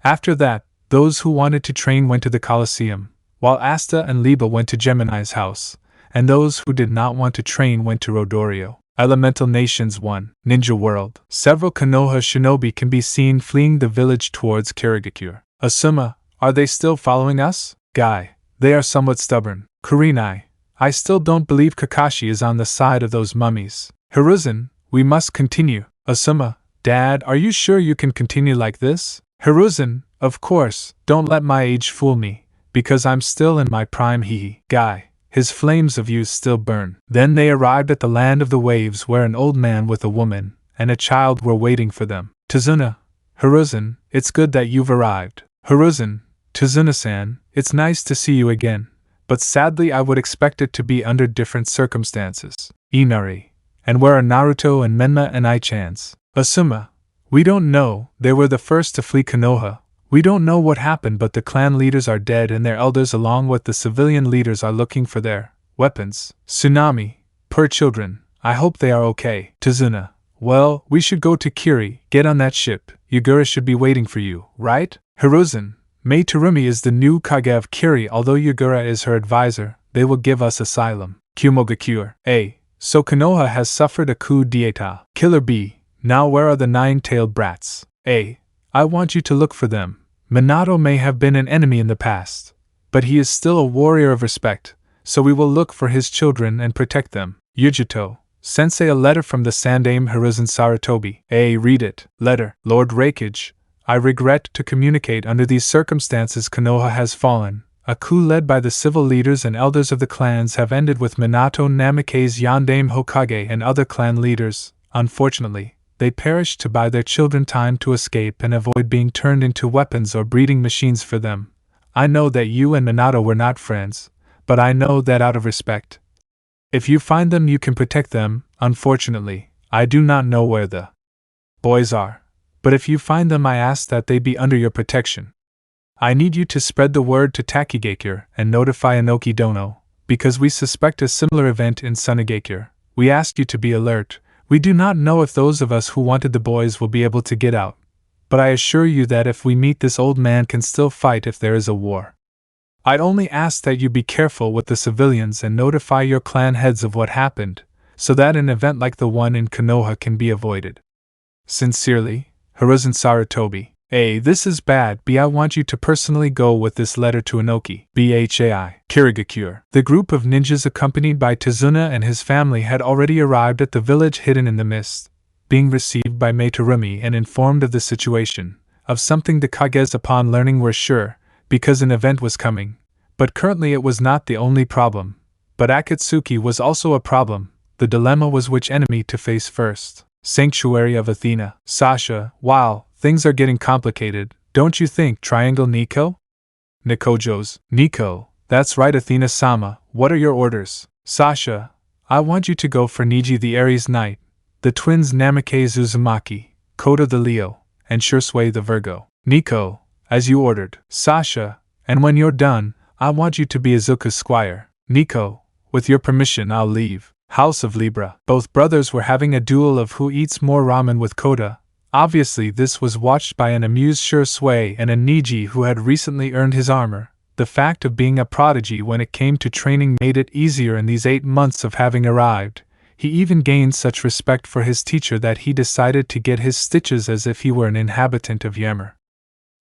After that, those who wanted to train went to the Colosseum, while Asta and Liba went to Gemini's house, and those who did not want to train went to Rodorio. Elemental Nations 1, Ninja World. Several Konoha shinobi can be seen fleeing the village towards Kirigakure. Asuma, are they still following us? Guy, they are somewhat stubborn. Kurinai, I still don't believe Kakashi is on the side of those mummies. Hiruzen, we must continue. Asuma, Dad, are you sure you can continue like this? Hiruzen, of course, don't let my age fool me, because I'm still in my prime. Hee. Guy, his flames of youth still burn. Then they arrived at the land of the waves, where an old man with a woman and a child were waiting for them. Tazuna, Hiruzen, it's good that you've arrived. Hiruzen, Tazuna-san, it's nice to see you again, but sadly I would expect it to be under different circumstances. Inari, and where are Naruto and Menma and I-chans? Asuma, we don't know, they were the first to flee Konoha. We don't know what happened, but the clan leaders are dead and their elders along with the civilian leaders are looking for their weapons. Tsunami, poor children, I hope they are okay. Tazuna, well, we should go to Kiri, get on that ship. Yugura should be waiting for you, right? Hiruzen, Mei Terumi is the new Kage of Kiri, although Yugura is her advisor, they will give us asylum. Kumogakure, A. So Konoha has suffered a coup d'etat. Killer B. Now where are the nine-tailed brats? A. I want you to look for them. Minato may have been an enemy in the past, but he is still a warrior of respect, so we will look for his children and protect them. Yujito, Sensei, a letter from the Sandaime Hiruzen Sarutobi. A. Read it. Letter. Lord Rakage, I regret to communicate under these circumstances Konoha has fallen. A coup led by the civil leaders and elders of the clans have ended with Minato Namikaze Yondaime Hokage and other clan leaders. Unfortunately, they perished to buy their children time to escape and avoid being turned into weapons or breeding machines for them. I know that you and Minato were not friends, but I know that out of respect. If you find them, you can protect them. Unfortunately, I do not know where the boys are, but if you find them, I ask that they be under your protection. I need you to spread the word to Takigakure and notify Inoki Dono, because we suspect a similar event in Sunigakure. We ask you to be alert. We do not know if those of us who wanted the boys will be able to get out, but I assure you that if we meet, this old man can still fight if there is a war. I'd only ask that you be careful with the civilians and notify your clan heads of what happened, so that an event like the one in Konoha can be avoided. Sincerely, Hiruzen Sarutobi. A. This is bad. B. I want you to personally go with this letter to Inoki. Bhai. Kirigakure. The group of ninjas accompanied by Tazuna and his family had already arrived at the village hidden in the mist, being received by Mei Terumi and informed of the situation. Of something the Kages upon learning were sure, because an event was coming. But currently it was not the only problem. But Akatsuki was also a problem. The dilemma was which enemy to face first. Sanctuary of Athena. Sasha, wow, things are getting complicated, don't you think? Triangle Nico? Nikojo's. Nico, that's right. Athena-sama, what are your orders? Sasha, I want you to go for Niji the Aries Knight, the twins Namikaze Uzumaki, Kota the Leo, and Shursui the Virgo. Nico, as you ordered. Sasha, and when you're done, I want you to be Izuku's squire. Nico, with your permission I'll leave. House of Libra. Both brothers were having a duel of who eats more ramen with Kota. Obviously this was watched by an amused Shursui and a Niji who had recently earned his armor. The fact of being a prodigy when it came to training made it easier in these 8 months of having arrived. He even gained such respect for his teacher that he decided to get his stitches as if he were an inhabitant of Yammer.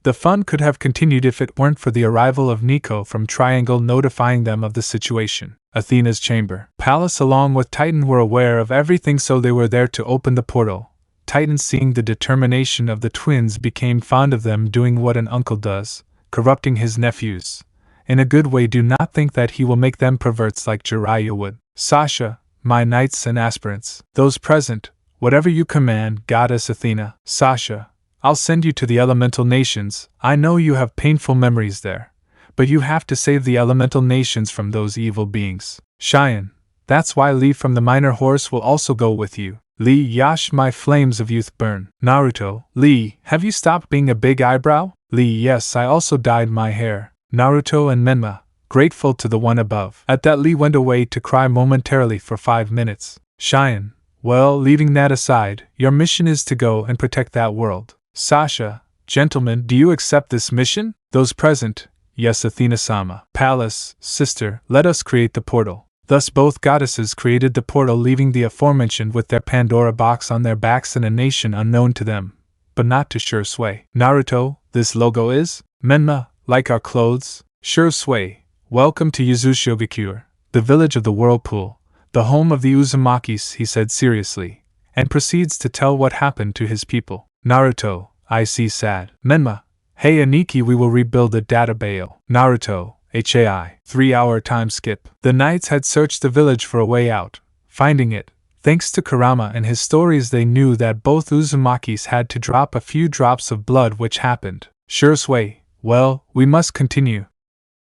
The fun could have continued if it weren't for the arrival of Nico from Triangle notifying them of the situation. Athena's chamber. Palace along with Titan were aware of everything, so they were there to open the portal. Titan, seeing the determination of the twins, became fond of them, doing what an uncle does, corrupting his nephews. In a good way. Do not think that he will make them perverts like Jiraiya would. Sasha, my knights and aspirants, those present, whatever you command, Goddess Athena. Sasha, I'll send you to the elemental nations. I know you have painful memories there, but you have to save the elemental nations from those evil beings. Cheyenne, that's why Lee from the minor horse will also go with you. Lee, Yash, my flames of youth burn. Naruto, Lee, have you stopped being a big eyebrow? Lee, yes, I also dyed my hair. Naruto and Menma, grateful to the one above. At that, Lee went away to cry momentarily for 5 minutes. Cheyenne, well, leaving that aside, your mission is to go and protect that world. Sasha, gentlemen, do you accept this mission? Those present, yes, Athena-sama. Palace, sister, let us create the portal. Thus both goddesses created the portal, leaving the aforementioned with their Pandora box on their backs in a nation unknown to them, but not to Shursui. Naruto, this logo is? Menma, like our clothes? Shursui, welcome to Yuzushigakure, the village of the whirlpool, the home of the Uzumakis, he said seriously, and proceeds to tell what happened to his people. Naruto, I see sad. Menma, hey Aniki, we will rebuild the database. Naruto, HAI. 3-hour time skip. The knights had searched the village for a way out. Finding it, thanks to Kurama and his stories, they knew that both Uzumakis had to drop a few drops of blood, which happened. Shursui, well, we must continue.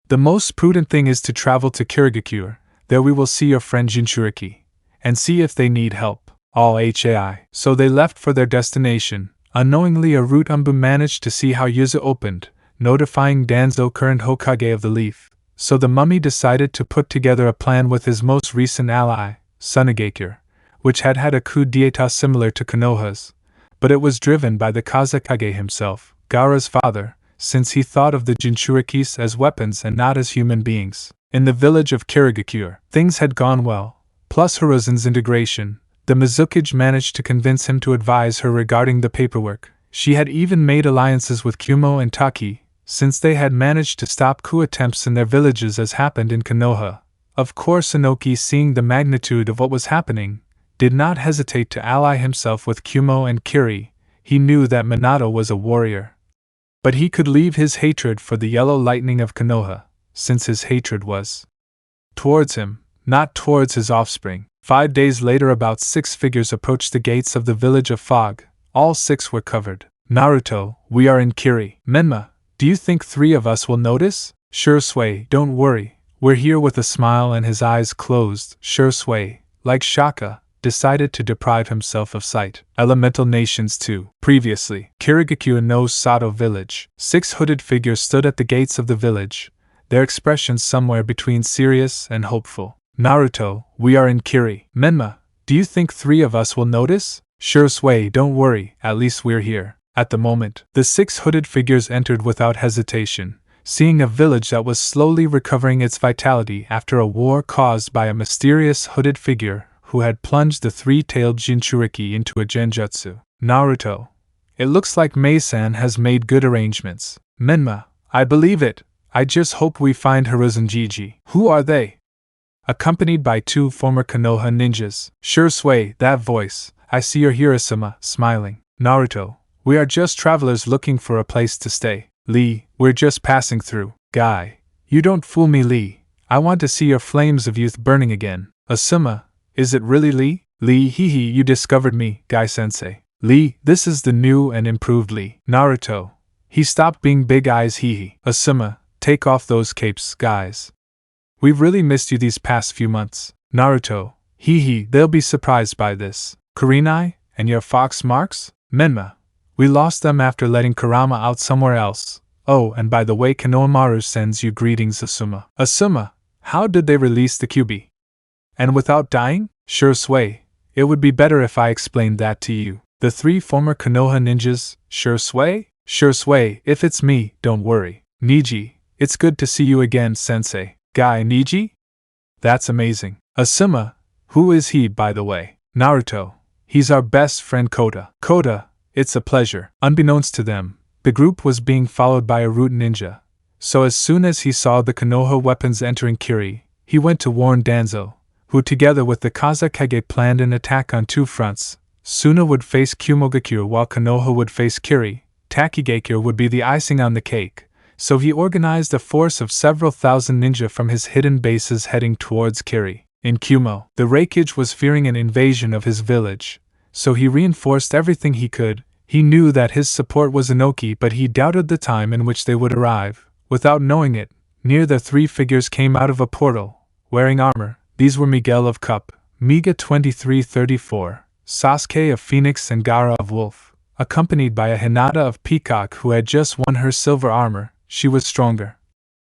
The most prudent thing is to travel to Kirigakure. There we will see your friend Jinchuriki, and see if they need help. All HAI. So they left for their destination. Unknowingly, a root Umbu managed to see how Yuzu opened, notifying Danzo, current Hokage of the Leaf. So the mummy decided to put together a plan with his most recent ally, Sunigakure, which had had a coup d'état similar to Konoha's, but it was driven by the Kazekage himself, Gaara's father, since he thought of the Jinchurikis as weapons and not as human beings. In the village of Kirigakure, things had gone well. Plus Hiruzen's integration, the Mizukage managed to convince him to advise her regarding the paperwork. She had even made alliances with Kumo and Taki, since they had managed to stop coup attempts in their villages as happened in Konoha. Of course, Inoki, seeing the magnitude of what was happening, did not hesitate to ally himself with Kumo and Kiri. He knew that Minato was a warrior. But he could leave his hatred for the yellow lightning of Konoha, since his hatred was towards him, not towards his offspring. 5 days later, about 6 figures approached the gates of the village of Fog. All 6 were covered. Naruto, we are in Kiri. Menma, do you think 3 of us will notice? Sure Sway, don't worry. We're here. With a smile and his eyes closed, Sure Sway, like Shaka, decided to deprive himself of sight. Elemental Nations 2. Previously, Kirigakure no Sato village. 6 hooded figures stood at the gates of the village, their expressions somewhere between serious and hopeful. Naruto, we are in Kiri. Menma, do you think 3 of us will notice? Sure Sway, don't worry, at least we're here. At the moment, the 6 hooded figures entered without hesitation, seeing a village that was slowly recovering its vitality after a war caused by a mysterious hooded figure who had plunged the 3-tailed Jinchuriki into a genjutsu. Naruto, it looks like Mei-san has made good arrangements. Menma, I believe it. I just hope we find Hiruzen Jiji. Who are they? Accompanied by 2 former Konoha ninjas. Sure Sway, that voice. I see your Hiroshima, smiling. Naruto, we are just travelers looking for a place to stay. Lee, we're just passing through. Guy, you don't fool me, Lee. I want to see your flames of youth burning again. Asuma, is it really Lee? Lee, hee, you discovered me, Guy-sensei. Lee, this is the new and improved Lee. Naruto, he stopped being big eyes, hee. Asuma, take off those capes, guys. We've really missed you these past few months. Naruto, hee, they'll be surprised by this. Kurenai, and your fox marks? Menma, we lost them after letting Kurama out somewhere else. Oh, and by the way, Konohamaru sends you greetings, Asuma. Asuma, how did they release the Kyuubi? And without dying? Sure Sway, it would be better if I explained that to you. The 3 former Konoha ninjas. Sure Sway? Sure Sway, if it's me, don't worry. Niji, it's good to see you again, sensei. Guy Niji? That's amazing. Asuma, who is he, by the way? Naruto, he's our best friend Kota. Kota, it's a pleasure. Unbeknownst to them, the group was being followed by a root ninja, so as soon as he saw the Konoha weapons entering Kiri, he went to warn Danzo, who together with the Kazekage planned an attack on 2 fronts. Suna would face Kumogakure while Konoha would face Kiri. Takigakure would be the icing on the cake, so he organized a force of several thousand ninja from his hidden bases heading towards Kiri. In Kumo, the Reikage was fearing an invasion of his village, so he reinforced everything he could. He knew that his support was Inoki, but he doubted the time in which they would arrive. Without knowing it, near the 3 figures came out of a portal, wearing armor. These were Miguel of Cup, Miga 2334, Sasuke of Phoenix, and Gaara of Wolf, accompanied by a Hinata of Peacock who had just won her silver armor. She was stronger,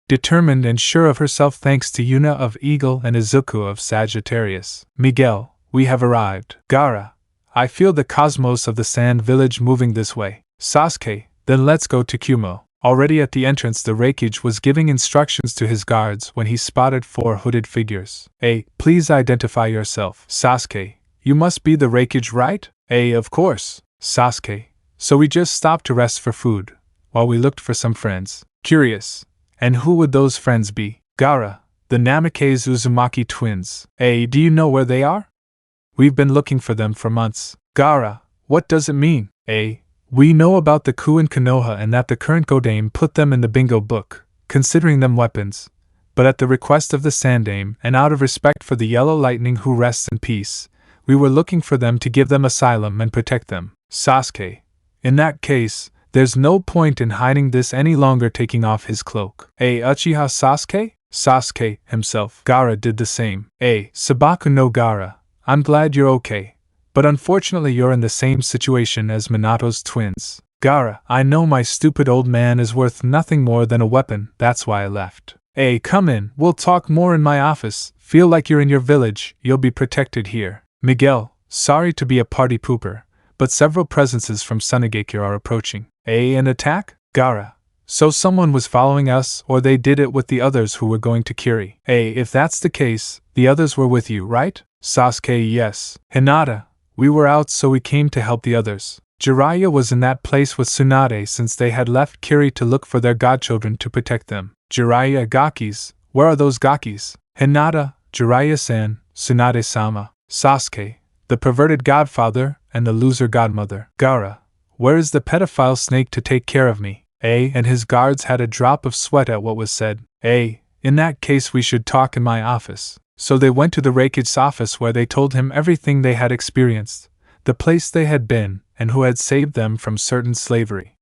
determined, and sure of herself thanks to Yuna of Eagle and Izuku of Sagittarius. Miguel, we have arrived. Gaara, I feel the cosmos of the sand village moving this way. Sasuke, then let's go to Kumo. Already at the entrance, the Reikage was giving instructions to his guards when he spotted 4 hooded figures. Please identify yourself. Sasuke, you must be the Reikage, right? Of course. Sasuke, so we just stopped to rest for food, while we looked for some friends. Curious. And who would those friends be? Gaara, the Namikaze Uzumaki twins. Do you know where they are? We've been looking for them for months. Gaara, what does it mean? We know about the coup in Konoha and that the current Godame put them in the bingo book, considering them weapons, but at the request of the Sandame and out of respect for the Yellow Lightning who rests in peace, we were looking for them to give them asylum and protect them. Sasuke, in that case, there's no point in hiding this any longer. Taking off his cloak. Uchiha Sasuke? Sasuke himself. Gaara did the same. Sabaku no Gaara, I'm glad you're okay. But unfortunately you're in the same situation as Minato's twins. Gaara, I know my stupid old man is worth nothing more than a weapon, that's why I left. Come in, we'll talk more in my office. Feel like you're in your village, you'll be protected here. Miguel, sorry to be a party pooper, but several presences from Sunagakure are approaching. An attack? Gaara. So someone was following us, or they did it with the others who were going to Kiri. If that's the case, the others were with you, right? Sasuke, yes. Hinata, we were out so we came to help the others. Jiraiya was in that place with Tsunade since they had left Kiri to look for their godchildren to protect them. Jiraiya Gakis, where are those Gakis? Hinata, Jiraiya-san, Tsunade-sama, Sasuke, the perverted godfather, and the loser godmother. Gaara, where is the pedophile snake to take care of me? And his guards had a drop of sweat at what was said. In that case we should talk in my office. So they went to the Raikage office where they told him everything they had experienced, the place they had been, and who had saved them from certain slavery.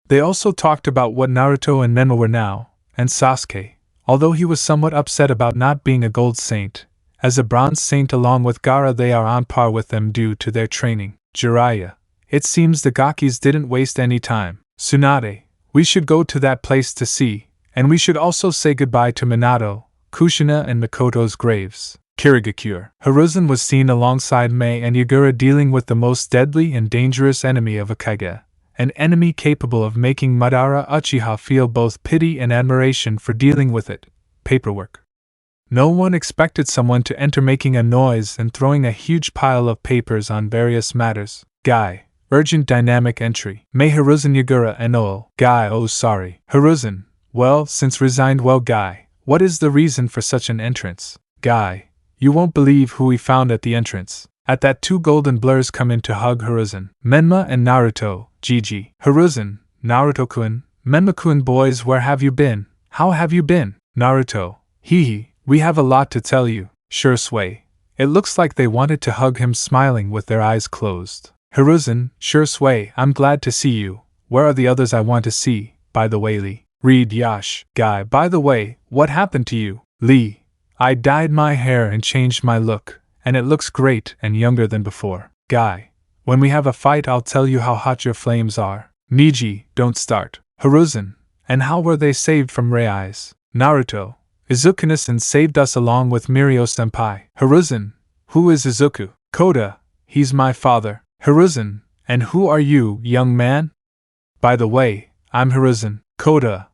They also talked about what Naruto and Nenma were now, and Sasuke, although he was somewhat upset about not being a gold saint, as a bronze saint along with Gaara they are on par with them due to their training. Jiraiya, it seems the Gakis didn't waste any time. Tsunade, we should go to that place to see, and we should also say goodbye to Minato, Kushina and Mikoto's graves. Kirigakure. Hiruzen was seen alongside Mei and Yagura dealing with the most deadly and dangerous enemy of a Kage, an enemy capable of making Madara Uchiha feel both pity and admiration for dealing with it. Paperwork. No one expected someone to enter making a noise and throwing a huge pile of papers on various matters. Guy. Urgent dynamic entry. Mei Hiruzen Yagura and Ol. Guy, oh sorry. Hiruzen. Well, since resigned, well Guy, what is the reason for such an entrance? Guy. You won't believe who we found at the entrance. At that, two golden blurs come in to hug Hiruzen. Menma and Naruto, Gigi. Hiruzen, Naruto-kun, Menma-kun, boys, where have you been? How have you been? Naruto, hee, we have a lot to tell you. Sure sway. It looks like they wanted to hug him smiling with their eyes closed. Hiruzen, sure sway, I'm glad to see you. Where are the others I want to see, by the way, Lee? Read Yash. Guy, by the way, what happened to you? Lee. I dyed my hair and changed my look, and it looks great and younger than before. Guy, when we have a fight I'll tell you how hot your flames are. Niji, don't start. Hiruzen, and how were they saved from Rei's? Naruto, Izuku-san saved us along with Mirio-senpai. Hiruzen, who is Izuku? Kota, he's my father. Hiruzen, and who are you, young man? By the way, I'm Hiruzen. Kota,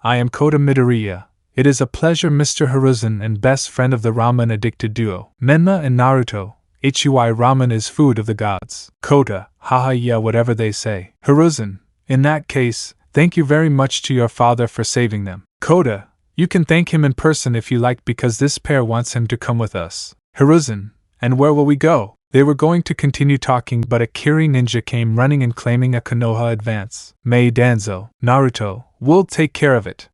I am Kota Midoriya. It is a pleasure, Mr. Hiruzen, and best friend of the ramen-addicted duo. Menma and Naruto, HUI ramen is food of the gods. Kota, haha yeah, whatever they say. Hiruzen, in that case, thank you very much to your father for saving them. Kota, you can thank him in person if you like because this pair wants him to come with us. Hiruzen, and where will we go? They were going to continue talking but a Kiri ninja came running and claiming a Konoha advance. Mei Danzo, Naruto, we'll take care of it.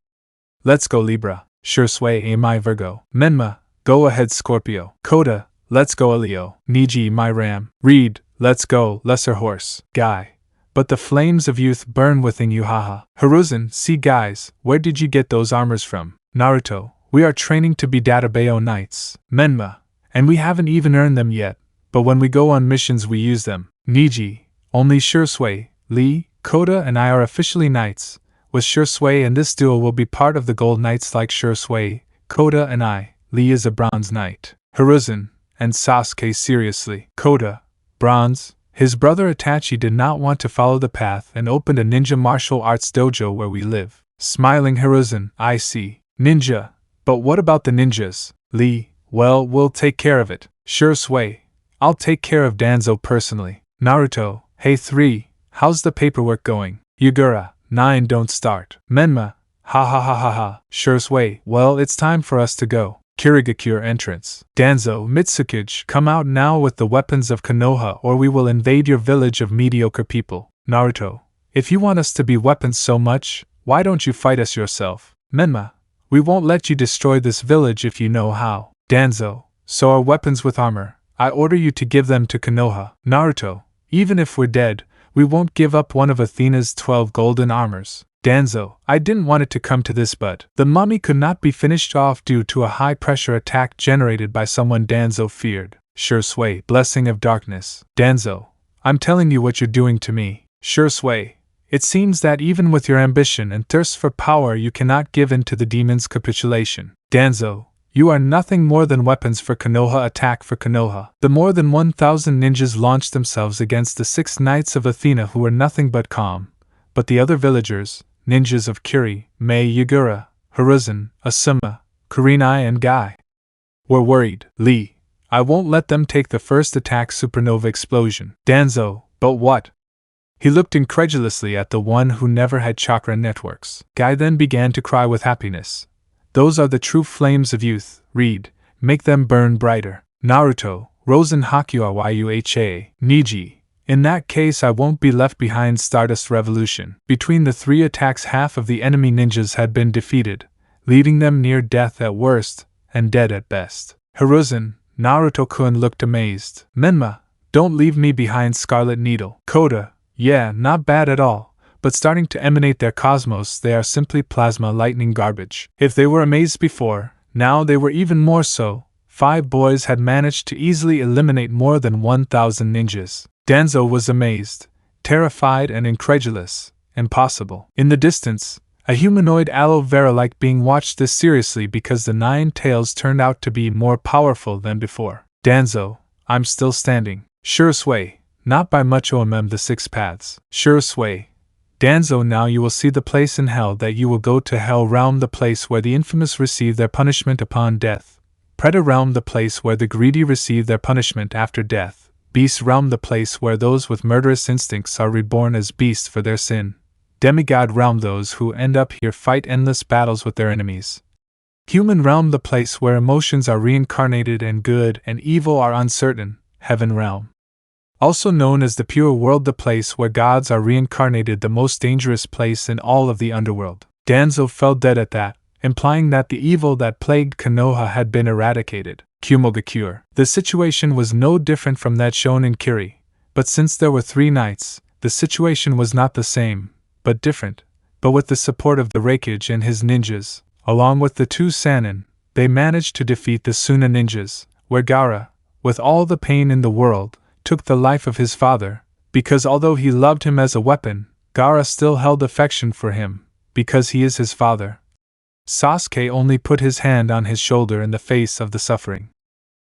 Let's go Libra. Sure sway my Virgo. Menma, go ahead Scorpio. Kota, let's go Leo. Niji my Ram. Reed, let's go Lesser Horse. Guy, but the flames of youth burn within you, haha. Hiruzen, see guys, where did you get those armors from? Naruto, we are training to be Databeo Knights. Menma, and we haven't even earned them yet, but when we go on missions we use them. Niji, only Shursway, Lee, Kota and I are officially knights. With Shursway and this duel will be part of the Gold Knights like Shursway, Kota and I. Lee is a Bronze Knight. Hiruzen, and Sasuke seriously. Kota, Bronze. His brother Itachi did not want to follow the path and opened a ninja martial arts dojo where we live. Smiling Hiruzen, I see. Ninja. But what about the ninjas? Lee, well, we'll take care of it. Shursway, I'll take care of Danzo personally. Naruto, hey 3, how's the paperwork going? Yagura, 9, don't start. Menma, ha ha ha ha ha. Shursway, well, it's time for us to go. Kirigakure entrance. Danzo, Mitsukage, come out now with the weapons of Konoha or we will invade your village of mediocre people. Naruto, if you want us to be weapons so much, why don't you fight us yourself? Menma, we won't let you destroy this village if you know how. Danzo, so are weapons with armor. I order you to give them to Konoha. Naruto, even if we're dead, we won't give up one of Athena's 12 golden armors. Danzo, I didn't want it to come to this but the mummy could not be finished off due to a high-pressure attack generated by someone Danzo feared. Shursway, blessing of darkness. Danzo, I'm telling you what you're doing to me. Shursway, it seems that even with your ambition and thirst for power you cannot give in to the demon's capitulation. Danzo, You are nothing more than weapons for Konoha. Attack for Konoha. The more than 1,000 ninjas launched themselves against the 6 knights of Athena who were nothing but calm, but the other villagers, ninjas of Kiri, Mei Yagura, Hiruzen, Asuma, Kurenai and Guy, were worried. Lee, I won't let them take the first attack. Supernova explosion. Danzo, but what? He looked incredulously at the one who never had chakra networks. Guy then began to cry with happiness. Those are the true flames of youth. Read, make them burn brighter. Naruto, Rosen Hakyua Yuha, Niji. In that case I won't be left behind. Stardust Revolution. Between the 3 attacks half of the enemy ninjas had been defeated, leaving them near death at worst, and dead at best. Hiruzen, Naruto-kun looked amazed. Menma, don't leave me behind. Scarlet Needle. Kota, yeah, not bad at all, but starting to emanate their cosmos, they are simply plasma lightning garbage. If they were amazed before, now they were even more so. 5 boys had managed to easily eliminate more than 1,000 ninjas. Danzo was amazed, terrified and incredulous. Impossible. In the distance, a humanoid aloe vera-like being watched this seriously because the 9 tails turned out to be more powerful than before. Danzo, I'm still standing. Sure sway, not by much. The 6 paths. Sure sway. Danzo, now you will see the place in hell that you will go to. Hell realm, the place where the infamous receive their punishment upon death. Preda realm, the place where the greedy receive their punishment after death. Beast realm, the place where those with murderous instincts are reborn as beasts for their sin. Demigod realm, those who end up here fight endless battles with their enemies. Human realm, the place where emotions are reincarnated and good and evil are uncertain. Heaven realm, also known as the pure world, the place where gods are reincarnated, the most dangerous place in all of the underworld. Danzo fell dead at that, implying that the evil that plagued Konoha had been eradicated. Kumogakure. The situation was no different from that shown in Kiri, but since there were 3 knights, the situation was not the same, but different. But with the support of the Raikage and his ninjas, along with the 2 Sannin, they managed to defeat the Suna ninjas, where Gaara, with all the pain in the world, took the life of his father, because although he loved him as a weapon, Gaara still held affection for him, because he is his father. Sasuke only put his hand on his shoulder in the face of the suffering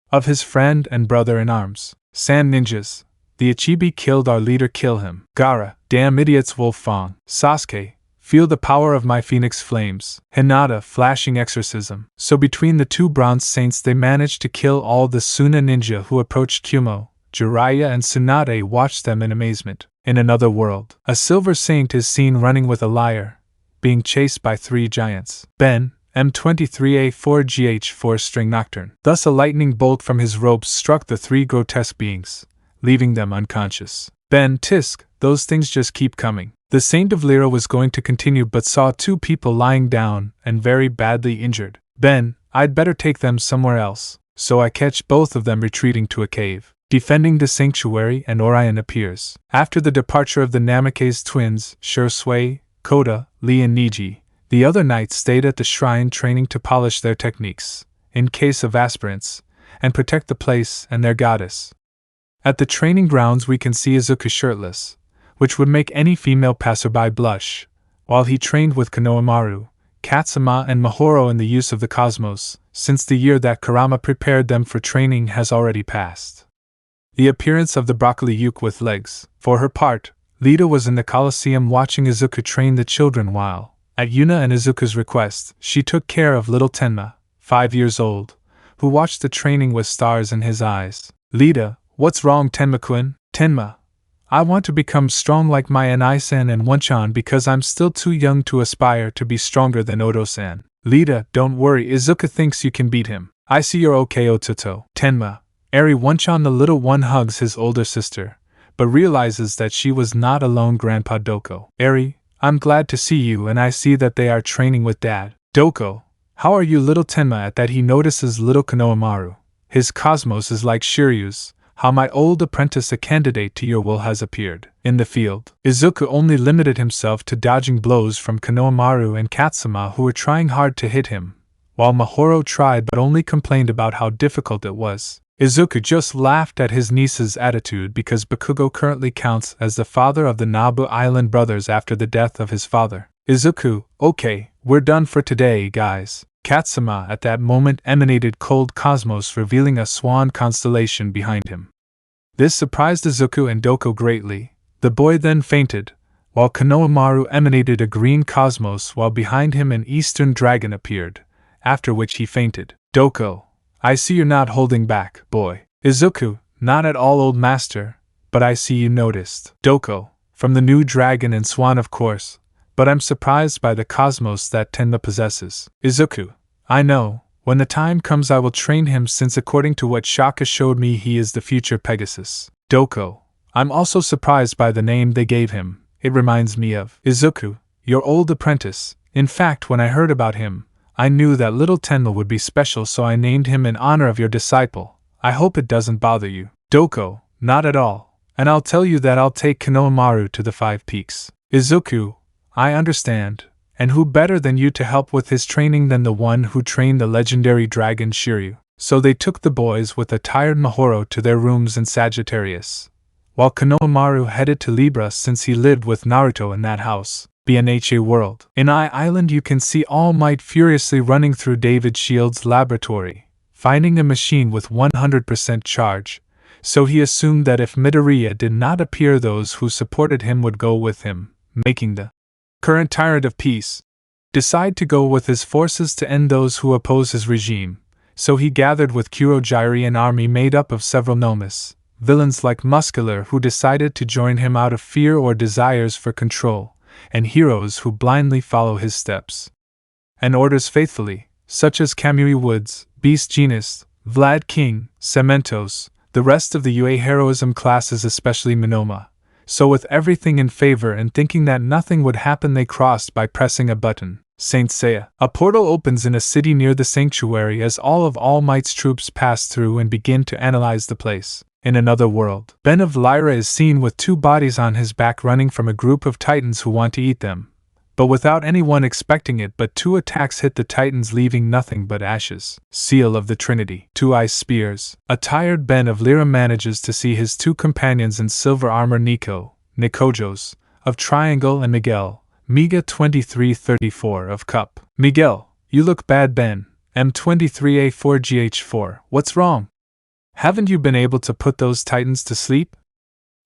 of his friend and brother in arms. Sand ninjas, the Ichibi killed our leader, kill him. Gaara, damn idiots. Wolf Fang. Sasuke, feel the power of my phoenix flames. Hinata, flashing exorcism. So between the 2 bronze saints they managed to kill all the Suna ninja who approached Kumo. Jiraiya and Tsunade watched them in amazement. In another world, a silver saint is seen running with a lyre, being chased by 3 giants. Ben, M23A4GH4 String Nocturne. Thus a lightning bolt from his ropes struck the 3 grotesque beings, leaving them unconscious. Ben, tisk, those things just keep coming. The Saint of Lyra was going to continue but saw 2 people lying down and very badly injured. Ben, I'd better take them somewhere else, so I catch both of them retreating to a cave. Defending the sanctuary, and Orion appears. After the departure of the Namikaze twins, Shursui, Kota, Lee and Niji, the other knights stayed at the shrine training to polish their techniques, in case of aspirants, and protect the place and their goddess. At the training grounds we can see Izuku shirtless, which would make any female passerby blush, while he trained with Konohamaru, Katsuma and Mahoro in the use of the cosmos, since the year that Kurama prepared them for training has already passed. The appearance of the broccoli yuke with legs. For her part, Lita was in the Colosseum watching Izuku train the children while, at Yuna and Izuku's request, she took care of little Tenma, 5 years old, who watched the training with stars in his eyes. Lita, what's wrong Tenma-kun? Tenma, I want to become strong like my Anai-san and Wanchan because I'm still too young to aspire to be stronger than Odo-san. Lita, don't worry, Izuku thinks you can beat him. I see you're okay, Ototo. Tenma, Eri Wanchan, the little one hugs his older sister, but realizes that she was not alone. Grandpa Doko. Eri, I'm glad to see you and I see that they are training with Dad. Doko, how are you little Tenma? At that he notices little Konohamaru. His cosmos is like Shiryu's. How my old apprentice, a candidate to your will, has appeared. In the field, Izuku only limited himself to dodging blows from Konohamaru and Katsuma who were trying hard to hit him, while Mahoro tried but only complained about how difficult it was. Izuku just laughed at his niece's attitude because Bakugo currently counts as the father of the Nabu Island brothers after the death of his father. Izuku, okay, we're done for today, guys. Katsuma at that moment emanated cold cosmos, revealing a swan constellation behind him. This surprised Izuku and Doko greatly. The boy then fainted, while Konohamaru emanated a green cosmos while behind him an eastern dragon appeared, after which he fainted. Doko, I see you're not holding back, boy. Izuku, not at all, old master, but I see you noticed. Doko, from the new dragon and swan of course, but I'm surprised by the cosmos that Tenma possesses. Izuku, I know, when the time comes I will train him since according to what Shaka showed me he is the future Pegasus. Doko, I'm also surprised by the name they gave him, it reminds me of Izuku, your old apprentice. In fact, when I heard about him, I knew that little Tenma would be special, so I named him in honor of your disciple. I hope it doesn't bother you. Doko, not at all, and I'll tell you that I'll take Konohamaru to the 5 Peaks. Izuku, I understand, and who better than you to help with his training than the one who trained the legendary dragon Shiryu? So they took the boys with a tired Mahoro to their rooms in Sagittarius, while Konohamaru headed to Libra since he lived with Naruto in that house. BNHA World. In Island you can see All Might furiously running through David Shield's laboratory, finding a machine with 100% charge, so he assumed that if Midoriya did not appear those who supported him would go with him, making the current tyrant of peace decide to go with his forces to end those who oppose his regime, so he gathered with Kurogiri an army made up of several nomes, villains like Muscular who decided to join him out of fear or desires for control, and heroes who blindly follow his steps and orders faithfully, such as Kamui Woods, Beast Genus, Vlad King, Cementos, the rest of the UA heroism classes, especially Minoma. So with everything in favor and thinking that nothing would happen, they crossed by pressing a button. Saint Seiya. A portal opens in a city near the sanctuary as all of All Might's troops pass through and begin to analyze the place. In another world, Ben of Lyra is seen with 2 bodies on his back running from a group of titans who want to eat them, but without anyone expecting it, but 2 attacks hit the titans leaving nothing but ashes. Seal of the Trinity. 2 ice spears. A tired Ben of Lyra manages to see his 2 companions in silver armor, Nicuchio of Triangle, and Miguel, Mega 2334 of Cup. Miguel, you look bad, Ben. M23A4GH4, what's wrong? Haven't you been able to put those titans to sleep?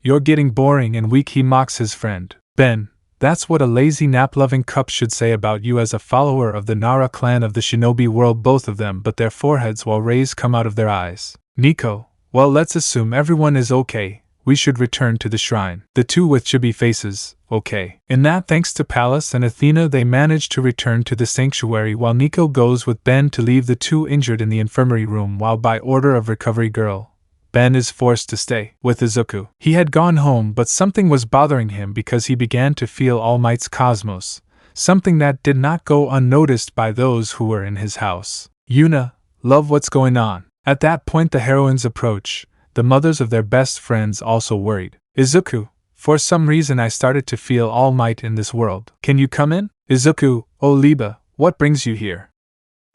You're getting boring and weak, he mocks his friend. Ben, that's what a lazy nap-loving Cup should say about you as a follower of the Nara clan of the shinobi world, both of them, but their foreheads while rays come out of their eyes. Nico, well, let's assume everyone is okay. We should return to the shrine. The 2 with chibi faces, okay. In that, thanks to Pallas and Athena, they manage to return to the sanctuary while Nico goes with Ben to leave the 2 injured in the infirmary room, while by order of Recovery Girl, Ben is forced to stay with Izuku. He had gone home, but something was bothering him because he began to feel All Might's cosmos, something that did not go unnoticed by those who were in his house. Yuna, love, what's going on? At that point the heroines approach, the mothers of their best friends also worried. Izuku, for some reason I started to feel All Might in this world. Can you come in? Izuku, oh Liba, what brings you here?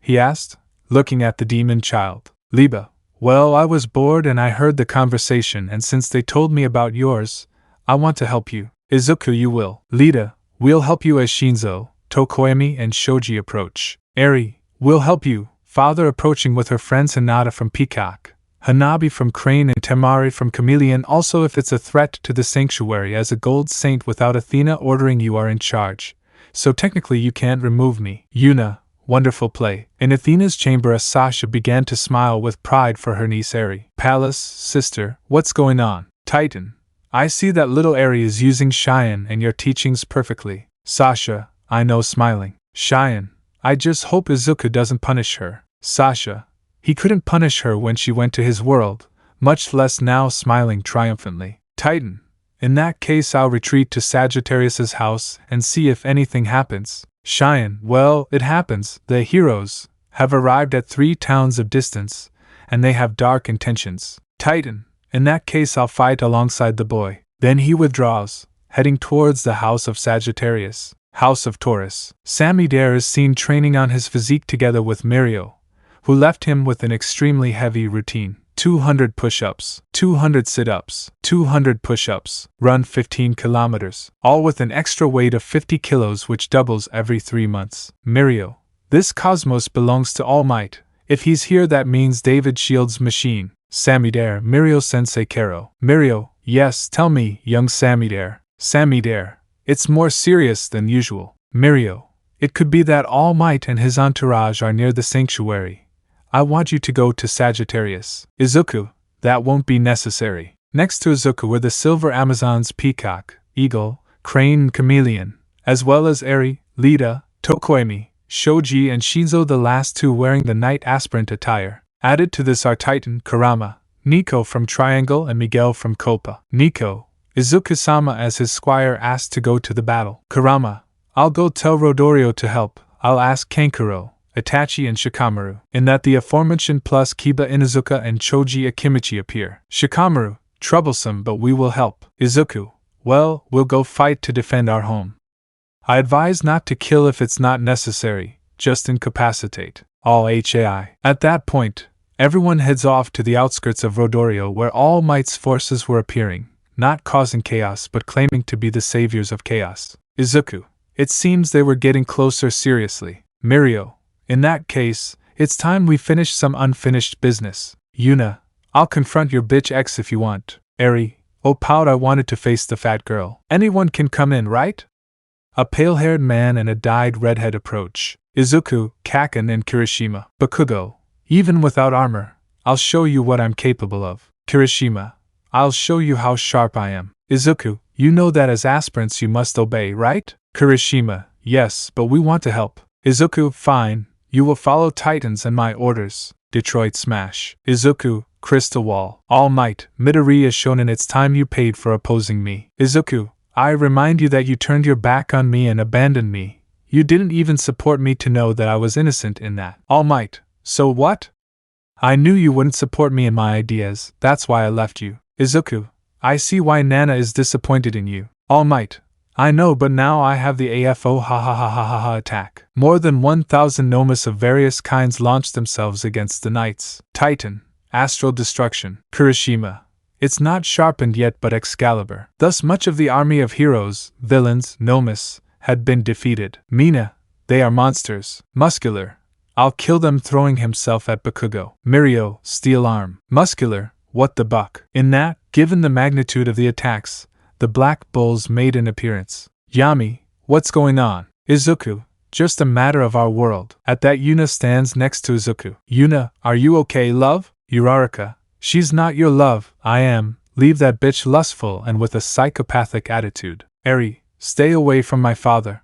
He asked, looking at the demon child. Liba, well, I was bored and I heard the conversation, and since they told me about yours, I want to help you. Izuku, you will. Lida, we'll help you as Shinzo, Tokoemi and Shoji approach. Eri, we'll help you. Father approaching with her friends Hinata from Peacock, Hanabi from Crane and Temari from Chameleon. Also, if it's a threat to the sanctuary as a gold saint without Athena ordering, you are in charge, so technically you can't remove me. Yuna, wonderful play. In Athena's chamber, as Sasha began to smile with pride for her niece Eri. Pallas, sister, what's going on? Titan, I see that little Eri is using Cheyenne and your teachings perfectly. Sasha, I know, smiling. Cheyenne, I just hope Izuku doesn't punish her. Sasha, he couldn't punish her when she went to his world, much less now, smiling triumphantly. Titan, in that case I'll retreat to Sagittarius's house and see if anything happens. Cheyenne, well, it happens. The heroes have arrived at 3 towns of distance, and they have dark intentions. Titan, in that case I'll fight alongside the boy. Then he withdraws, heading towards the house of Sagittarius. House of Taurus. Sammy Dare is seen training on his physique together with Mirio, who left him with an extremely heavy routine. 200 push-ups, 200 sit-ups, 200 push-ups, run 15 kilometers, all with an extra weight of 50 kilos which doubles every 3 months. Mirio, This cosmos belongs to All Might. If he's here, that means David Shield's machine. Samidare, Mirio-sensei Kero. Mirio, yes, tell me, young Samidare. Samidare, it's more serious than usual. Mirio, it could be that All Might and his entourage are near the sanctuary. I want you to go to Sagittarius. Izuku, that won't be necessary. Next to Izuku were the silver Amazons Peacock, Eagle, Crane and Chameleon, as well as Eri, Lita, Tokoemi, Shoji and Shinzo, the last two wearing the knight aspirant attire. Added to this are Titan, Kurama, Nico from Triangle and Miguel from Copa. Nico, Izuku-sama as his squire asked to go to the battle. Kurama, I'll go tell Rodorio to help. I'll ask Kankuro, Itachi and Shikamaru. In that the aforementioned plus Kiba Inuzuka and Choji Akimichi appear. Shikamaru, troublesome but we will help. Izuku, well, we'll go fight to defend our home. I advise not to kill if it's not necessary, just incapacitate. All HAI. At that point, everyone heads off to the outskirts of Rodorio where All Might's forces were appearing, not causing chaos but claiming to be the saviors of chaos. Izuku, it seems they were getting closer seriously. Mirio, in that case, it's time we finish some unfinished business. Yuna, I'll confront your bitch ex if you want. Eri, oh Pout, I wanted to face the fat girl. Anyone can come in, right? A pale-haired man and a dyed redhead approach. Izuku, Kaken and Kirishima. Bakugo, even without armor, I'll show you what I'm capable of. Kirishima, I'll show you how sharp I am. Izuku, you know that as aspirants you must obey, right? Kirishima, yes, but we want to help. Izuku, fine, you will follow Titans and my orders. Detroit Smash. Izuku, Crystal Wall. All Might, Midori is shown in its time you paid for opposing me. Izuku, I remind you that you turned your back on me and abandoned me. You didn't even support me to know that I was innocent in that. All Might, so what? I knew you wouldn't support me in my ideas, that's why I left you. Izuku, I see why Nana is disappointed in you. All Might, I know, but now I have the AFO ha ha ha ha ha ha attack. More than 1,000 nomas of various kinds launched themselves against the knights. Titan, Astral Destruction. Kirishima, it's not sharpened yet but Excalibur. Thus much of the army of heroes, villains, nomas, had been defeated. Mina, they are monsters. Muscular, I'll kill them, throwing himself at Bakugo. Mirio, Steel Arm. Muscular, what the buck. In that, given the magnitude of the attacks, the Black Bulls made an appearance. Yami, what's going on? Izuku, just a matter of our world. At that Yuna stands next to Izuku. Yuna, are you okay, love? Uraraka, she's not your love, I am. Leave that bitch lustful and with a psychopathic attitude. Eri, stay away from my father.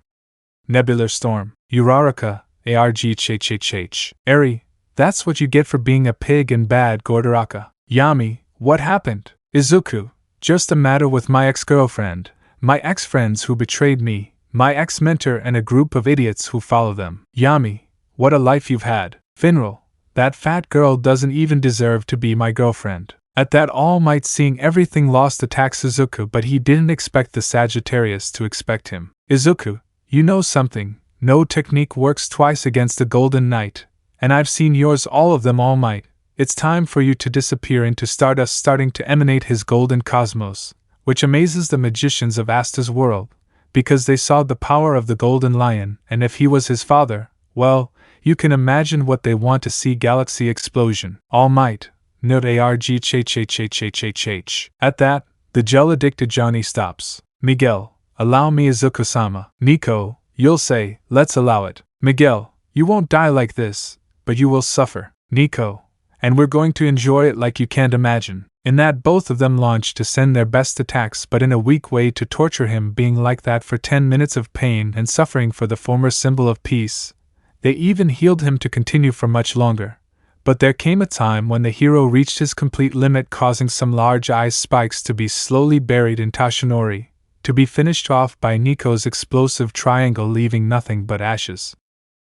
Nebular Storm. Uraraka, ARGHHHH. Eri, that's what you get for being a pig and bad, Gordoraka. Yami, what happened? Izuku, just a matter with my ex-girlfriend, my ex-friends who betrayed me, my ex-mentor and a group of idiots who follow them. Yami, what a life you've had. Finral, that fat girl doesn't even deserve to be my girlfriend. At that, All Might, seeing everything lost, attacks Izuku, but he didn't expect the Sagittarius to expect him. Izuku, you know something, no technique works twice against a golden knight, and I've seen yours, all of them, All Might. It's time for you to disappear into stardust, starting to emanate his golden cosmos, which amazes the magicians of Asta's world, because they saw the power of the golden lion, and if he was his father, well, you can imagine what they want to see: galaxy explosion. All Might, note ARGHHHHHHH. At that, the gel-addicted Johnny stops. Miguel, allow me, Izuku-sama. Nico, you'll say, let's allow it. Miguel, you won't die like this, but you will suffer. Nico, and we're going to enjoy it like you can't imagine. In that, both of them launched to send their best attacks, but in a weak way, to torture him, being like that for 10 minutes of pain and suffering for the former symbol of peace. They even healed him to continue for much longer. But there came a time when the hero reached his complete limit, causing some large ice spikes to be slowly buried in Tashinori, to be finished off by Nico's explosive triangle, leaving nothing but ashes.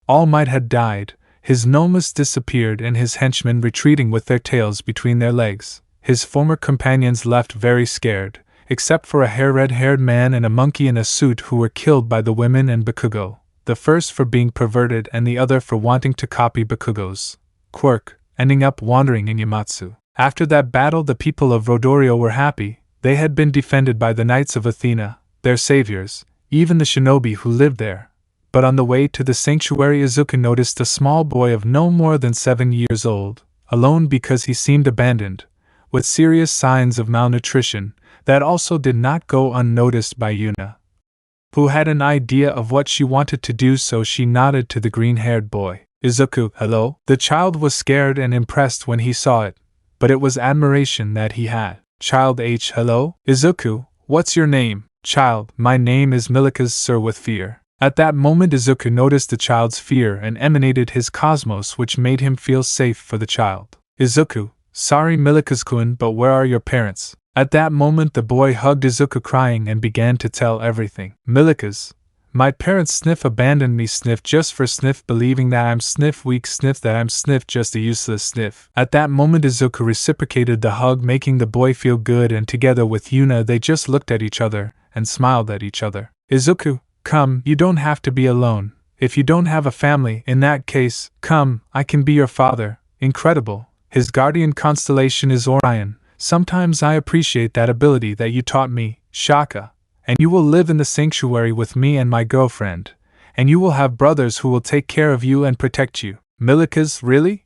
All Might had died, his nomas disappeared, and his henchmen retreating with their tails between their legs. His former companions left very scared, except for a red-haired man and a monkey in a suit who were killed by the women and Bakugo, the first for being perverted and the other for wanting to copy Bakugo's quirk, ending up wandering in Yamatsu. After that battle, the people of Rodorio were happy. They had been defended by the Knights of Athena, their saviors, even the shinobi who lived there. But on the way to the sanctuary, Izuku noticed a small boy of no more than 7 years old, alone because he seemed abandoned, with serious signs of malnutrition. That also did not go unnoticed by Yuna, who had an idea of what she wanted to do, so she nodded to the green-haired boy. Izuku, hello? The child was scared and impressed when he saw it, but it was admiration that he had. Child H, hello? Izuku, what's your name? Child, my name is Milikas, sir, with fear. At that moment Izuku noticed the child's fear and emanated his cosmos, which made him feel safe for the child. Izuku, sorry Milikas-kun, but where are your parents? At that moment the boy hugged Izuku crying and began to tell everything. Milikas, my parents sniff abandoned me, sniff just for sniff, believing that I'm sniff weak, sniff that I'm sniff just a useless sniff. At that moment Izuku reciprocated the hug, making the boy feel good, and together with Yuna they just looked at each other and smiled at each other. Izuku, come, you don't have to be alone. If you don't have a family, in that case, come, I can be your father. Incredible. His guardian constellation is Orion. Sometimes I appreciate that ability that you taught me, Shaka. And you will live in the sanctuary with me and my girlfriend. And you will have brothers who will take care of you and protect you. Milikas, really?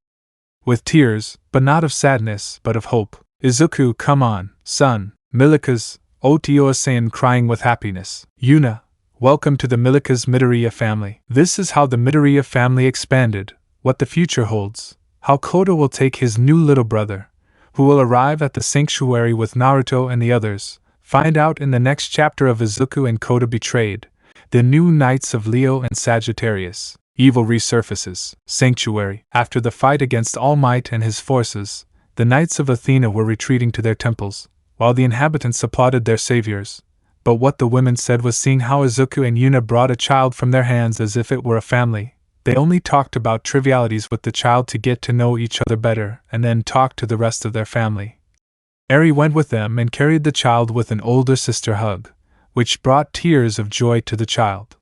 With tears, but not of sadness, but of hope. Izuku, come on, son. Milikas, Otio-san, crying with happiness. Yuna, welcome to the Milikas Midoriya family. This is how the Midoriya family expanded, what the future holds, how Kota will take his new little brother, who will arrive at the sanctuary with Naruto and the others. Find out in the next chapter of Izuku and Kota Betrayed, the new Knights of Leo and Sagittarius. Evil resurfaces. Sanctuary. After the fight against Almight and his forces, the Knights of Athena were retreating to their temples, while the inhabitants applauded their saviors. But what the women said was, seeing how Izuku and Yuna brought a child from their hands as if it were a family, they only talked about trivialities with the child to get to know each other better and then talk to the rest of their family. Eri went with them and carried the child with an older sister hug, which brought tears of joy to the child.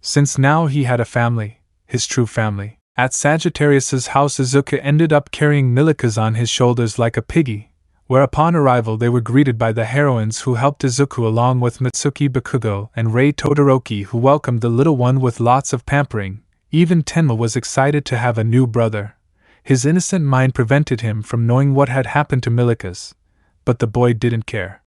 Since now he had a family, his true family. At Sagittarius's house, Izuku ended up carrying Milikas on his shoulders like a piggy, where upon arrival they were greeted by the heroines who helped Izuku, along with Mitsuki Bakugo and Rei Todoroki, who welcomed the little one with lots of pampering. Even Tenma was excited to have a new brother. His innocent mind prevented him from knowing what had happened to Milikas, but the boy didn't care.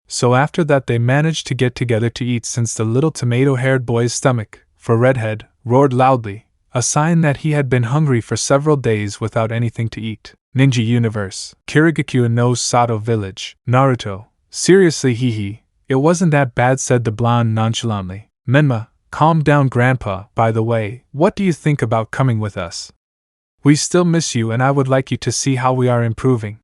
So after that they managed to get together to eat, since the little tomato-haired boy's stomach, for Redhead, roared loudly, a sign that he had been hungry for several days without anything to eat. Ninja Universe. Kirigakyo no Sato Village. Naruto. Seriously, hee. It wasn't that bad, said the blonde nonchalantly. Menma, calm down grandpa. By the way, what do you think about coming with us? We still miss you and I would like you to see how we are improving.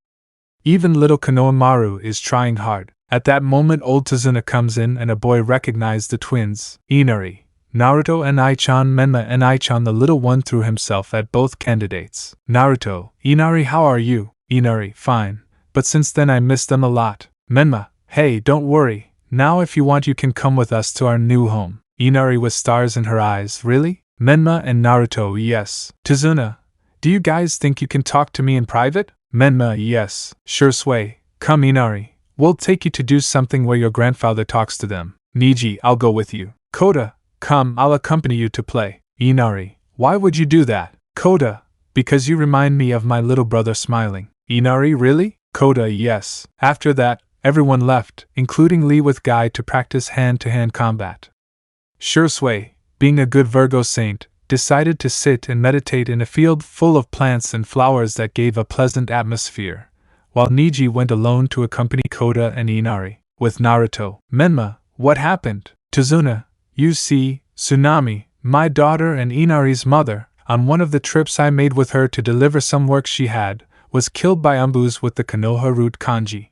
Even little Konohamaru is trying hard. At that moment old Tazuna comes in and a boy recognized the twins, Inari. Naruto and Ai-chan. Menma and Ai-chan, the little one, threw himself at both candidates. Naruto, Inari, how are you? Inari, fine, but since then I miss them a lot. Menma, hey, don't worry, now if you want you can come with us to our new home. Inari with stars in her eyes, really? Menma and Naruto, yes. Tazuna, do you guys think you can talk to me in private? Menma, yes. Sure, Sway, come Inari, we'll take you to do something where your grandfather talks to them. Niji, I'll go with you. Kota, come, I'll accompany you to play. Inari, why would you do that? Kota, because you remind me of my little brother. Smiling. Inari, really? Kota, yes. After that, everyone left, including Lee with Guy, to practice hand-to-hand combat. Sure, Sway, being a good Virgo saint, decided to sit and meditate in a field full of plants and flowers that gave a pleasant atmosphere, while Niji went alone to accompany Kota and Inari. With Naruto. Menma, what happened? Tazuna, you see, Tsunami, my daughter and Inari's mother, on one of the trips I made with her to deliver some work she had, was killed by Umbus with the Konoha root kanji.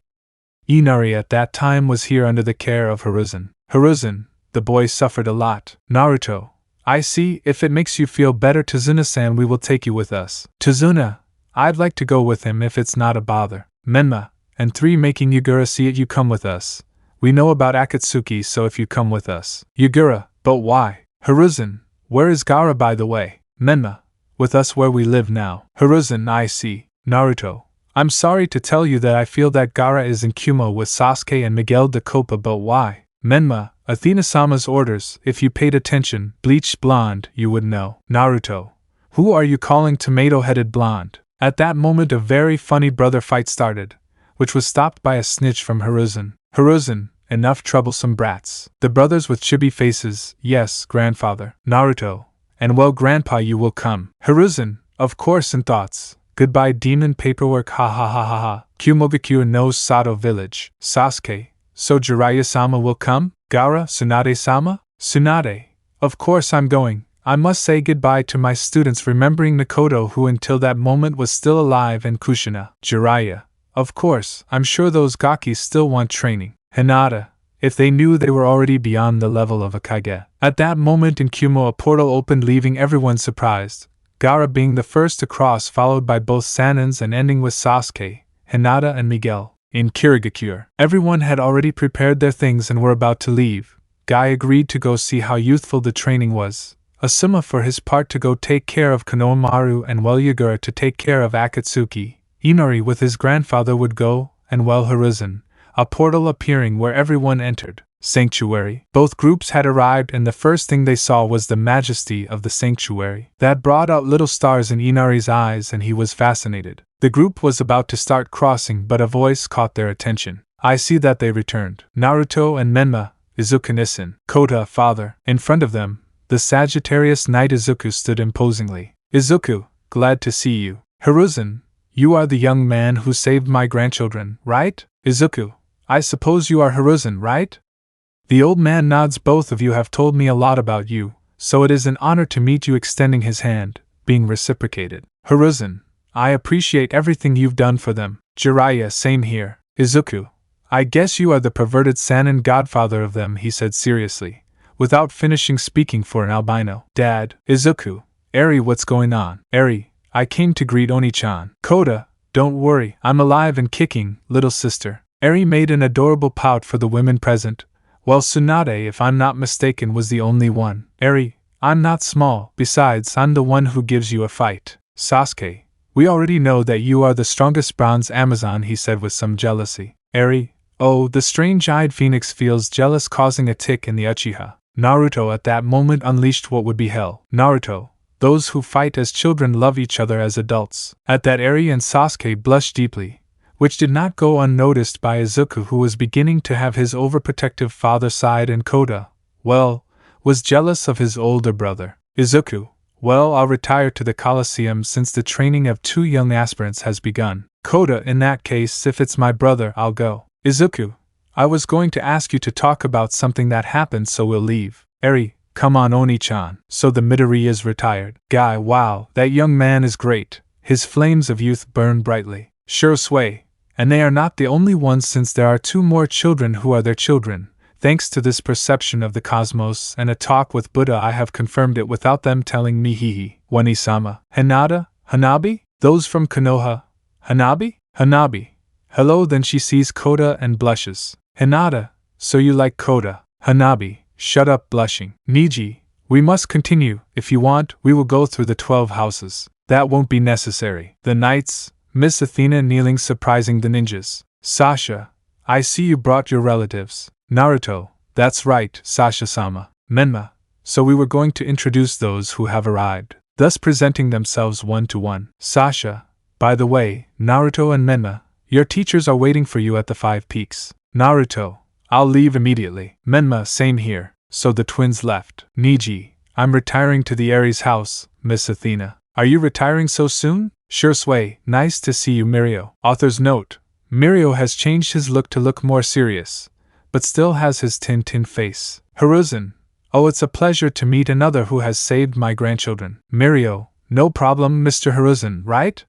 Inari at that time was here under the care of Hiruzen. Hiruzen, the boy suffered a lot. Naruto, I see, if it makes you feel better Tazuna-san, we will take you with us. Tazuna, I'd like to go with him if it's not a bother. Menma, and 3 making Yugura, see it, you come with us. We know about Akatsuki, so if you come with us. Yugura, but why? Hiruzen, where is Gaara, by the way? Menma, with us where we live now. Hiruzen, I see. Naruto, I'm sorry to tell you that I feel that Gaara is in Kumo with Sasuke and Miguel de Copa, but why? Menma, Athena-sama's orders, if you paid attention, bleached blonde, you would know. Naruto. Who are you calling tomato-headed blonde? At that moment a very funny brother fight started, which was stopped by a snitch from Hiruzen. Hiruzen, enough troublesome brats. The brothers with chibi faces, yes, grandfather. Naruto. And well grandpa you will come. Hiruzen, of course in thoughts. Goodbye demon paperwork ha ha ha ha ha. Kumogakure knows Sato village. Sasuke. So Jiraiya-sama will come? Gaara, Tsunade-sama? Tsunade. Of course I'm going. I must say goodbye to my students remembering Mikoto who until that moment was still alive and Kushina. Jiraiya. Of course, I'm sure those Gakis still want training. Hinata. If they knew they were already beyond the level of a Kage. At that moment in Kumo a portal opened leaving everyone surprised. Gaara being the first to cross followed by both Sanins and ending with Sasuke, Hinata and Miguel. In Kirigakure, everyone had already prepared their things and were about to leave. Guy agreed to go see how youthful the training was. Asuma for his part to go take care of Konohamaru and well Yagura to take care of Akatsuki. Inari with his grandfather would go, and well Hiruzen. A portal appearing where everyone entered. Sanctuary. Both groups had arrived and the first thing they saw was the majesty of the sanctuary. That brought out little stars in Inari's eyes and he was fascinated. The group was about to start crossing but a voice caught their attention. I see that they returned. Naruto and Menma, Izuku-nissen. Kota, father. In front of them, the Sagittarius knight Izuku stood imposingly. Izuku, glad to see you. Hiruzen, you are the young man who saved my grandchildren, right? Izuku, I suppose you are Hiruzen, right? The old man nods. Both of you have told me a lot about you, so it is an honor to meet you. Extending his hand, being reciprocated. Hiruzen, I appreciate everything you've done for them. Jiraiya, same here. Izuku, I guess you are the perverted Sannin godfather of them, he said seriously, without finishing speaking for an albino. Dad. Izuku, Eri, what's going on? Eri, I came to greet Oni-chan. Kota, don't worry, I'm alive and kicking, little sister. Eri made an adorable pout for the women present. Well, Tsunade, if I'm not mistaken, was the only one. Eri, I'm not small, besides, I'm the one who gives you a fight. Sasuke, we already know that you are the strongest bronze Amazon, he said with some jealousy. Eri, oh, the strange-eyed phoenix feels jealous, causing a tick in the Uchiha. Naruto at that moment unleashed what would be hell. Naruto, those who fight as children love each other as adults. At that Eri and Sasuke blushed deeply, which did not go unnoticed by Izuku, who was beginning to have his overprotective father side, and Kota, well, was jealous of his older brother. Izuku, well, I'll retire to the Colosseum since the training of 2 young aspirants has begun. Kota, in that case, if it's my brother, I'll go. Izuku, I was going to ask you to talk about something that happened, so we'll leave. Eri, come on Oni-chan. So the Midori is retired. Guy, wow, that young man is great. His flames of youth burn brightly. Sure sway. And they are not the only ones, since there are 2 more children who are their children. Thanks to this perception of the cosmos and a talk with Buddha, I have confirmed it without them telling me. Hihi. Wani-sama. Hinata? Hanabi? Those from Konoha? Hanabi? Hanabi. Hello. Then she sees Kota and blushes. Hinata, so you like Kota? Hanabi, shut up blushing. Niji, we must continue. If you want, we will go through the 12 houses. That won't be necessary. The knights, Miss Athena kneeling, surprising the ninjas. Sasha, I see you brought your relatives. Naruto, that's right, Sasha-sama. Menma, so we were going to introduce those who have arrived, thus presenting themselves one to one. Sasha, by the way, Naruto and Menma, your teachers are waiting for you at the 5 Peaks. Naruto, I'll leave immediately. Menma, same here. So the twins left. Niji, I'm retiring to the Aries house, Miss Athena. Are you retiring so soon? Sure sway, nice to see you Mirio. Author's note, Mirio has changed his look to look more serious, but still has his Tintin face. Hiruzen, oh, it's a pleasure to meet another who has saved my grandchildren. Mirio, no problem Mr. Hiruzen, right?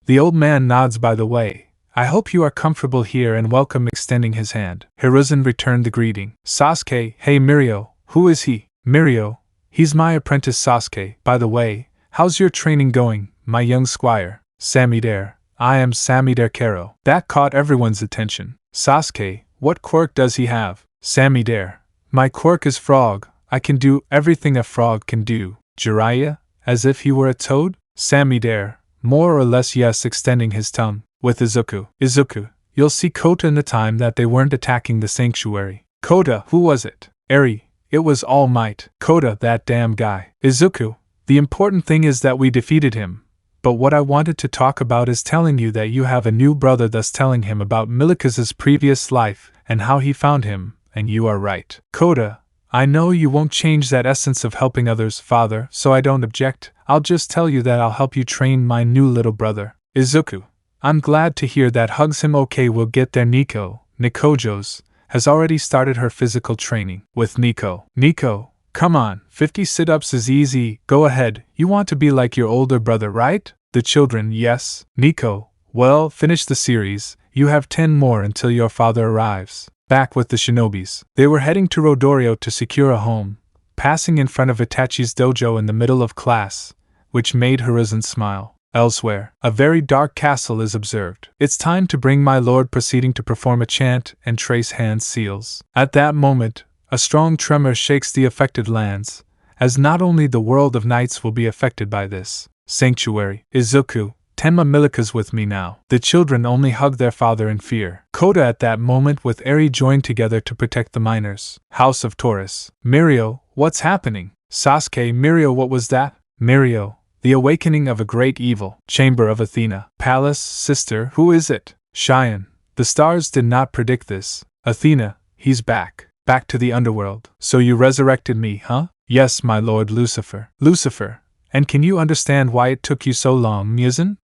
The old man nods. By the way, I hope you are comfortable here and welcome, extending his hand. Hiruzen returned the greeting. Sasuke, hey Mirio, who is he? Mirio, he's my apprentice Sasuke. By the way, how's your training going, my young squire? Samidare, I am Samidare Kero. That caught everyone's attention. Sasuke, what quirk does he have? Samidare, my quirk is frog. I can do everything a frog can do. Jiraiya, as if he were a toad? Samidare, more or less yes, extending his tongue. With Izuku. Izuku, you'll see Kota in the time that they weren't attacking the sanctuary. Kota, who was it? Eri, it was Almight. Kota, that damn guy. Izuku, the important thing is that we defeated him. But what I wanted to talk about is telling you that you have a new brother, thus telling him about Milika's previous life and how he found him, and you are right. Kota, I know you won't change that essence of helping others, father, so I don't object. I'll just tell you that I'll help you train my new little brother. Izuku, I'm glad to hear that. Hugs him. Okay, we'll get there. Nicuchio's has already started her physical training with Nico, come on, 50 sit-ups is easy, go ahead, you want to be like your older brother, right? The children, yes. Nico, well, finish the series, you have 10 more until your father arrives. Back with the shinobis. They were heading to Rodorio to secure a home, passing in front of Itachi's dojo in the middle of class, which made Hiruzen smile. Elsewhere, a very dark castle is observed. It's time to bring my lord, proceeding to perform a chant and trace hand seals. At that moment, a strong tremor shakes the affected lands, as not only the world of knights will be affected by this. Sanctuary. Izuku, Tenma Milika's with me now. The children only hug their father in fear. Kota at that moment with Eri joined together to protect the miners. House of Taurus. Mirio, what's happening? Sasuke, Mirio, what was that? Mirio, the awakening of a great evil. Chamber of Athena. Palace, sister, who is it? Cheyenne, the stars did not predict this. Athena, he's back. Back to the underworld. So you resurrected me, huh? Yes, my lord Lucifer. Lucifer, and can you understand why it took you so long, Musin?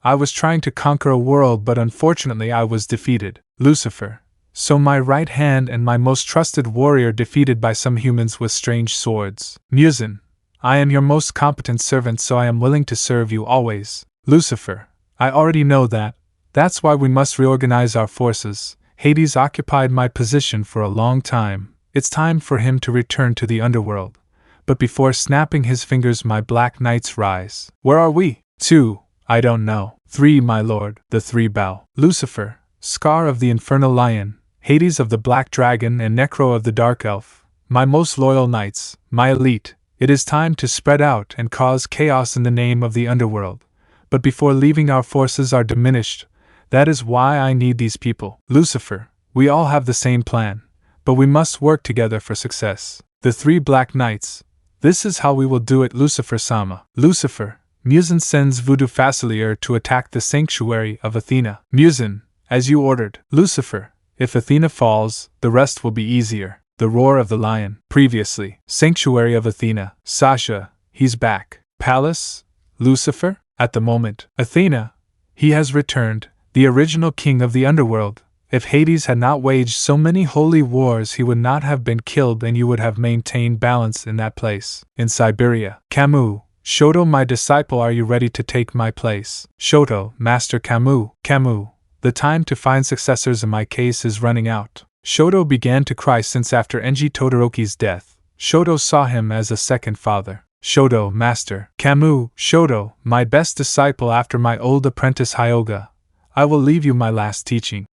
I was trying to conquer a world, but unfortunately I was defeated. Lucifer, so my right hand and my most trusted warrior defeated by some humans with strange swords. Musin, I am your most competent servant, so I am willing to serve you always. Lucifer, I already know that. That's why we must reorganize our forces. Hades occupied my position for a long time. It's time for him to return to the underworld. But before snapping his fingers, my black knights rise. Where are we? 2. I don't know. 3, my lord. The 3 bow. Lucifer, Scar of the Infernal Lion, Hades of the Black Dragon, and Necro of the Dark Elf. My most loyal knights, my elite. It is time to spread out and cause chaos in the name of the underworld. But before leaving, our forces are diminished. That is why I need these people. Lucifer, we all have the same plan, but we must work together for success. The 3 Black Knights. This is how we will do it, Lucifer-sama. Lucifer, Musin sends Voodoo Facilier to attack the sanctuary of Athena. Musin, as you ordered. Lucifer, if Athena falls, the rest will be easier. The roar of the lion. Previously, Sanctuary of Athena. Sasha, he's back. Palace, Lucifer, at the moment. Athena, he has returned, the original king of the underworld. If Hades had not waged so many holy wars, he would not have been killed, and you would have maintained balance in that place. In Siberia. Camus, Shoto, my disciple, are you ready to take my place? Shoto, Master Camus. Camus, the time to find successors in my case is running out. Shoto began to cry since after Enji Todoroki's death, Shoto saw him as a second father. Shoto, Master. Camus, Shoto, my best disciple after my old apprentice Hyoga. I will leave you my last teaching.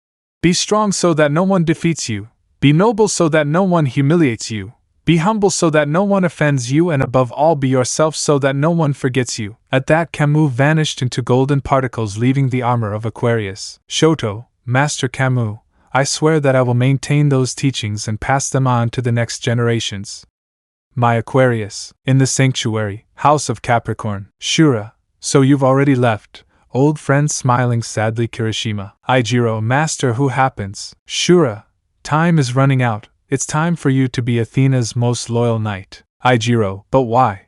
Be strong so that no one defeats you. Be noble so that no one humiliates you. Be humble so that no one offends you, and above all be yourself so that no one forgets you. At that, Camus vanished into golden particles, leaving the armor of Aquarius. Shoto, Master Camus, I swear that I will maintain those teachings and pass them on to the next generations. My Aquarius. In the sanctuary. House of Capricorn. Shura, so you've already left. Old friend smiling sadly. Kirishima. Ijiro, Master, who happens? Shura, time is running out. It's time for you to be Athena's most loyal knight. Ijiro, but why?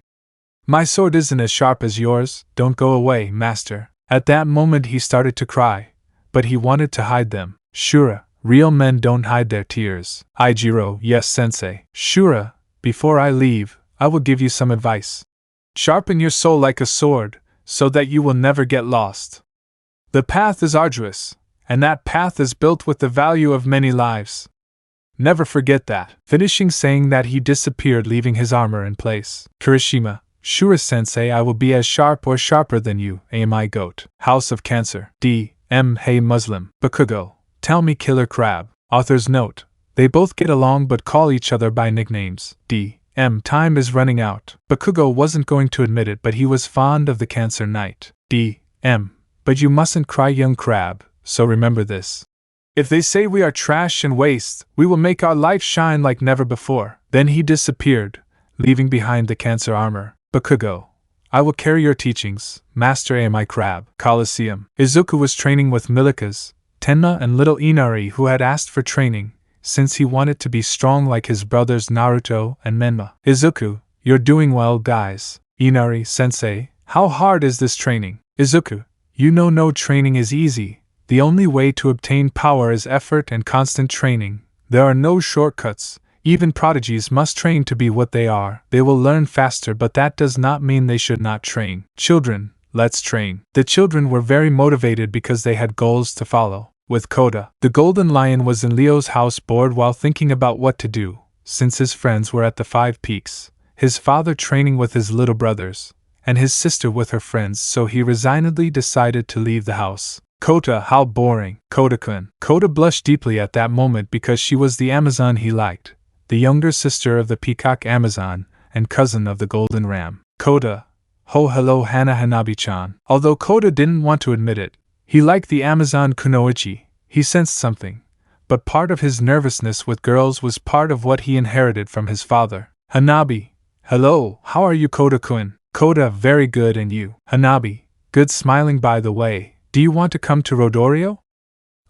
My sword isn't as sharp as yours. Don't go away, Master. At that moment he started to cry, but he wanted to hide them. Shura, real men don't hide their tears. Ijiro, yes, sensei. Shura, before I leave, I will give you some advice. Sharpen your soul like a sword, so that you will never get lost. The path is arduous, and that path is built with the value of many lives. Never forget that. Finishing saying that, he disappeared, leaving his armor in place. Kirishima, Shura-sensei, I will be as sharp or sharper than you, my goat. House of Cancer. D.M. Hey Muslim. Bakugo, tell me, Killer Crab. Author's note, they both get along but call each other by nicknames. D.M. Time is running out. Bakugo wasn't going to admit it, but he was fond of the Cancer Knight. D.M. But you mustn't cry, young crab, so remember this. If they say we are trash and waste, we will make our life shine like never before. Then he disappeared, leaving behind the cancer armor. Bakugo, I will carry your teachings, Master Amai Crab. Colosseum. Izuku was training with Milikas, Tenma and little Inari, who had asked for training, since he wanted to be strong like his brothers Naruto and Menma. Izuku, you're doing well, guys. Inari, sensei, how hard is this training? Izuku, you know no training is easy. The only way to obtain power is effort and constant training. There are no shortcuts. Even prodigies must train to be what they are. They will learn faster, but that does not mean they should not train. Children, let's train. The children were very motivated because they had goals to follow. With Kota, the golden lion was in Leo's house bored while thinking about what to do, since his friends were at the 5 Peaks, his father training with his little brothers, and his sister with her friends, so he resignedly decided to leave the house. Kota, how boring. Kota-kun. Kota blushed deeply at that moment because she was the Amazon he liked, the younger sister of the Peacock Amazon, and cousin of the Golden Ram. Kota, hello Hana Hanabi-chan. Although Kota didn't want to admit it, he liked the Amazon Kunoichi. He sensed something, but part of his nervousness with girls was part of what he inherited from his father. Hanabi, hello, how are you, Kota-kun? Kota, very good, and you? Hanabi, good, smiling. By the way, do you want to come to Rodorio?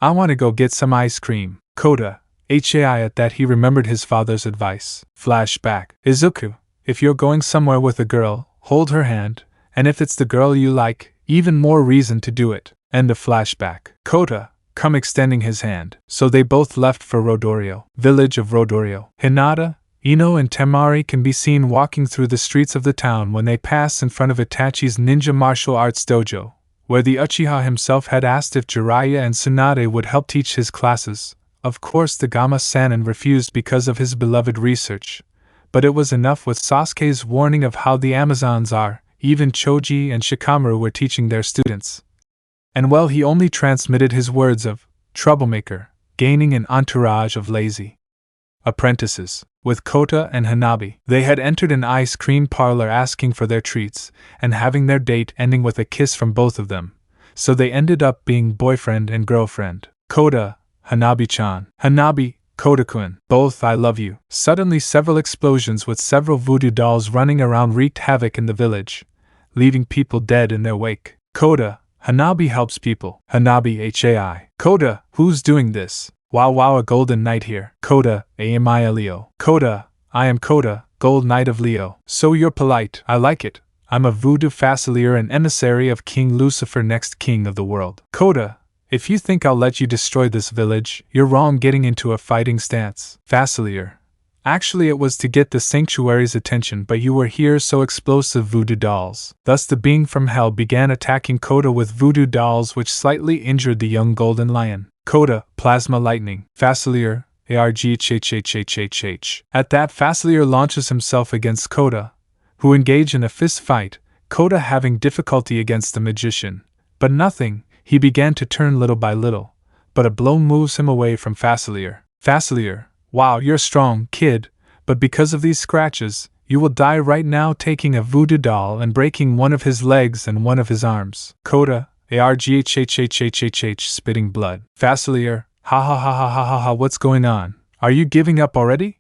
I want to go get some ice cream. Kota, HAI. At that he remembered his father's advice. Flashback. Izuku, if you're going somewhere with a girl, hold her hand, and if it's the girl you like, even more reason to do it. End of flashback. Kota, come, extending his hand. So they both left for Rodorio. Village of Rodorio. Hinata, Ino and Temari can be seen walking through the streets of the town when they pass in front of Itachi's ninja martial arts dojo, where the Uchiha himself had asked if Jiraiya and Tsunade would help teach his classes. Of course the Gama-sanin refused because of his beloved research, but it was enough with Sasuke's warning of how the Amazons are. Even Choji and Shikamaru were teaching their students. And well, he only transmitted his words of troublemaker, gaining an entourage of lazy apprentices. With Kota and Hanabi, they had entered an ice cream parlor asking for their treats, and having their date ending with a kiss from both of them, so they ended up being boyfriend and girlfriend. Kota, Hanabi-chan. Hanabi, Kota-kun. Both, I love you. Suddenly several explosions with several voodoo dolls running around wreaked havoc in the village, leaving people dead in their wake. Kota, Hanabi helps people. Hanabi, HAI. Kota, who's doing this? Wow, a golden knight here. Kota, AMI Leo. Kota, I am Kota, gold knight of Leo. So you're polite. I like it. I'm a voodoo facilier and emissary of King Lucifer, next king of the world. Kota, if you think I'll let you destroy this village, you're wrong getting into a fighting stance. Facilier. Actually, it was to get the sanctuary's attention, but you were here, so explosive voodoo dolls. Thus the being from hell began attacking Kota with voodoo dolls, which slightly injured the young golden lion. Kota, plasma lightning. Facilier, ARGHHHHHH. At that, Facilier launches himself against Kota, who engage in a fist fight, Kota having difficulty against the magician. But nothing, he began to turn little by little, but a blow moves him away from Facilier. Facilier, wow, you're strong, kid, but because of these scratches, you will die right now, taking a voodoo doll and breaking one of his legs and one of his arms. Kota, ARGHHHHHH, spitting blood. Facilier, ha, what's going on? Are you giving up already?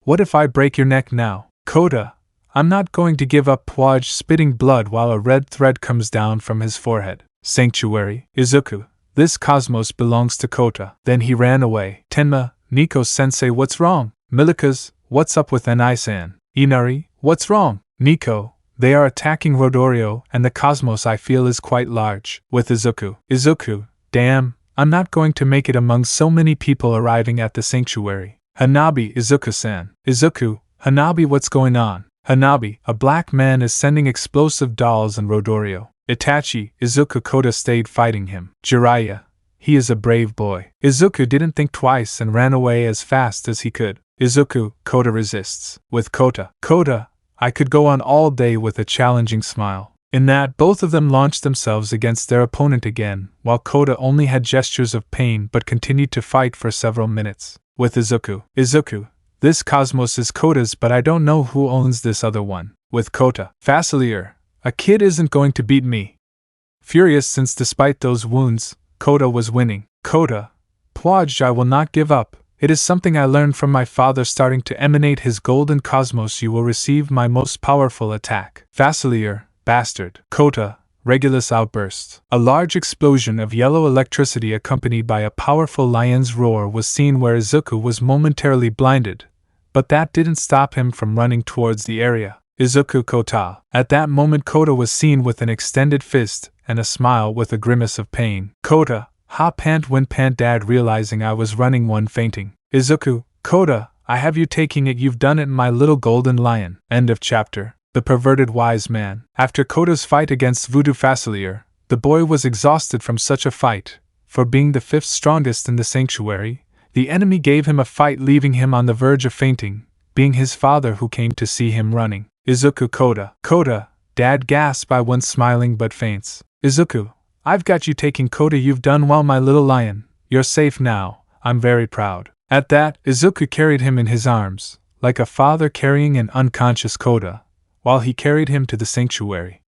What if I break your neck now? Kota, I'm not going to give up. Pwaj, spitting blood while a red thread comes down from his forehead. Sanctuary. Izuku, this cosmos belongs to Kota. Then he ran away. Tenma, Nico-sensei, what's wrong? Milikas, what's up with Enai-san? Inari, what's wrong? Nico, they are attacking Rodorio, and the cosmos I feel is quite large. With Izuku. Izuku, damn, I'm not going to make it among so many people arriving at the sanctuary. Hanabi, Izuku-san. Izuku, Hanabi, what's going on? Hanabi, a black man is sending explosive dolls in Rodorio. Itachi, Izuku. Kota stayed fighting him. Jiraiya, he is a brave boy. Izuku didn't think twice and ran away as fast as he could. Izuku, Kota resists. With Kota. Kota, I could go on all day with a challenging smile. In that, both of them launched themselves against their opponent again, while Kota only had gestures of pain but continued to fight for several minutes. With Izuku. Izuku, this cosmos is Kota's, but I don't know who owns this other one. With Kota. Facilier, a kid isn't going to beat me. Furious since despite those wounds, Kota was winning. Kota, Pwaj, I will not give up. It is something I learned from my father. Starting to emanate his golden cosmos, you will receive my most powerful attack. Facilier, bastard. Kota, Regulus outburst. A large explosion of yellow electricity accompanied by a powerful lion's roar was seen where Izuku was momentarily blinded, but that didn't stop him from running towards the area. Izuku Kota. At that moment Kota was seen with an extended fist and a smile with a grimace of pain. Kota, ha pant when pant dad, realizing I was running one fainting. Izuku, Kota, I have you taking it, you've done it, my little golden lion. End of chapter. The perverted wise man. After Kota's fight against Voodoo Facilier, the boy was exhausted from such a fight. For being the fifth strongest in the sanctuary, the enemy gave him a fight, leaving him on the verge of fainting, being his father who came to see him running. Izuku Kota. Kota, dad, gasp I once smiling but faints. Izuku, I've got you taking Kota, you've done well, my little lion. You're safe now, I'm very proud. At that, Izuku carried him in his arms, like a father carrying an unconscious Kota, while he carried him to the sanctuary.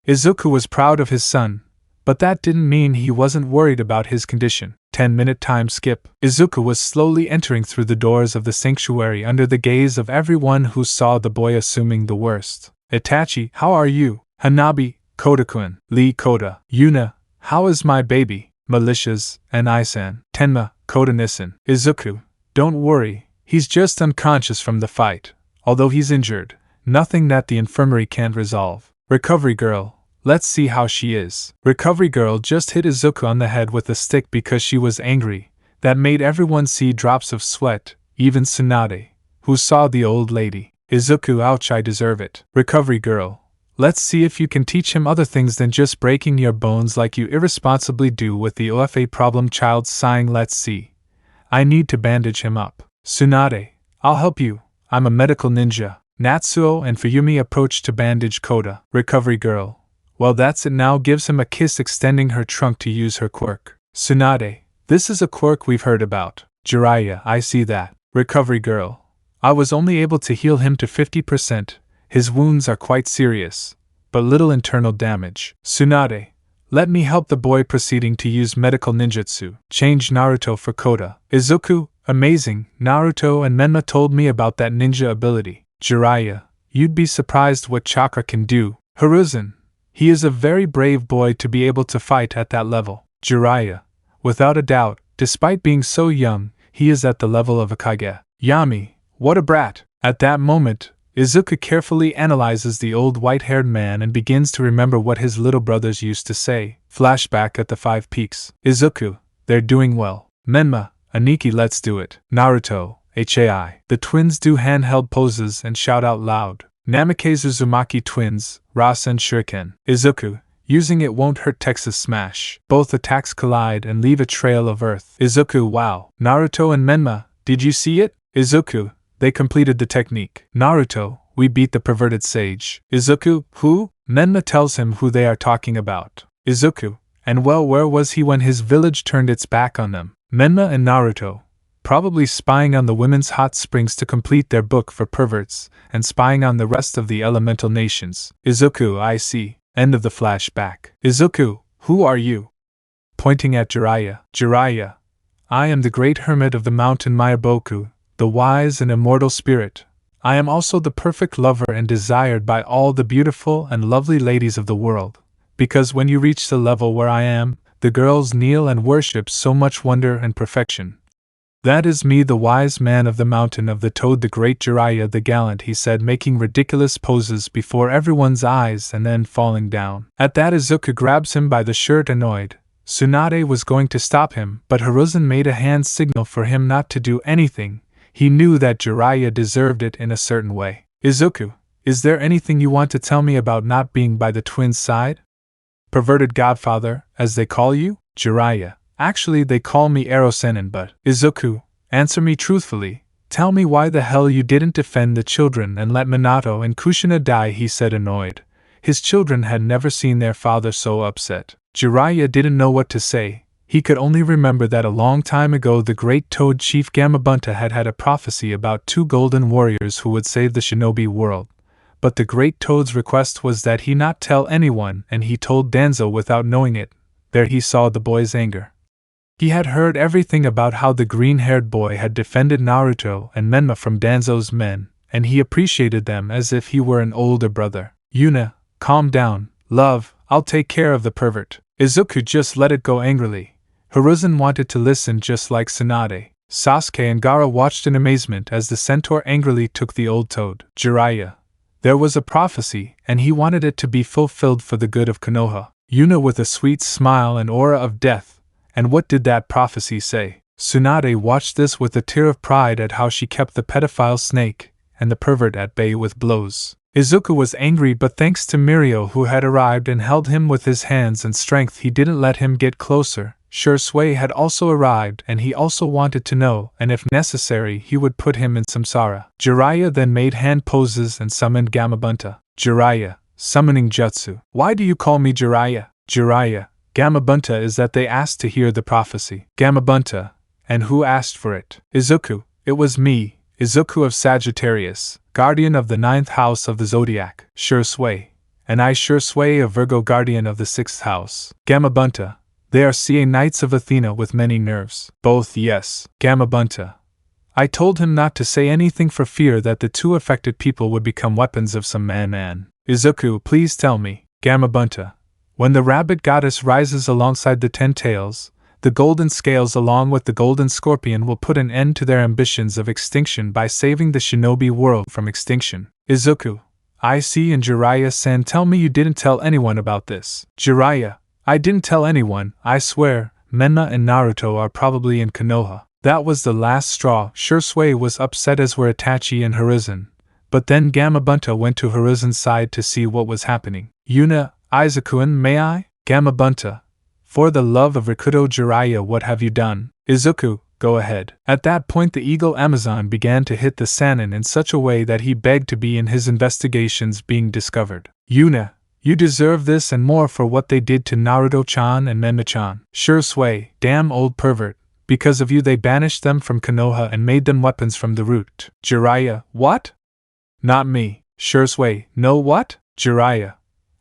Izuku was proud of his son, but that didn't mean he wasn't worried about his condition. 10-minute time skip. Izuku was slowly entering through the doors of the sanctuary under the gaze of everyone who saw the boy, assuming the worst. Itachi, how are you? Hanabi, Kota-kun. Lee Kota, Yuna, how is my baby? Militias, and Isan. Tenma, Kota-nisan. Izuku, don't worry, he's just unconscious from the fight. Although he's injured, nothing that the infirmary can't resolve. Recovery girl, let's see how she is. Recovery girl just hit Izuku on the head with a stick because she was angry. That made everyone see drops of sweat, even Tsunade, who saw the old lady. Izuku, ouch, I deserve it. Recovery girl, let's see if you can teach him other things than just breaking your bones like you irresponsibly do with the OFA problem child. Sighing, let's see. I need to bandage him up. Tsunade, I'll help you. I'm a medical ninja. Natsuo and Fuyumi approach to bandage Kota. Recovery girl, well, that's it, now gives him a kiss, extending her trunk to use her quirk. Tsunade, this is a quirk we've heard about. Jiraiya, I see that. Recovery girl, I was only able to heal him to 50%. His wounds are quite serious, but little internal damage. Tsunade, let me help the boy, proceeding to use medical ninjutsu. Change Naruto for Kota. Izuku, amazing, Naruto and Menma told me about that ninja ability. Jiraiya, you'd be surprised what chakra can do. Hiruzen, he is a very brave boy to be able to fight at that level. Jiraiya, without a doubt, despite being so young, he is at the level of a Kage. Yami, what a brat. At that moment, Izuku carefully analyzes the old white-haired man and begins to remember what his little brothers used to say. Flashback at the 5 Peaks. Izuku, they're doing well. Menma, Aniki, let's do it. Naruto, HAI. The twins do handheld poses and shout out loud. Namikaze Uzumaki twins, Rasen Shuriken. Izuku, using it won't hurt. Texas Smash. Both attacks collide and leave a trail of earth. Izuku, wow. Naruto and Menma, did you see it? Izuku, they completed the technique. Naruto, we beat the perverted sage. Izuku, who? Menma tells him who they are talking about. Izuku, and well, where was he when his village turned its back on them? Menma and Naruto, probably spying on the women's hot springs to complete their book for perverts, and spying on the rest of the elemental nations. Izuku, I see. End of the flashback. Izuku, who are you? Pointing at Jiraiya. Jiraiya, I am the great hermit of the mountain Boku, the wise and immortal spirit. I am also the perfect lover and desired by all the beautiful and lovely ladies of the world, because when you reach the level where I am, the girls kneel and worship so much wonder and perfection. That is me, the wise man of the mountain of the toad, the great Jiraiya the gallant, he said, making ridiculous poses before everyone's eyes and then falling down. At that, Izuku grabs him by the shirt, annoyed. Tsunade was going to stop him, but Hiruzen made a hand signal for him not to do anything. He knew that Jiraiya deserved it in a certain way. Izuku, is there anything you want to tell me about not being by the twins' side? Perverted godfather, as they call you? Jiraiya, actually they call me Erosenin, but Izuku, answer me truthfully. Tell me why the hell you didn't defend the children and let Minato and Kushina die, he said, annoyed. His children had never seen their father so upset. Jiraiya didn't know what to say. He could only remember that a long time ago the great toad chief Gamabunta had had a prophecy about 2 golden warriors who would save the shinobi world. But the great toad's request was that he not tell anyone, and he told Danzo without knowing it. There he saw the boy's anger. He had heard everything about how the green-haired boy had defended Naruto and Menma from Danzo's men, and he appreciated them as if he were an older brother. Yuna, calm down, love, I'll take care of the pervert. Izuku just let it go angrily. Hiruzen wanted to listen just like Tsunade. Sasuke and Gaara watched in amazement as the centaur angrily took the old toad. Jiraiya. There was a prophecy, and he wanted it to be fulfilled for the good of Konoha. Yuna with a sweet smile and aura of death. And what did that prophecy say? Tsunade watched this with a tear of pride at how she kept the pedophile snake and the pervert at bay with blows. Izuku was angry, but thanks to Mirio who had arrived and held him with his hands and strength, he didn't let him get closer. Shursui had also arrived, and he also wanted to know, and if necessary he would put him in samsara. Jiraiya then made hand poses and summoned Gamabunta. Jiraiya, summoning jutsu. Why do you call me Jiraiya? Jiraiya, Gamabunta is that they asked to hear the prophecy. Gamabunta, and who asked for it? Izuku, it was me, Izuku of Sagittarius, guardian of the 9th house of the zodiac. Shursui, and I Shursui of Virgo, guardian of the 6th house. Gamabunta, they are CA Knights of Athena with many nerves. Both, yes. Gamabunta, I told him not to say anything for fear that the two affected people would become weapons of some man. Izuku, please tell me. Gamabunta, when the rabbit goddess rises alongside the 10 tails, the golden scales along with the golden scorpion will put an end to their ambitions of extinction by saving the shinobi world from extinction. Izuku, I see, and Jiraiya-san, tell me you didn't tell anyone about this. Jiraiya, I didn't tell anyone, I swear. Menma and Naruto are probably in Konoha. That was the last straw. Shursui was upset, as were Itachi and Hiruzen. But then Gamabunta went to Hiruzen's side to see what was happening. Yuna, Izuku-an, may I? Gamabunta, for the love of Rikudo. Jiraiya, what have you done? Izuku, go ahead. At that point the eagle Amazon began to hit the Sannin in such a way that he begged to be in his investigations being discovered. Yuna, you deserve this and more for what they did to Naruto-chan and Menma-chan. Shursui, damn old pervert. Because of you they banished them from Konoha and made them weapons from the root. Jiraiya, what? Not me. Shursui, no what? Jiraiya,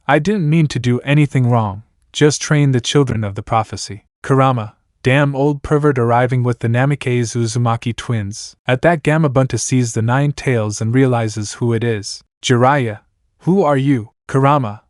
I didn't mean to do anything wrong, just train the children of the prophecy. Kurama, damn old pervert, arriving with the Namikaze Uzumaki twins. At that Gamabunta sees the 9 tails and realizes who it is. Jiraiya, who are you? Kurama,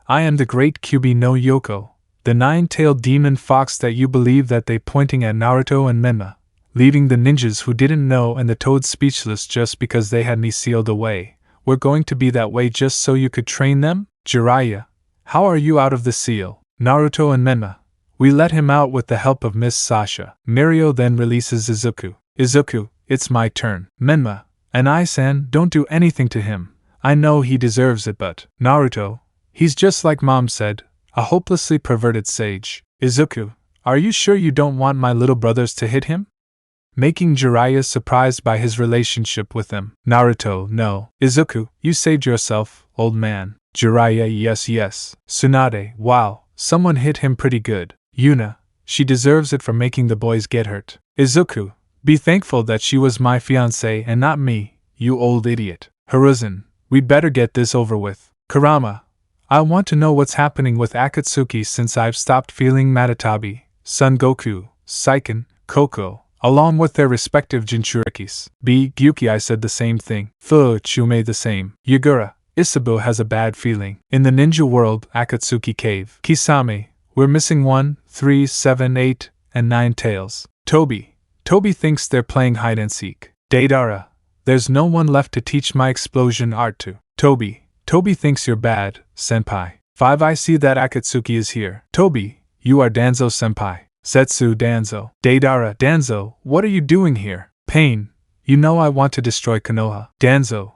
I am the great Kyubi no Yoko, the 9-tailed demon fox that you believe that they pointing at Naruto and Menma, leaving the ninjas who didn't know and the toads speechless just because they had me sealed away. We're going to be that way just so you could train them? Jiraiya, how are you out of the seal? Naruto and Menma, we let him out with the help of Miss Sasha. Mirio then releases Izuku. Izuku, it's my turn. Menma, and I-san, don't do anything to him. I know he deserves it, but Naruto, he's just like Mom said, a hopelessly perverted sage. Izuku, are you sure you don't want my little brothers to hit him? Making Jiraiya surprised by his relationship with them. Naruto, no. Izuku, you saved yourself, old man. Jiraiya, yes. Tsunade, wow, someone hit him pretty good. Yuna, she deserves it for making the boys get hurt. Izuku, be thankful that she was my fiancé and not me, you old idiot. Hiruzen, we'd better get this over with. Kurama, I want to know what's happening with Akatsuki since I've stopped feeling Matatabi, Son Goku, Seiken, Koko, along with their respective Jinchurikis. Gyuki, I said the same thing. Chu made the same. Yagura, Isabu has a bad feeling. In the ninja world, Akatsuki Cave. Kisame, we're missing 1, 3, 7, 8, and 9 tails. Toby thinks they're playing hide and seek. Deidara, there's no one left to teach my explosion art to. Toby thinks you're bad, senpai. 5, I see that Akatsuki is here. Toby, you are Danzo senpai. Setsu, Danzo. Deidara, Danzo, what are you doing here? Pain, you know I want to destroy Konoha. Danzo,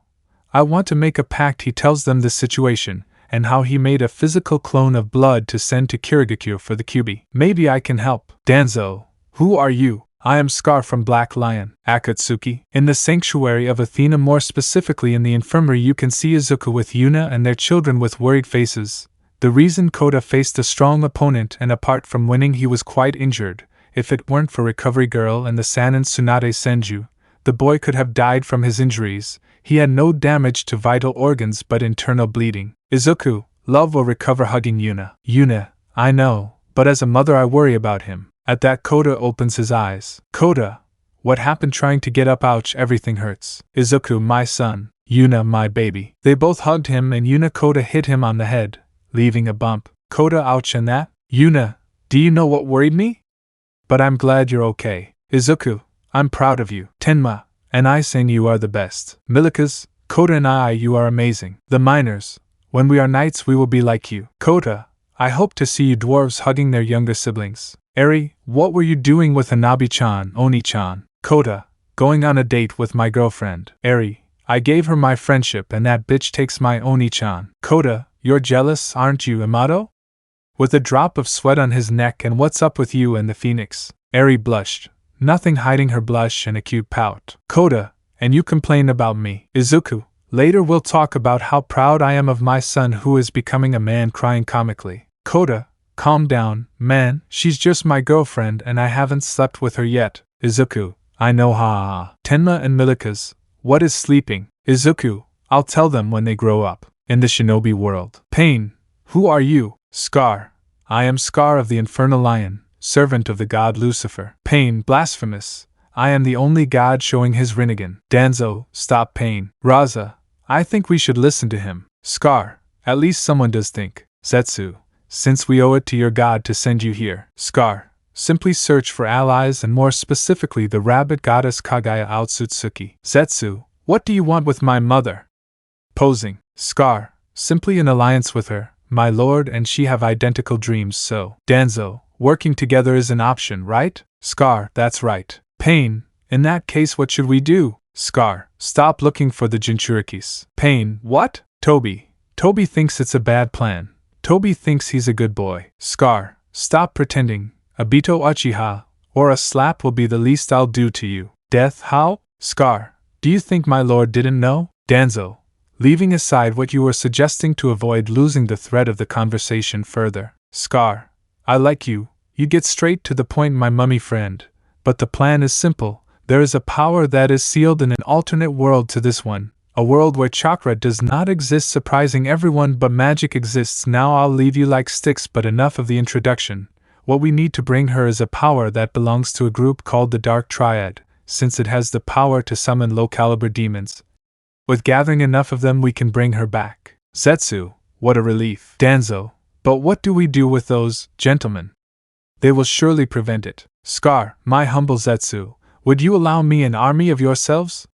I want to make a pact. He tells them the situation, and how he made a physical clone of blood to send to Kirigakure for the Kyubi. Maybe I can help. Danzo, who are you? I am Scar from Black Lion. Akatsuki. In the sanctuary of Athena, more specifically in the infirmary, you can see Izuku with Yuna and their children with worried faces. The reason Kota faced a strong opponent, and apart from winning he was quite injured. If it weren't for Recovery Girl and the Sannin Tsunade Senju, the boy could have died from his injuries. He had no damage to vital organs but internal bleeding. Izuku, love will recover, hugging Yuna. Yuna, I know, but as a mother I worry about him. At that Kota opens his eyes. Kota, what happened trying to get up? Ouch, everything hurts. Izuku, my son. Yuna, my baby. They both hugged him and Yuna Kota hit him on the head, leaving a bump. Kota, ouch, and that? Yuna, do you know what worried me? But I'm glad you're okay. Izuku, I'm proud of you. Tenma, and I saying you are the best. Milikas, Kota and I, you are amazing. The miners, when we are knights we will be like you. Kota, I hope to see you dwarves hugging their younger siblings. Eri, what were you doing with Hanabi-chan, Oni-chan? Kota, going on a date with my girlfriend. Eri, I gave her my friendship and that bitch takes my Oni-chan. Kota, you're jealous, aren't you, Amato? With a drop of sweat on his neck, and what's up with you and the phoenix? Eri blushed, nothing, hiding her blush and a cute pout. Kota, and you complain about me. Izuku, later we'll talk about how proud I am of my son who is becoming a man, crying comically. Kota, calm down, man, she's just my girlfriend and I haven't slept with her yet. Izuku, I know, ha ha ha. Tenma and Milikas, what is sleeping? Izuku, I'll tell them when they grow up. In the shinobi world. Pain, who are you? Scar, I am Scar of the Infernal Lion, servant of the god Lucifer. Pain, blasphemous, I am the only god showing his Rinnegan. Danzo, stop Pain. Raza, I think we should listen to him. Scar, at least someone does think. Zetsu, since we owe it to your god to send you here. Scar, simply search for allies and more specifically the rabbit goddess Kagaya Otsutsuki. Zetsu, what do you want with my mother? Posing. Scar, simply an alliance with her, my lord, and she have identical dreams, so. Danzo, working together is an option, right? Scar, that's right. Pain, in that case what should we do? Scar, stop looking for the Jinchurikis. Pain, what? Toby thinks it's a bad plan. Toby thinks he's a good boy. Scar, stop pretending. Abito Uchiha, or a slap will be the least I'll do to you. Death, how? Scar, do you think my lord didn't know? Danzo, leaving aside what you were suggesting to avoid losing the thread of the conversation further. Scar, I like you, you get straight to the point, my mummy friend, but the plan is simple. There is a power that is sealed in an alternate world to this one, a world where chakra does not exist, surprising everyone, but magic exists. Now I'll leave you like sticks, but enough of the introduction. What we need to bring her is a power that belongs to a group called the Dark Triad, since it has the power to summon low-caliber demons. With gathering enough of them we can bring her back. Zetsu, what a relief. Danzo, but what do we do with those gentlemen? They will surely prevent it. Scar, my humble Zetsu, would you allow me an army of yourselves?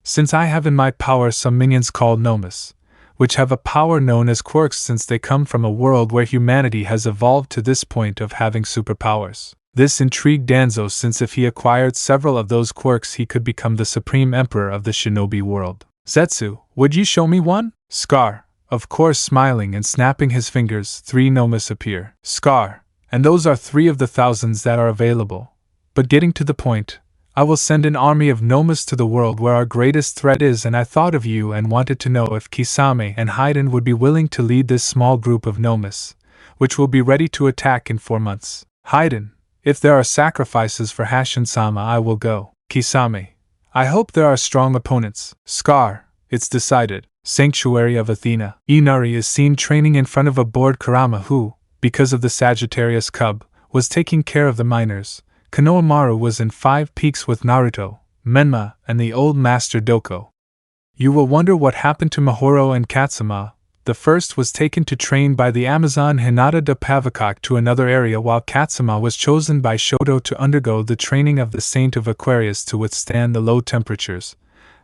Since I have in my power some minions called Nomus, which have a power known as Quirks, since they come from a world where humanity has evolved to this point of having superpowers. This intrigued Danzo, since if he acquired several of those Quirks he could become the supreme emperor of the shinobi world. Zetsu, would you show me one? Scar, of course, smiling and snapping his fingers, 3 Nomus appear. Scar, and those are 3 of the thousands that are available. But getting to the point, I will send an army of Nomus to the world where our greatest threat is, and I thought of you and wanted to know if Kisame and Haiden would be willing to lead this small group of Nomus, which will be ready to attack in 4 months. Haiden, if there are sacrifices for Hashin-sama I will go. Kisame, I hope there are strong opponents. Scar, it's decided. Sanctuary of Athena. Inari is seen training in front of a bored Kurama who, because of the Sagittarius cub, was taking care of the miners. Konohamaru was in 5 Peaks with Naruto, Menma, and the old master Doko. You will wonder what happened to Mahoro and Katsuma. The first was taken to train by the Amazon Hinata de Pavakak to another area, while Katsuma was chosen by Shoto to undergo the training of the Saint of Aquarius to withstand the low temperatures.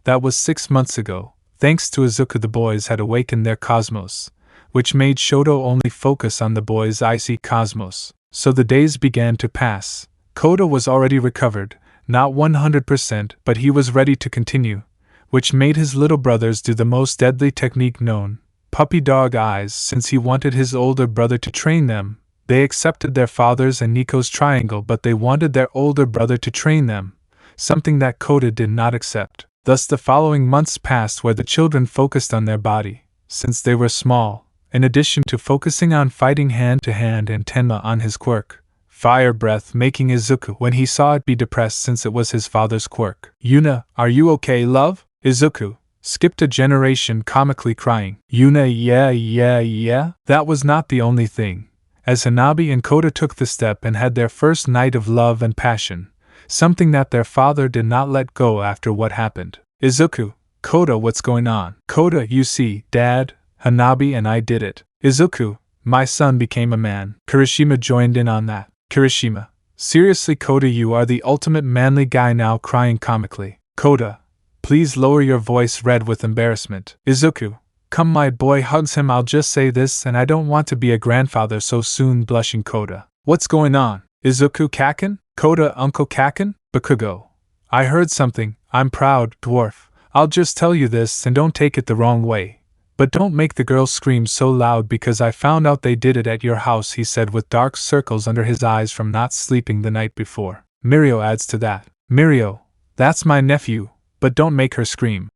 That was 6 months ago. Thanks to Izuku, the boys had awakened their cosmos, which made Shoto only focus on the boys' icy cosmos. So the days began to pass. Kota was already recovered, not 100%, but he was ready to continue, which made his little brothers do the most deadly technique known, puppy dog eyes, since he wanted his older brother to train them. They accepted their father's and Nico's triangle, but they wanted their older brother to train them, something that Kota did not accept. Thus the following months passed where the children focused on their body, since they were small, in addition to focusing on fighting hand-to-hand, and Tenma on his quirk, Fire Breath, making Izuku, when he saw it, be depressed since it was his father's quirk. Yuna, are you okay, love? Izuku skipped a generation, comically crying. Yuna, yeah. That was not the only thing. as Hanabi and Kota took the step and had their first night of love and passion, something that their father did not let go after what happened. Izuku, Kota, what's going on? Kota, you see, Dad, Hanabi and I did it. Izuku, my son became a man. Kirishima joined in on that. Kirishima, seriously Kota, you are the ultimate manly guy now, crying comically. Kota, please lower your voice, red with embarrassment. Izuku, come, my boy hugs him. I'll just say this, and I don't want to be a grandfather so soon, blushing Kota. What's going on? Izuku Kaken? Kota, Uncle Kaken? Bakugo, I heard something. I'm proud, dwarf. I'll just tell you this and don't take it the wrong way. But don't make the girls scream so loud because I found out they did it at your house, he said with dark circles under his eyes from not sleeping the night before. Mirio adds to that. Mirio, that's my nephew, but don't make her scream.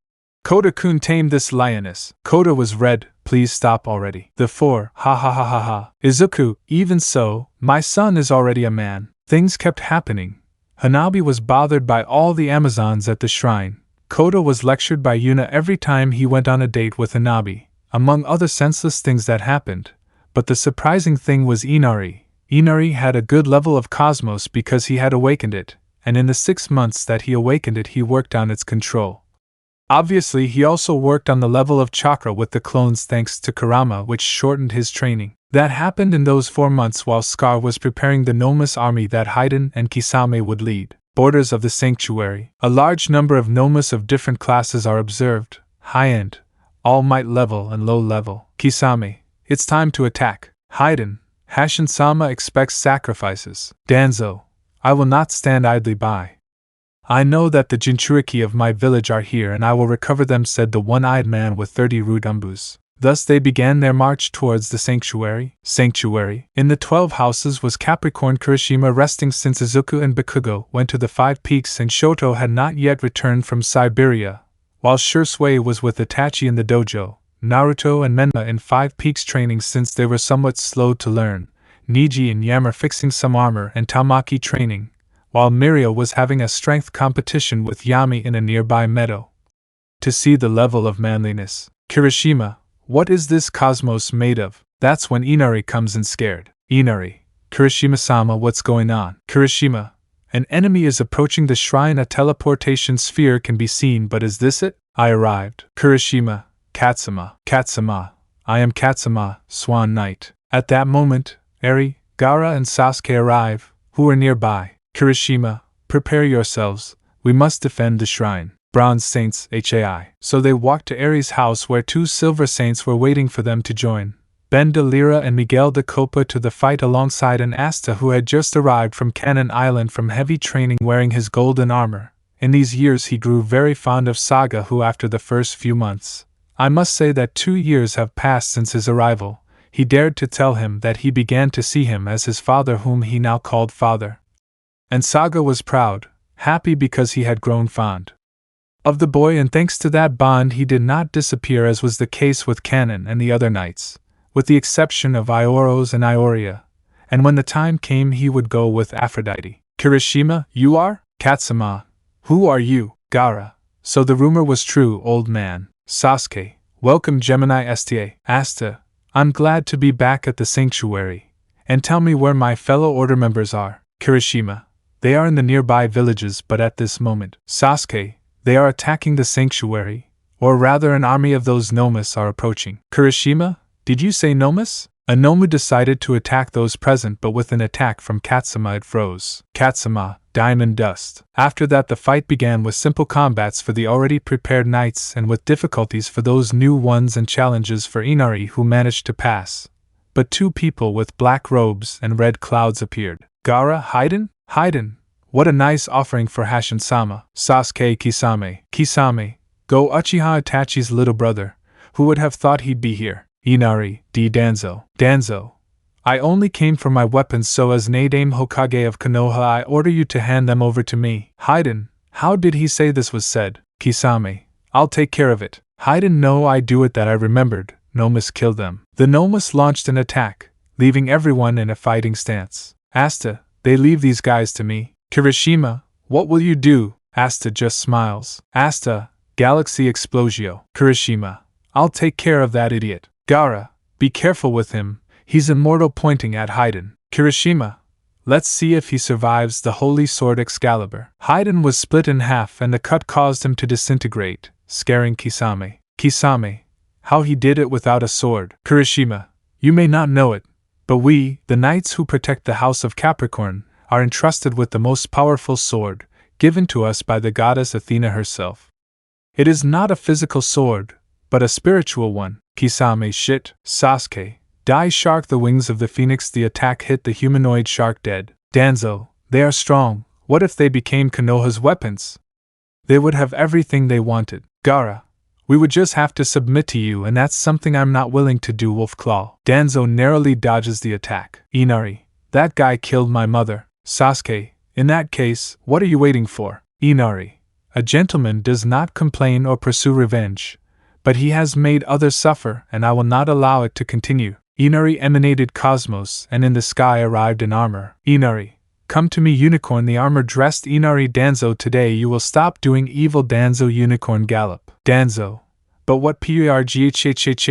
Kota-kun, tame this lioness. Kota was red, please stop already. The four, ha ha ha ha ha. Izuku, even so, my son is already a man. Things kept happening. Hanabi was bothered by all the Amazons at the shrine. Kota was lectured by Yuna every time he went on a date with Hanabi, among other senseless things that happened. But the surprising thing was Inari. Inari had a good level of cosmos because he had awakened it, and in the 6 months that he awakened it he worked on its control. Obviously he also worked on the level of chakra with the clones thanks to Kurama, which shortened his training. That happened in those 4 months while Scar was preparing the Nomus army that Haiden and Kisame would lead. Borders of the sanctuary. A large number of Nomus of different classes are observed, high-end, all-might level and low-level. Kisame, it's time to attack. Haiden, Hashin-sama expects sacrifices. Danzo, I will not stand idly by. I know that the Jinchuriki of my village are here and I will recover them, said the one-eyed man with 30 rude umbus. Thus they began their march towards the sanctuary. In the 12 houses was Capricorn Kirishima resting since Izuku and Bakugo went to the 5 peaks and Shoto had not yet returned from Siberia, while Shursui was with Itachi in the dojo, Naruto and Menma in 5 peaks training since they were somewhat slow to learn, Niji and Yammer fixing some armor and Tamaki training, while Mirio was having a strength competition with Yami in a nearby meadow. To see the level of manliness. Kirishima, what is this cosmos made of? That's when Inari comes in scared. Inari, Kirishima-sama, what's going on? Kirishima, an enemy is approaching the shrine. A teleportation sphere can be seen, but is this it? I arrived. Kirishima, Katsuma, I am Katsuma, Swan Knight. At that moment, Eri, Gaara and Sasuke arrive, who are nearby. Kirishima, prepare yourselves, we must defend the shrine. Bronze Saints, HAI. So they walked to Eri's house where 2 Silver Saints were waiting for them to join. Ben de Lira and Miguel de Copa to the fight alongside an Asta who had just arrived from Cannon Island from heavy training wearing his golden armor. In these years he grew very fond of Saga, who after the first few months, I must say that 2 years have passed since his arrival, he dared to tell him that he began to see him as his father, whom he now called father. And Saga was proud, happy because he had grown fond of the boy, and thanks to that bond he did not disappear as was the case with Cannon and the other knights, with the exception of Ioros and Ioria, and when the time came he would go with Aphrodite. Kirishima, you are? Katsuma, who are you? Gaara, so the rumor was true, old man. Sasuke, welcome Gemini Sta. Asta, I'm glad to be back at the sanctuary, and tell me where my fellow order members are. Kirishima, they are in the nearby villages, but at this moment. Sasuke, they are attacking the sanctuary, or rather an army of those Nomus are approaching. Kirishima, did you say Nomus? A Nomu decided to attack those present, but with an attack from Katsuma it froze. Katsuma, Diamond Dust. After that the fight began with simple combats for the already prepared knights and with difficulties for those new ones and challenges for Inari who managed to pass. But 2 people with black robes and red clouds appeared. Gaara, Haiden, what a nice offering for Hashin-sama. Sasuke, Kisame, go Uchiha Itachi's little brother, who would have thought he'd be here. Inari, Danzo, I only came for my weapons, so as Nadame Hokage of Konoha I order you to hand them over to me. Haiden, how did he say this was said? Kisame, I'll take care of it. Haiden, no, I do it that I remembered. Nomus killed them. The Nomus launched an attack, leaving everyone in a fighting stance. Asta, they leave these guys to me. Kirishima, what will you do? Asta just smiles. Asta, Galaxy Explosio. Kirishima, I'll take care of that idiot. Gaara, be careful with him, He's immortal, pointing at Haydn. Kirishima, let's see if he survives the holy sword Excalibur. Haydn was split in half and the cut caused him to disintegrate, scaring Kisame. Kisame, how he did it without a sword. Kirishima, you may not know it, but we, the knights who protect the House of Capricorn, are entrusted with the most powerful sword, given to us by the goddess Athena herself. It is not a physical sword, but a spiritual one. Kisame, shit. Sasuke, die shark, the wings of the phoenix. The attack hit the humanoid shark dead. Danzo, they are strong. What if they became Konoha's weapons? They would have everything they wanted. Gaara, we would just have to submit to you, and that's something I'm not willing to do. Wolfclaw. Danzo narrowly dodges the attack. Inari, that guy killed my mother. Sasuke, in that case, what are you waiting for? Inari, a gentleman does not complain or pursue revenge, but he has made others suffer, and I will not allow it to continue. Inari emanated cosmos and in the sky arrived in armor. Inari, come to me. Unicorn, the armor-dressed Inari. Danzo, today you will stop doing evil. Danzo, unicorn gallop. Danzo, but what? Purghhhhhhhhhhhhh,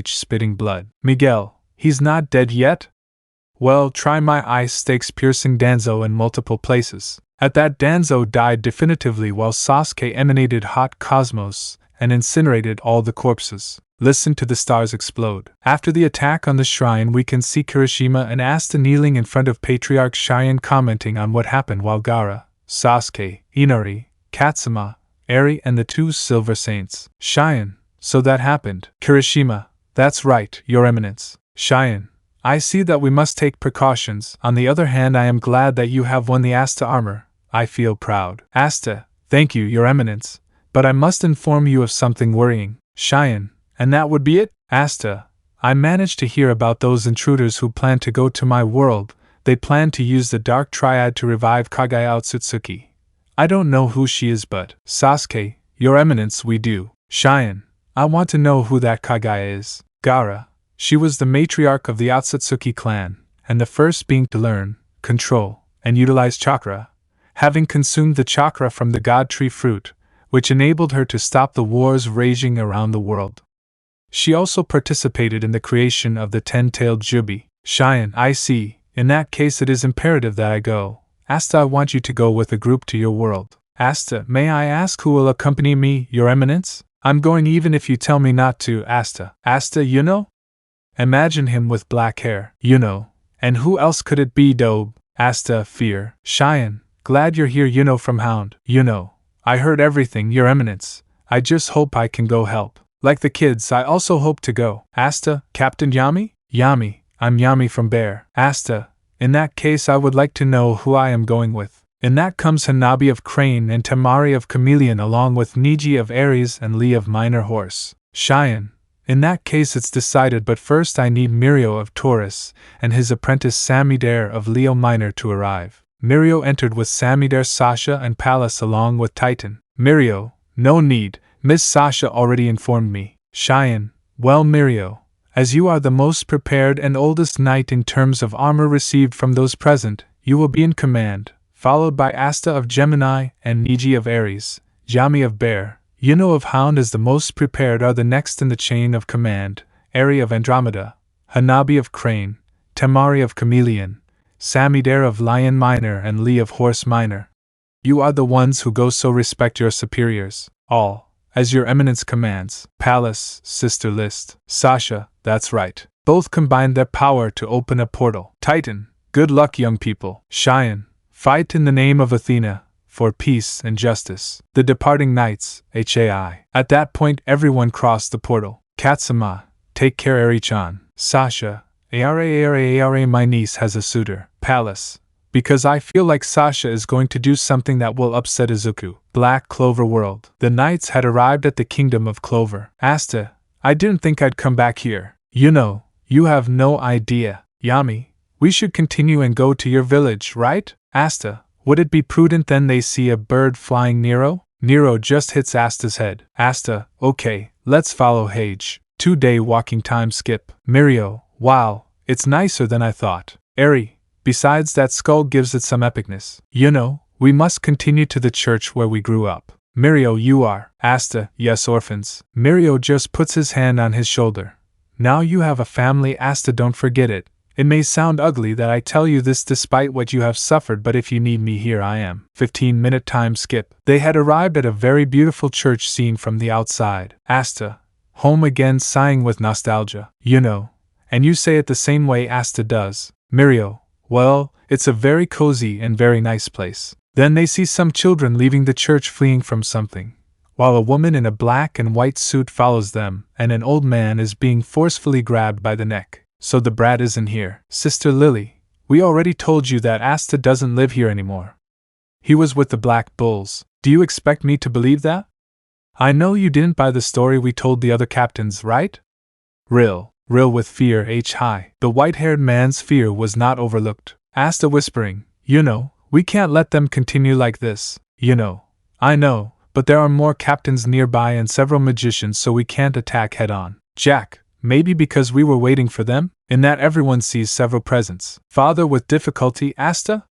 spitting blood. Miguel, he's not dead yet? Well, try my ice stakes, piercing Danzo in multiple places. At that, Danzo died definitively while Sasuke emanated hot cosmos and incinerated all the corpses. Listen to the stars explode. After the attack on the shrine, we can see Kirishima and Asta kneeling in front of Patriarch Cheyenne, commenting on what happened, while Gaara, Sasuke, Inari, Katsuma, Eri, and the two Silver Saints. Cheyenne, so that happened. Kirishima, that's right, Your Eminence. Cheyenne, I see that we must take precautions. On the other hand, I am glad that you have won the Asta armor. I feel proud. Asta, thank you, Your Eminence, but I must inform you of something worrying. Cheyenne, and that would be it? Asta, I managed to hear about those intruders who plan to go to my world. They plan to use the Dark Triad to revive Kagaya Otsutsuki. I don't know who she is, but Sasuke, Your Eminence, we do. Cheyenne, I want to know who that Kagaya is. Gaara, she was the matriarch of the Otsutsuki clan, and the first being to learn, control, and utilize chakra, having consumed the chakra from the God Tree fruit, which enabled her to stop the wars raging around the world. She also participated in the creation of the 10-tailed Jubi. Cheyenne, I see. In that case, it is imperative that I go. Asta, I want you to go with a group to your world. Asta, may I ask who will accompany me, Your Eminence? I'm going even if you tell me not to. Asta, you know? Imagine him with black hair. You know. And who else could it be? Dobe. Asta, fear. Cheyenne, glad you're here. You know, from Hound. You know. I heard everything, Your Eminence. I just hope I can go help. Like the kids, I also hope to go. Asta, Captain Yami? Yami, I'm Yami from Bear. Asta, in that case I would like to know who I am going with. In that comes Hanabi of Crane and Tamari of Chameleon, along with Niji of Aries and Lee of Minor Horse. Cheyenne, in that case it's decided, but first I need Mirio of Taurus and his apprentice Samidare of Leo Minor to arrive. Mirio entered with Samidare, Sasha, and Pallas along with Titan. Mirio, no need, Miss Sasha already informed me. Cheyenne, well Mirio, as you are the most prepared and oldest knight in terms of armor received from those present, you will be in command, followed by Asta of Gemini and Niji of Aries. Yami of Bear, Yuno of Hound as the most prepared are the next in the chain of command, Eri of Andromeda, Hanabi of Crane, Tamari of Chameleon, Samidare of Lion Minor and Lee of Horse Minor. You are the ones who go, so respect your superiors. All, as Your Eminence commands. Pallas, Sister List. Sasha, that's right. Both combined their power to open a portal. Titan, good luck, young people. Cheyenne, fight in the name of Athena, for peace and justice. The departing knights, HAI. At that point, everyone crossed the portal. Katsuma, take care, Eri-chan. Sasha, Ara, my niece has a suitor. Pallas, because I feel like Sasha is going to do something that will upset Izuku. Black Clover World. The knights had arrived at the Kingdom of Clover. Asta, I didn't think I'd come back here. You know, you have no idea. Yami, we should continue and go to your village, right? Asta, would it be prudent then they see a bird flying Nero? Nero just hits Asta's head. Asta, okay, let's follow Hage. 2-day walking time skip. Mirio, wow, it's nicer than I thought. Eri, besides that skull gives it some epicness. You know, we must continue to the church where we grew up. Mirio, you are. Asta, yes, orphans. Mirio just puts his hand on his shoulder. Now you have a family, Asta, don't forget it. It may sound ugly that I tell you this despite what you have suffered, but if you need me, here I am. 15-minute time skip. They had arrived at a very beautiful church seen from the outside. Asta, home again, sighing with nostalgia. You know. And you say it the same way Asta does. Mirio, well, it's a very cozy and very nice place. Then they see some children leaving the church fleeing from something, while a woman in a black and white suit follows them, and an old man is being forcefully grabbed by the neck. So the brat isn't here. Sister Lily, we already told you that Asta doesn't live here anymore. He was with the Black Bulls. Do you expect me to believe that? I know you didn't buy the story we told the other captains, right? Rill with fear high. The white-haired man's fear was not overlooked. Asta whispering, you know, we can't let them continue like this, you know. I know, but there are more captains nearby and several magicians, so we can't attack head-on. Jack, maybe because we were waiting for them? In that everyone sees several presents. Father with difficulty, Asta?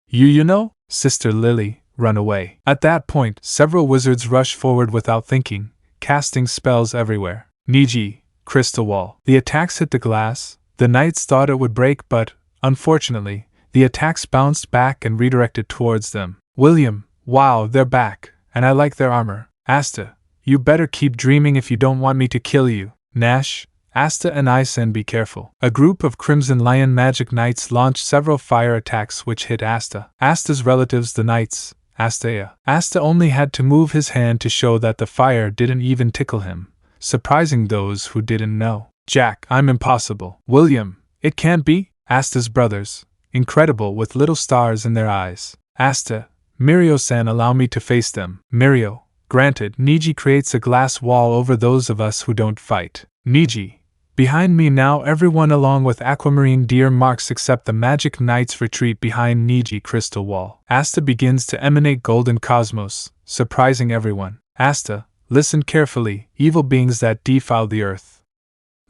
You know? Sister Lily, run away. At that point, several wizards rush forward without thinking, casting spells everywhere. Niji, crystal wall. The attacks hit the glass. The knights thought it would break, but, unfortunately, the attacks bounced back and redirected towards them. William, wow, they're back, and I like their armor. Asta, you better keep dreaming if you don't want me to kill you. Nash, Asta and Isen, be careful. A group of Crimson Lion magic knights launched several fire attacks which hit Asta. Asta's relatives, the knights, Asta. Asta only had to move his hand to show that the fire didn't even tickle him, surprising those who didn't know. Jack, I'm impossible. William, it can't be? Asta's brothers, incredible with little stars in their eyes. Asta, Mirio-san, allow me to face them. Mirio, granted. Niji creates a glass wall over those of us who don't fight. Niji, behind me now. Everyone along with aquamarine deer marks except the magic knights retreat behind Niji crystal wall. Asta begins to emanate golden cosmos, surprising everyone. Asta, listen carefully, evil beings that defile the earth.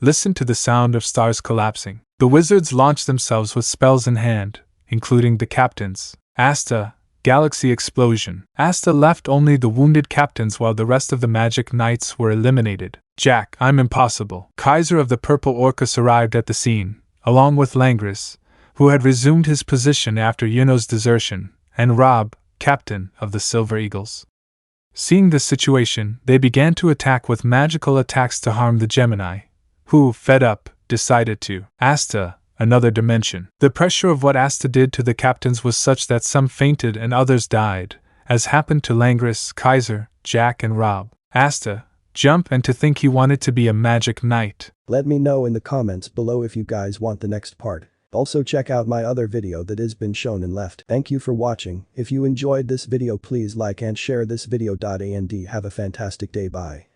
Listen to the sound of stars collapsing. The wizards launch themselves with spells in hand, including the captains. Asta, galaxy explosion. Asta left only the wounded captains while the rest of the magic knights were eliminated. Jack, I'm impossible. Kaiser of the Purple Orcus arrived at the scene, along with Langris, who had resumed his position after Yuno's desertion, and Rob, captain of the Silver Eagles. Seeing this situation, they began to attack with magical attacks to harm the Gemini, who, fed up, decided to Asta, another dimension. The pressure of what Asta did to the captains was such that some fainted and others died, as happened to Langris, Kaiser, Jack and Rob. Asta, jump, and to think he wanted to be a magic knight. Let me know in the comments below if you guys want the next part. Also check out my other video that has been shown and left. Thank you for watching. If you enjoyed this video, please like and share this video. And have a fantastic day. Bye.